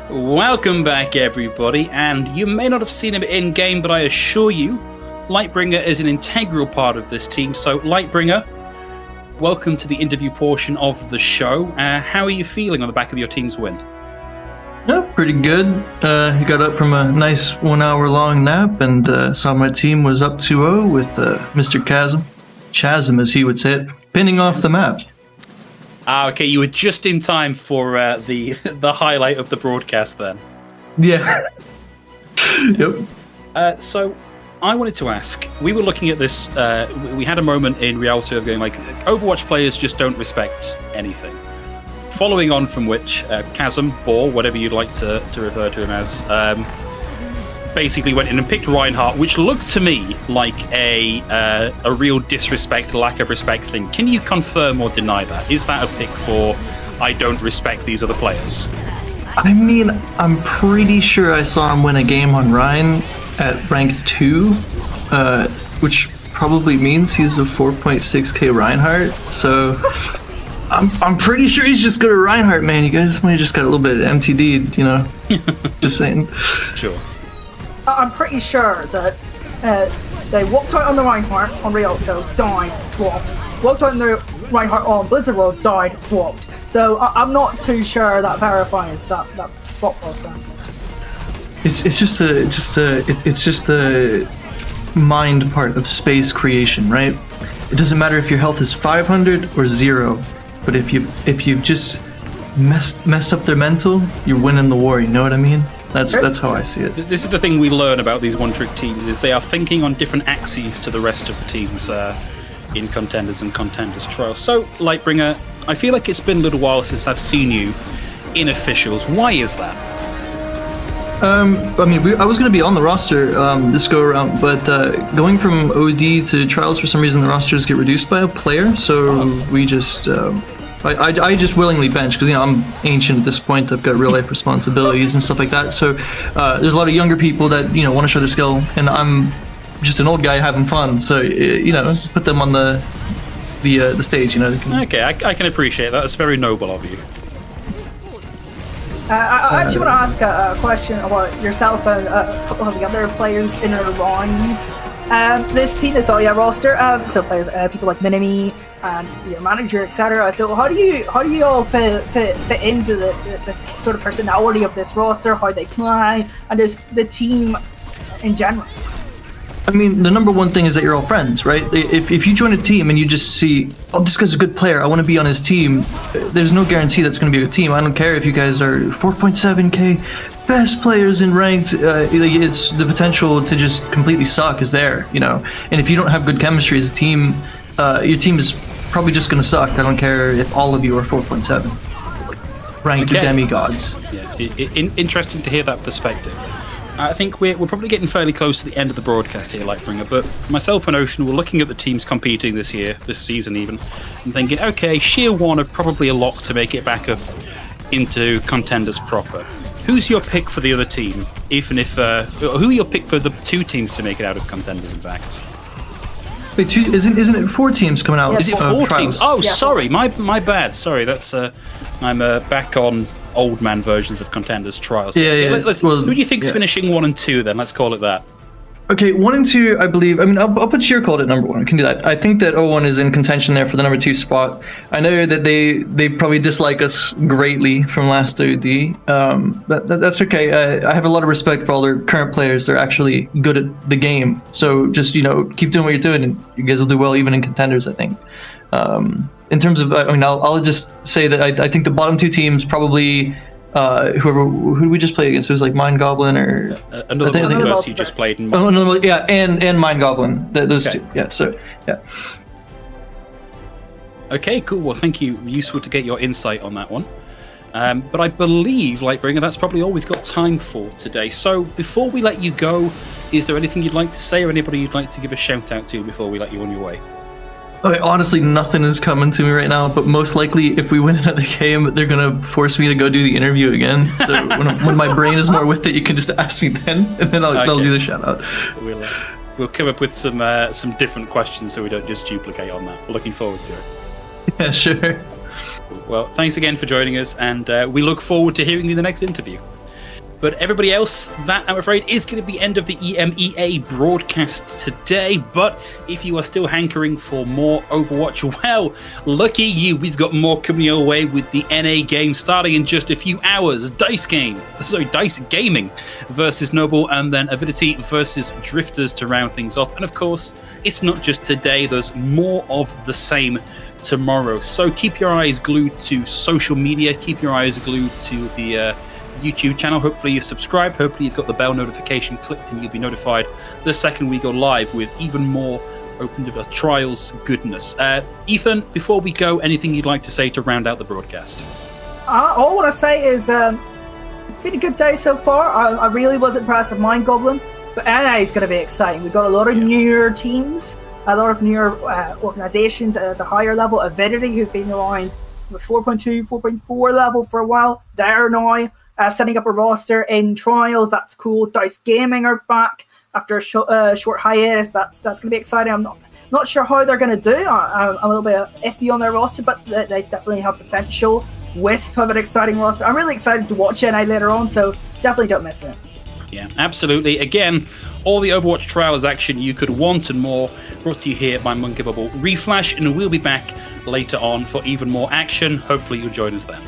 Welcome back, everybody, and you may not have seen him in-game, but I assure you, Lightbringer is an integral part of this team. So, Lightbringer, welcome to the interview portion of the show. How are you feeling on the back of your team's win? Yeah, pretty good. He got up from a nice 1 hour long nap and saw my team was up 2-0 with Mr. Chasm as he would say it, pinning off the map. Okay, you were just in time for the highlight of the broadcast then. Yeah. Yep. So I wanted to ask, we were looking at this, we had a moment in Rialto of going like, Overwatch players just don't respect anything. Following on from which, Chasm, or whatever you'd like to refer to him as, basically went in and picked Reinhardt, which looked to me like a real disrespect, lack of respect thing. Can you confirm or deny that? Is that a pick for, I don't respect these other players? I mean, I'm pretty sure I saw him win a game on Ryan at ranked 2, which probably means he's a 4.6k Reinhardt, so I'm pretty sure he's just good at Reinhardt, man. You guys might have just got a little bit MTD'd, you know? Just saying. Sure. I'm pretty sure that they walked out on the Reinhardt on Rialto, died, swapped. Walked out on the Reinhardt on Blizzard World, died, swapped. So I'm not too sure that verifies that swap process. It's just the mind part of space creation, right? It doesn't matter if your health is 500 or 0, but if you've just messed up their mental, you're winning the war. You know what I mean? That's how I see it. This is the thing we learn about these one-trick teams, is they are thinking on different axes to the rest of the teams in Contenders and Contenders Trials. So, Lightbringer, I feel like it's been a little while since I've seen you in officials. Why is that? I mean, I was going to be on the roster this go around, but going from OD to Trials, for some reason the rosters get reduced by a player, so we just... I just willingly bench because, you know, I'm ancient at this point. I've got real life responsibilities and stuff like that. So there's a lot of younger people that, you know, want to show their skill, and I'm just an old guy having fun. So you know, put them on the stage. You know. Okay, I can appreciate that. It's very noble of you. I actually want to ask a question about yourself and a couple of the other players in and around this team, this all roster. So players, people like Minimi and your manager, etc. So how do you all fit into the sort of personality of this roster, how they play, and just the team in general? I mean, the number one thing is that you're all friends, right? If you join a team and you just see, oh, this guy's a good player, I want to be on his team, there's no guarantee that's going to be a good team. I don't care if you guys are 4.7k best players in ranked, it's the potential to just completely suck is there, you know? And if you don't have good chemistry as a team, your team is probably just going to suck. I don't care if all of you are 4.7. Ranked to demigods. Yeah, interesting to hear that perspective. I think we're probably getting fairly close to the end of the broadcast here, Lightbringer, but myself and Ocean were looking at the teams competing this season even, and thinking, okay, Sheer 1 are probably a lock to make it back up into Contenders proper. Who's your pick for the other team? Who are your pick for the 2 teams to make it out of Contenders, in fact? Wait, isn't it 4 teams coming out? Yeah, Is it 4 teams? Oh, yeah, sorry, my bad. Sorry, that's I'm back on old man versions of Contenders Trials. Yeah. Who do you think's finishing 1 and 2 then? Let's call it that. Okay, 1 and 2, I believe. I mean, I'll put Sheer Cold at number 1. We can do that. I think that 0-1 is in contention there for the number 2 spot. I know that they probably dislike us greatly from last OD. But that's okay. I have a lot of respect for all their current players. They're actually good at the game. So just, you know, keep doing what you're doing, and you guys will do well even in Contenders, I think. In terms of, I mean, I'll just say that I think the bottom 2 teams probably... who did we just play against? It was like Mind Goblin or another multiverse you just played. In and Mind Goblin. Those 2. Yeah. So yeah. Okay, cool. Well, thank you. Useful to get your insight on that one. But I believe, Lightbringer, that's probably all we've got time for today. So before we let you go, is there anything you'd like to say, or anybody you'd like to give a shout out to before we let you on your way? Okay, honestly, nothing is coming to me right now, but most likely if we win another game, they're going to force me to go do the interview again. So when my brain is more with it, you can just ask me then, and then I'll do the shout out. We'll come up with some different questions so we don't just duplicate on that. We're looking forward to it. Yeah, sure. Well, thanks again for joining us, and we look forward to hearing you in the next interview. But everybody else, that, I'm afraid, is going to be the end of the EMEA broadcast today. But if you are still hankering for more Overwatch, well, lucky you. We've got more coming your way with the NA game starting in just a few hours. Dice Gaming versus Noble, and then Avidity versus Drifters to round things off. And of course, it's not just today. There's more of the same tomorrow. So keep your eyes glued to social media. Keep your eyes glued to the YouTube channel. Hopefully you're subscribed. Hopefully you've got the bell notification clicked and you'll be notified the second we go live with even more Open Trials goodness. Ethan, before we go, anything you'd like to say to round out the broadcast? All I want to say is been a good day so far. I really was impressed with Mind Goblin, but NA is going to be exciting. We've got a lot of newer teams, a lot of newer organizations at the higher level. Avidity, who've been around with 4.2, 4.4 level for a while, they're now setting up a roster in Trials. That's cool. Dice Gaming are back after a short hiatus. That's going to be exciting. I'm not sure how they're going to do. I'm a little bit iffy on their roster, but they definitely have potential. Wisp have an exciting roster. I'm really excited to watch NA later on, so definitely don't miss it. Yeah, absolutely. Again, all the Overwatch Trials action you could want and more brought to you here by Monkey Bubble Reflash, and we'll be back later on for even more action. Hopefully you'll join us then.